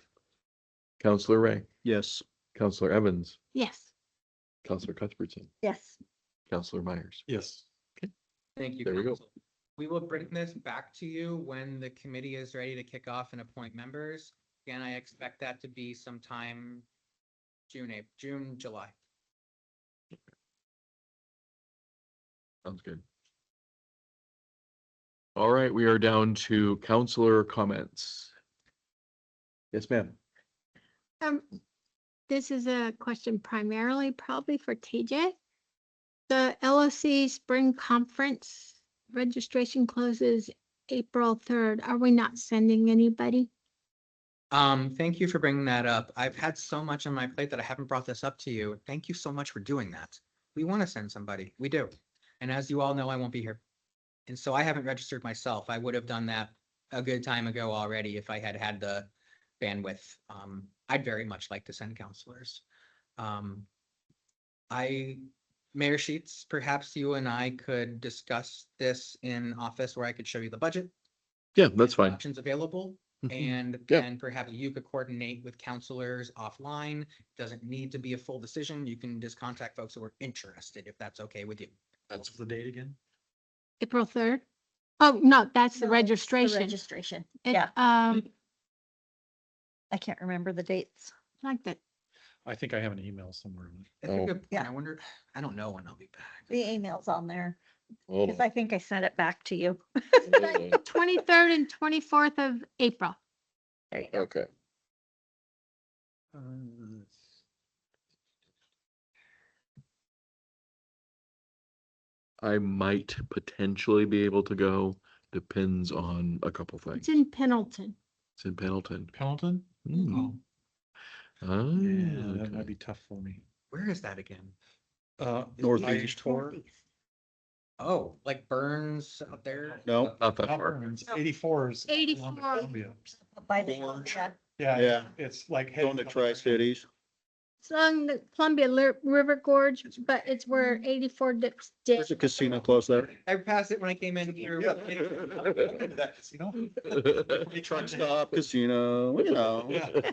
Speaker 4: Counselor Ray,
Speaker 8: Yes.
Speaker 4: Counselor Evans,
Speaker 7: Yes.
Speaker 4: Counselor Cuthbertson,
Speaker 10: Yes.
Speaker 4: Counselor Myers.
Speaker 5: Yes.
Speaker 1: Thank you.
Speaker 4: There we go.
Speaker 1: council. We will bring this back to you when the committee is ready to kick off and appoint members. Again, I expect that to be sometime June, July.
Speaker 4: Sounds good. All right, we are down to counselor comments. Yes, ma'am.
Speaker 7: This is a question primarily probably for TJ. The LOC Spring Conference registration closes April 3rd. Are we not sending anybody?
Speaker 1: Thank you for bringing that up. I've had so much on my plate that I haven't brought this up to you. Thank you so much for doing that. We want to send somebody. We do. And as you all know, I won't be here. And so I haven't registered myself. I would have done that a good time ago already if I had had the bandwidth. I'd very much like to send counselors. Mayor Sheets, perhaps you and I could discuss this in office where I could show you the budget.
Speaker 4: Yeah, that's
Speaker 1: and
Speaker 4: fine.
Speaker 1: Options available.
Speaker 4: Mhm.
Speaker 1: And
Speaker 4: Yeah.
Speaker 1: then perhaps you could coordinate with counselors offline. Doesn't need to be a full decision. You can just contact folks who are interested, if that's okay with you.
Speaker 5: What's the date again?
Speaker 7: April 3rd? Oh, no, that's the
Speaker 10: No, the
Speaker 7: registration.
Speaker 10: registration.
Speaker 7: It,
Speaker 10: Yeah,
Speaker 7: I
Speaker 10: can't remember the dates.
Speaker 7: like that.
Speaker 5: I think I have an email somewhere.
Speaker 1: That's
Speaker 4: Oh.
Speaker 1: a good point.
Speaker 10: Yeah.
Speaker 1: I wonder, I don't know when I'll be back.
Speaker 10: The email's on there,
Speaker 4: Oh,
Speaker 10: because I think I sent it back to you.
Speaker 7: 23rd and 24th of April.
Speaker 10: There you go.
Speaker 4: okay. I might potentially be able to go, depends on a couple things.
Speaker 7: It's in Pendleton.
Speaker 4: It's in Pendleton.
Speaker 5: Pendleton?
Speaker 4: Hmm.
Speaker 5: Oh,
Speaker 4: Ah,
Speaker 5: yeah, that
Speaker 4: okay.
Speaker 5: might be tough for me.
Speaker 1: Where is that again?
Speaker 8: Northeast.
Speaker 5: I-4.
Speaker 1: Oh, like Burns out there?
Speaker 8: No,
Speaker 4: Not that
Speaker 5: Not
Speaker 4: far.
Speaker 5: Burns, 84 is.
Speaker 7: 84.
Speaker 5: Columbia.
Speaker 10: By the,
Speaker 8: Orange.
Speaker 10: yeah.
Speaker 5: Yeah,
Speaker 8: Yeah.
Speaker 5: it's like.
Speaker 8: going to Tri-Cities.
Speaker 7: It's on the Columbia River Gorge, but it's where 84 dips.
Speaker 8: There's a casino close there.
Speaker 1: I passed it when I came in here.
Speaker 5: That casino?
Speaker 8: Truck stop, casino, you know.
Speaker 5: Yeah.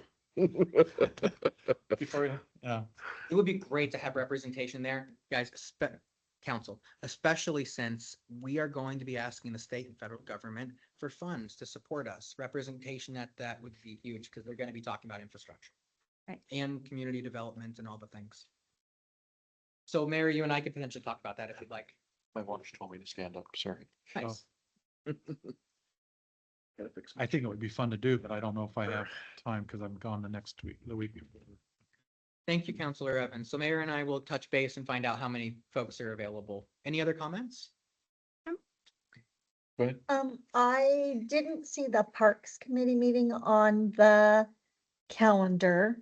Speaker 5: Before, yeah.
Speaker 1: It would be great to have representation there, guys, council, especially since we are going to be asking the state and federal government for funds to support us. Representation at that would be huge because they're going to be talking about infrastructure.
Speaker 10: Right.
Speaker 1: And community development and all the things. So Mayor, you and I could potentially talk about that if you'd like.
Speaker 4: My watch told me to stand up, sorry.
Speaker 1: Nice.
Speaker 4: Gotta fix
Speaker 5: I think it would be fun to do, but I don't know if I have time because I'm gone the next week, the week before.
Speaker 1: Thank you, Counselor Evans. So Mayor and I will touch base and find out how many folks are available. Any other comments?
Speaker 4: Go ahead.
Speaker 10: I didn't see the Parks Committee meeting on the calendar.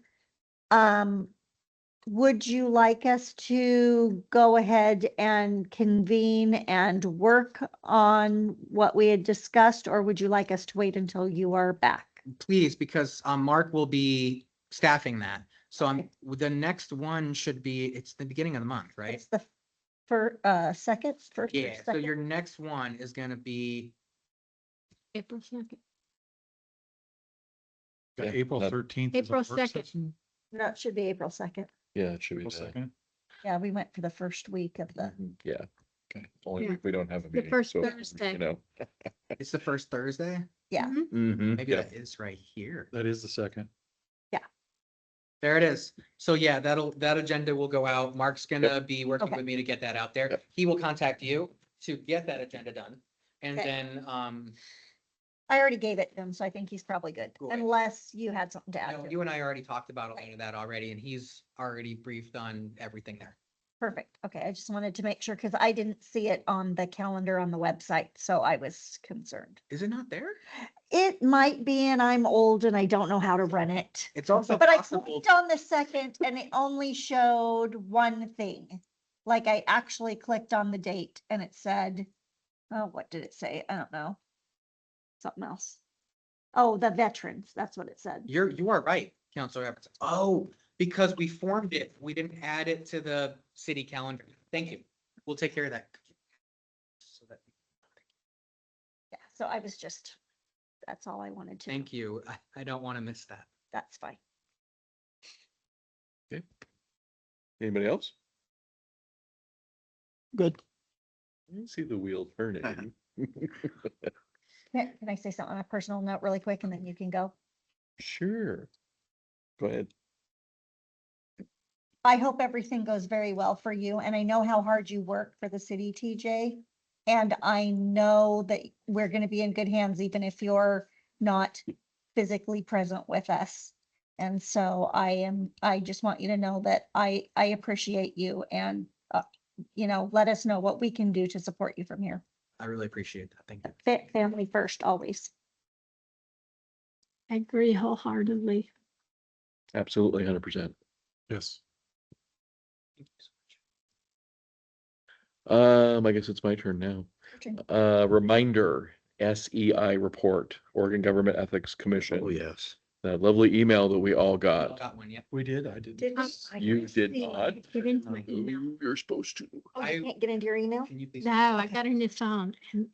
Speaker 10: Would you like us to go ahead and convene and work on what we had discussed, or would you like us to wait until you are back?
Speaker 1: Please, because Mark will be staffing that. So the next one should be, it's the beginning of the month, right?
Speaker 10: It's the second, first or
Speaker 1: Yeah, so
Speaker 10: second?
Speaker 1: your next one is gonna be,
Speaker 7: April 2nd.
Speaker 5: Got
Speaker 4: Yeah,
Speaker 5: April
Speaker 4: that-
Speaker 5: 13th. is a
Speaker 7: April
Speaker 5: work
Speaker 7: 2nd.
Speaker 5: session.
Speaker 10: No, it should be April 2nd.
Speaker 4: Yeah, it should be
Speaker 5: April
Speaker 4: that.
Speaker 5: 2nd.
Speaker 10: Yeah, we went for the first week of the,
Speaker 4: Mhm, yeah, okay, only
Speaker 7: Yeah.
Speaker 4: week we don't have a
Speaker 7: The
Speaker 4: meeting.
Speaker 7: first
Speaker 4: so,
Speaker 7: Thursday.
Speaker 4: You know.
Speaker 1: it's the first Thursday?
Speaker 10: yeah.
Speaker 7: Mhm.
Speaker 4: Mhm,
Speaker 1: Maybe
Speaker 4: yeah.
Speaker 1: that is right here.
Speaker 5: That is the second.
Speaker 1: There it is. So yeah, that agenda will go out. Mark's gonna be working
Speaker 10: Okay.
Speaker 1: with me to get that out there.
Speaker 4: Yep.
Speaker 1: He will contact you to get that agenda done. And
Speaker 10: Okay.
Speaker 1: then,
Speaker 10: I already gave it to him, so I think he's probably good,
Speaker 1: Good.
Speaker 10: unless you had something to
Speaker 1: you
Speaker 10: add.
Speaker 1: know,
Speaker 10: to it.
Speaker 1: you and I already talked about a lot of that already, and he's already briefed on everything there.
Speaker 10: Perfect. Okay, I just wanted to make sure, because I didn't see it on the calendar on the website, so I was concerned.
Speaker 1: Is it not there?
Speaker 10: It might be, and I'm old and I don't know how to run it.
Speaker 1: It's also
Speaker 10: But I
Speaker 1: possible.
Speaker 10: clicked on the second and it only showed one thing. Like I actually clicked on the date and it said, oh, what did it say? I don't know. Something else. Oh, the veterans, that's what it said.
Speaker 1: You are right, Counselor Evans. Oh, because we formed it, we didn't add it to the city calendar. Thank you. We'll take care of that. So that-
Speaker 10: Yeah, so I was just, that's all I wanted to. know.
Speaker 1: Thank you. I don't want to miss that.
Speaker 10: That's fine.
Speaker 4: Anybody else?
Speaker 8: Good.
Speaker 4: I see the wheel turning.
Speaker 10: Can I say something on a personal note really quick and then you can go?
Speaker 4: Sure. Go ahead.
Speaker 10: I hope everything goes very well for you, and I know how hard you work for the city, TJ. And I know that we're gonna be in good hands, even if you're not physically present with us. And so I just want you to know that I appreciate you and, let us know what we can do to support you from here.
Speaker 1: I really appreciate that. Thank you.
Speaker 10: Family first, always.
Speaker 7: I agree wholeheartedly.
Speaker 4: Absolutely, 100%.
Speaker 5: Yes.
Speaker 4: I guess it's my turn now. Reminder, SEI report, Oregon Government Ethics Commission.
Speaker 8: Oh, yes.
Speaker 4: That lovely email that we all got.
Speaker 1: Got one, yep.
Speaker 5: We did, I did.
Speaker 10: Did we? I
Speaker 4: You
Speaker 10: can't
Speaker 4: did
Speaker 10: see.
Speaker 4: not.
Speaker 7: Get into my email.
Speaker 4: Ooh, you're supposed to.
Speaker 10: Oh,
Speaker 1: I-
Speaker 10: you can't get into your email?
Speaker 1: Can you please?
Speaker 7: No, I got a new phone and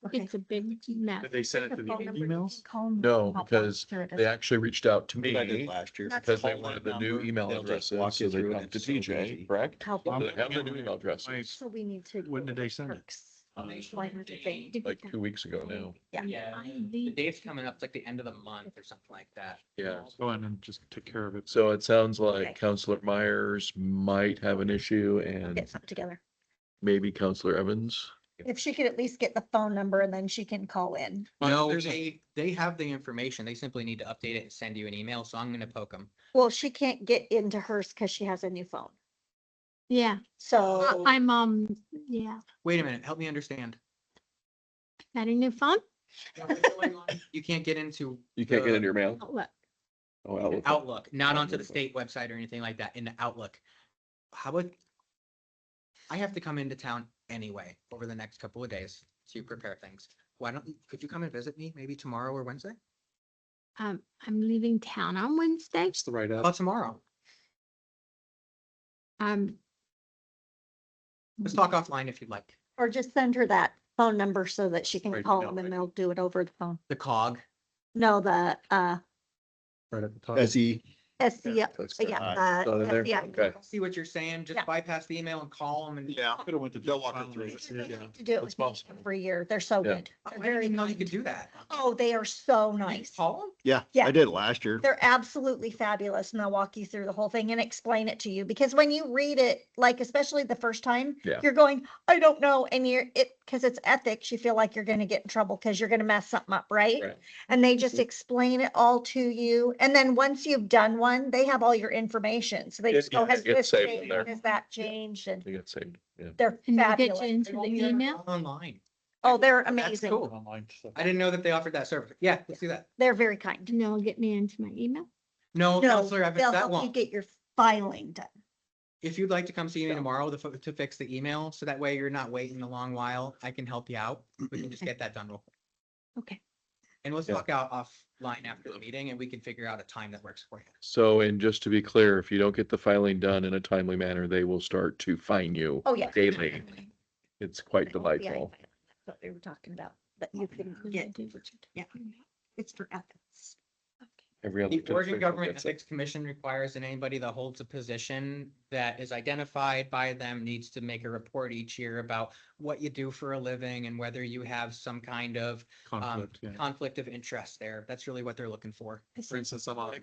Speaker 10: Okay.
Speaker 7: it's a big mess.
Speaker 4: Did they send it to the
Speaker 10: Phone number, you
Speaker 4: emails?
Speaker 10: can call 'em.
Speaker 4: No,
Speaker 10: I'll walk
Speaker 4: because
Speaker 10: through it as-
Speaker 4: they actually reached out to
Speaker 8: I did
Speaker 4: me
Speaker 8: last year.
Speaker 4: because they
Speaker 8: Call
Speaker 4: wanted
Speaker 8: that
Speaker 4: the new
Speaker 8: number,
Speaker 4: email
Speaker 8: they'll just
Speaker 4: addresses,
Speaker 8: walk
Speaker 4: so
Speaker 8: you
Speaker 4: they
Speaker 8: through it,
Speaker 4: talked
Speaker 8: and
Speaker 4: to
Speaker 8: it's so
Speaker 4: TJ,
Speaker 8: easy.
Speaker 4: correct?
Speaker 10: How
Speaker 4: So they
Speaker 10: about-
Speaker 4: have the new email addresses,
Speaker 10: So we need to.
Speaker 5: When did they send it?
Speaker 10: Perks.
Speaker 1: Foundation
Speaker 10: Like,
Speaker 1: Day.
Speaker 7: Did
Speaker 4: like
Speaker 7: we-
Speaker 4: 2 weeks ago now.
Speaker 10: Yeah.
Speaker 1: Yeah,
Speaker 7: I
Speaker 1: the
Speaker 7: need-
Speaker 1: date's coming up, it's like the end of the month or something like that.
Speaker 4: Yeah.
Speaker 5: Go in and just take care of it.
Speaker 4: So it sounds like
Speaker 10: Okay.
Speaker 4: Counselor Myers might have an issue
Speaker 10: Get
Speaker 4: and
Speaker 10: something together.
Speaker 4: maybe Counselor Evans.
Speaker 10: If she could at least get the phone number and then she can call in.
Speaker 1: No,
Speaker 5: there's a-
Speaker 1: they have the information. They simply need to update it and send you an email. So I'm gonna poke them.
Speaker 10: Well, she can't get into hers because she has a new phone.
Speaker 7: Yeah,
Speaker 10: So
Speaker 7: I'm, yeah,
Speaker 1: Wait a minute, help me understand.
Speaker 7: got a new phone?
Speaker 1: You can't get into.
Speaker 4: You can't get
Speaker 1: the
Speaker 4: into your mail?
Speaker 7: Outlook.
Speaker 4: Oh, Outlook.
Speaker 1: Outlook, not onto the
Speaker 4: Outlook.
Speaker 1: state website or anything like that, into Outlook. How about? I have to come into town anyway over the next couple of days to prepare things. Why don't, could you come and visit me maybe tomorrow or Wednesday?
Speaker 7: I'm leaving town on Wednesday.
Speaker 5: It's the right
Speaker 1: How
Speaker 5: app.
Speaker 1: about tomorrow?
Speaker 7: Um,
Speaker 1: Let's talk offline if you'd like.
Speaker 10: or just send her that phone number so that she can
Speaker 4: Right,
Speaker 10: call
Speaker 4: no,
Speaker 10: them and
Speaker 4: right.
Speaker 10: they'll do it over the phone.
Speaker 1: The cog.
Speaker 10: No, the
Speaker 5: Right at the top.
Speaker 8: SE,
Speaker 10: SCI,
Speaker 4: That's
Speaker 10: yeah,
Speaker 4: not in there?
Speaker 10: SCI.
Speaker 4: Okay.
Speaker 1: See what you're saying, just
Speaker 10: Yeah.
Speaker 1: bypass the email and call them and.
Speaker 8: Yeah.
Speaker 5: Could have went to.
Speaker 8: They'll walk it through.
Speaker 10: They
Speaker 4: Yeah,
Speaker 10: need to do it
Speaker 4: that's
Speaker 10: with me
Speaker 4: possible.
Speaker 10: every year. They're so
Speaker 4: Yeah.
Speaker 10: good.
Speaker 1: Oh,
Speaker 10: They're
Speaker 1: I didn't
Speaker 10: very
Speaker 1: even know you
Speaker 10: kind.
Speaker 1: could do that.
Speaker 10: Oh, they are so
Speaker 1: You
Speaker 10: nice.
Speaker 1: Call them?
Speaker 8: Yeah,
Speaker 10: Yeah.
Speaker 8: I did last year.
Speaker 10: They're absolutely fabulous and they'll walk you through the whole thing and explain it to you. Because when you read it, like especially the first time,
Speaker 4: Yeah.
Speaker 10: you're going, I don't know. And because it's ethics, you feel like you're going to get in trouble because you're going to mess something up, right?
Speaker 4: Right.
Speaker 10: And they just explain it all to you. And then once you've done one, they have all your information. So they
Speaker 4: Yeah,
Speaker 10: just go,
Speaker 4: yeah,
Speaker 10: has
Speaker 4: it gets
Speaker 10: this
Speaker 4: saved
Speaker 10: changed?
Speaker 4: there.
Speaker 10: Has that changed? And
Speaker 4: They get saved, yeah.
Speaker 10: they're
Speaker 7: And they'll get you
Speaker 10: fabulous.
Speaker 7: into the email.
Speaker 1: Online.
Speaker 10: Oh, they're
Speaker 1: That's
Speaker 10: amazing.
Speaker 1: cool.
Speaker 5: Online stuff.
Speaker 1: I didn't know that they offered that service. Yeah, let's do that.
Speaker 10: They're very kind.
Speaker 7: And they'll get me into my email.
Speaker 1: No,
Speaker 10: No,
Speaker 1: Counselor Evans,
Speaker 10: they'll
Speaker 1: that
Speaker 10: help you
Speaker 1: won't.
Speaker 10: get your filing done.
Speaker 1: If you'd like to come see me tomorrow to fix the email, so that way you're not waiting a long while, I can help you out. We can just get that done real quick.
Speaker 7: Okay.
Speaker 1: And let's
Speaker 4: Yeah.
Speaker 1: talk out offline after the meeting and we can figure out a time that works for you.
Speaker 4: So, and just to be clear, if you don't get the filing done in a timely manner, they will start to fine you
Speaker 10: Oh, yeah.
Speaker 4: daily. It's quite
Speaker 10: I hope the
Speaker 4: delightful.
Speaker 10: iPad, that's what they were talking about, that you can get, yeah, it's for ethics.
Speaker 4: Every other.
Speaker 1: The Oregon
Speaker 4: official
Speaker 1: Government
Speaker 4: gets it.
Speaker 1: Ethics Commission requires that anybody that holds a position that is identified by them needs to make a report each year about what you do for a living and whether you have some kind of
Speaker 5: Conflict, yeah.
Speaker 1: conflict of interest there. That's really what they're looking for.
Speaker 5: For instance, I'm on.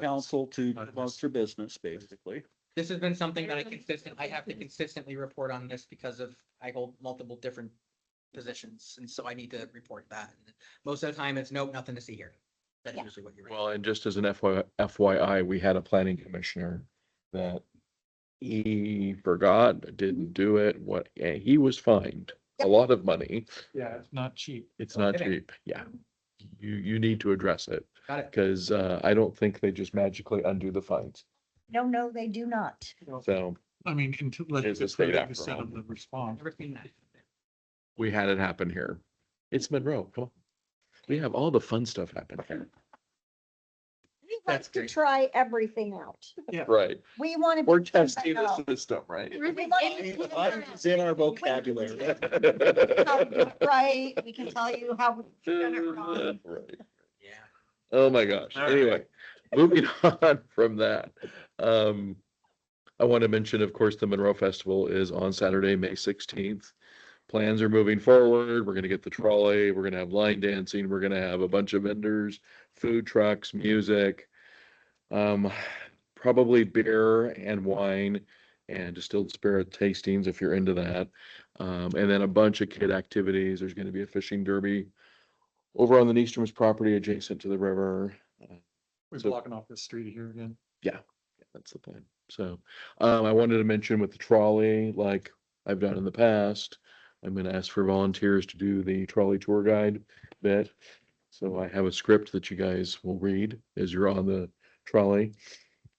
Speaker 8: Council to promote your business, basically.
Speaker 1: This has been something that I have to consistently report on this because of, I hold multiple different positions. And so I need to report that. And most of the time it's nope, nothing to see here. That's
Speaker 10: Yeah.
Speaker 1: usually what you're.
Speaker 4: Well, and just as an FYI, we had a planning commissioner that he forgot, didn't do it, and he was fined a
Speaker 10: Yep.
Speaker 4: lot of money.
Speaker 5: Yeah, it's not cheap.
Speaker 4: It's not
Speaker 1: Okay.
Speaker 4: cheap, yeah. You need to address it,
Speaker 1: Got it.
Speaker 4: because I don't think they just magically undo the fines.
Speaker 10: No, they do not.
Speaker 4: So
Speaker 5: I mean, until. let
Speaker 4: It's a
Speaker 5: the
Speaker 4: state
Speaker 5: code
Speaker 4: after
Speaker 5: send
Speaker 4: all.
Speaker 5: them the response.
Speaker 1: Never seen that.
Speaker 4: we had it happen here. It's Monroe, come on. We have all the fun stuff happen here.
Speaker 10: We
Speaker 1: That's
Speaker 10: like to
Speaker 1: great.
Speaker 10: try everything out.
Speaker 4: Right,
Speaker 10: We want to.
Speaker 4: we're testing the system, right?
Speaker 8: It's in our vocabulary.
Speaker 10: Right, we can tell you how we've done it wrong.
Speaker 4: Right.
Speaker 1: Yeah.
Speaker 4: Oh my gosh.
Speaker 5: All right.
Speaker 4: Anyway, moving on from that. I want to mention, of course, the Monroe Festival is on Saturday, May 16th. Plans are moving forward. We're going to get the trolley. We're going to have line dancing. We're going to have a bunch of vendors, food trucks, music. Probably beer and wine and distilled spirit tastings if you're into that. And then a bunch of kid activities. There's going to be a fishing derby over on the Niestrom's property adjacent to the river.
Speaker 5: We're
Speaker 4: So-
Speaker 5: blocking off the street here again.
Speaker 4: That's the plan. So, I wanted to mention with the trolley, like I've done in the past, I'm gonna ask for volunteers to do the trolley tour guide bit. So I have a script that you guys will read as you're on the trolley.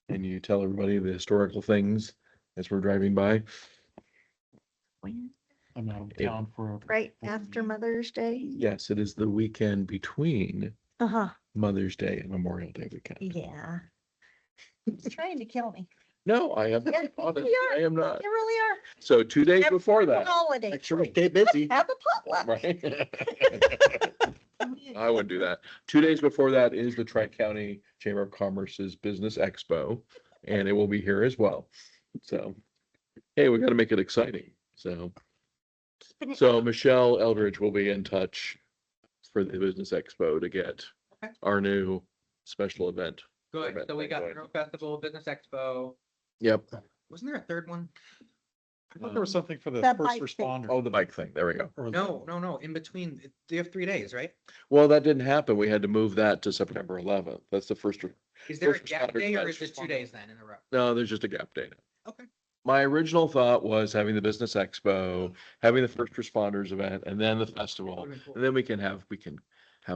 Speaker 4: And you tell everybody the historical things as we're driving by.
Speaker 5: I'm out of
Speaker 4: Yeah.
Speaker 5: town for.
Speaker 10: Right after Mother's Day.
Speaker 4: Yes, it is the weekend between
Speaker 10: Uh-huh,
Speaker 4: Mother's Day and Memorial Day weekend.
Speaker 10: yeah. It's trying to kill me.
Speaker 4: No, I am
Speaker 10: Yeah,
Speaker 4: not. honest,
Speaker 10: you are.
Speaker 4: I am not.
Speaker 10: You really are.
Speaker 4: So 2 days before that,
Speaker 10: Holiday.
Speaker 8: Make sure we stay busy.
Speaker 10: Have a potluck.
Speaker 4: right? I wouldn't do that. 2 days before that is the Tri-County Chamber of Commerce's Business Expo, and it will be here as well. So, hey, we got to make it exciting. So Michelle Eldridge will be in touch for the Business Expo to get
Speaker 1: Okay.
Speaker 4: our new special event.
Speaker 1: Good.
Speaker 4: Permit
Speaker 1: So we
Speaker 4: thing
Speaker 1: got
Speaker 4: going.
Speaker 1: Monroe Festival, Business Expo.
Speaker 4: Yep.
Speaker 1: Wasn't there a third one?
Speaker 5: I thought there was something for the
Speaker 10: The
Speaker 5: first
Speaker 10: bike thing.
Speaker 5: responder.
Speaker 4: Oh, the bike thing. There we go.
Speaker 5: Or-
Speaker 1: No. In between, you have 3 days, right?
Speaker 4: Well, that didn't happen. We had to move that to September 11th. That's the first.
Speaker 1: Is there a
Speaker 4: First
Speaker 1: gap
Speaker 4: responders,
Speaker 1: day or
Speaker 4: first
Speaker 1: is it 2
Speaker 4: responders.
Speaker 1: days then in a row?
Speaker 4: No, there's just a gap date.
Speaker 1: Okay.
Speaker 4: My original thought was having the Business Expo, having the first responders event, and then the festival.
Speaker 1: Would've been cool.
Speaker 4: And then we can have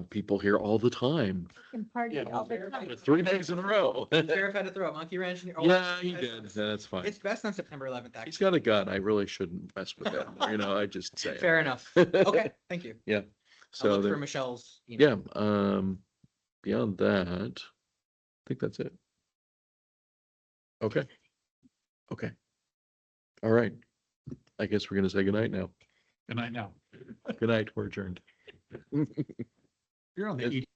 Speaker 4: people here all the time,
Speaker 10: And party
Speaker 5: Yeah,
Speaker 10: all the time.
Speaker 4: 3 days in a row.
Speaker 1: Sheriff had to throw a monkey wrench in here. Oh,
Speaker 4: Yeah, he did. That's fine.
Speaker 1: It's best on September 11th,
Speaker 4: He's
Speaker 1: actually.
Speaker 4: got a gun. I really shouldn't mess with him. I just say. it.
Speaker 1: Fair enough. Okay, thank you. I'll
Speaker 4: So,
Speaker 1: look for
Speaker 4: there-
Speaker 1: Michelle's
Speaker 4: yeah,
Speaker 1: email.
Speaker 4: beyond that, I think that's it. Okay. Okay. All right. I guess we're gonna say goodnight now.
Speaker 5: Good night now.
Speaker 4: Good night. We're adjourned.
Speaker 5: You're on the
Speaker 4: Yes.
Speaker 5: E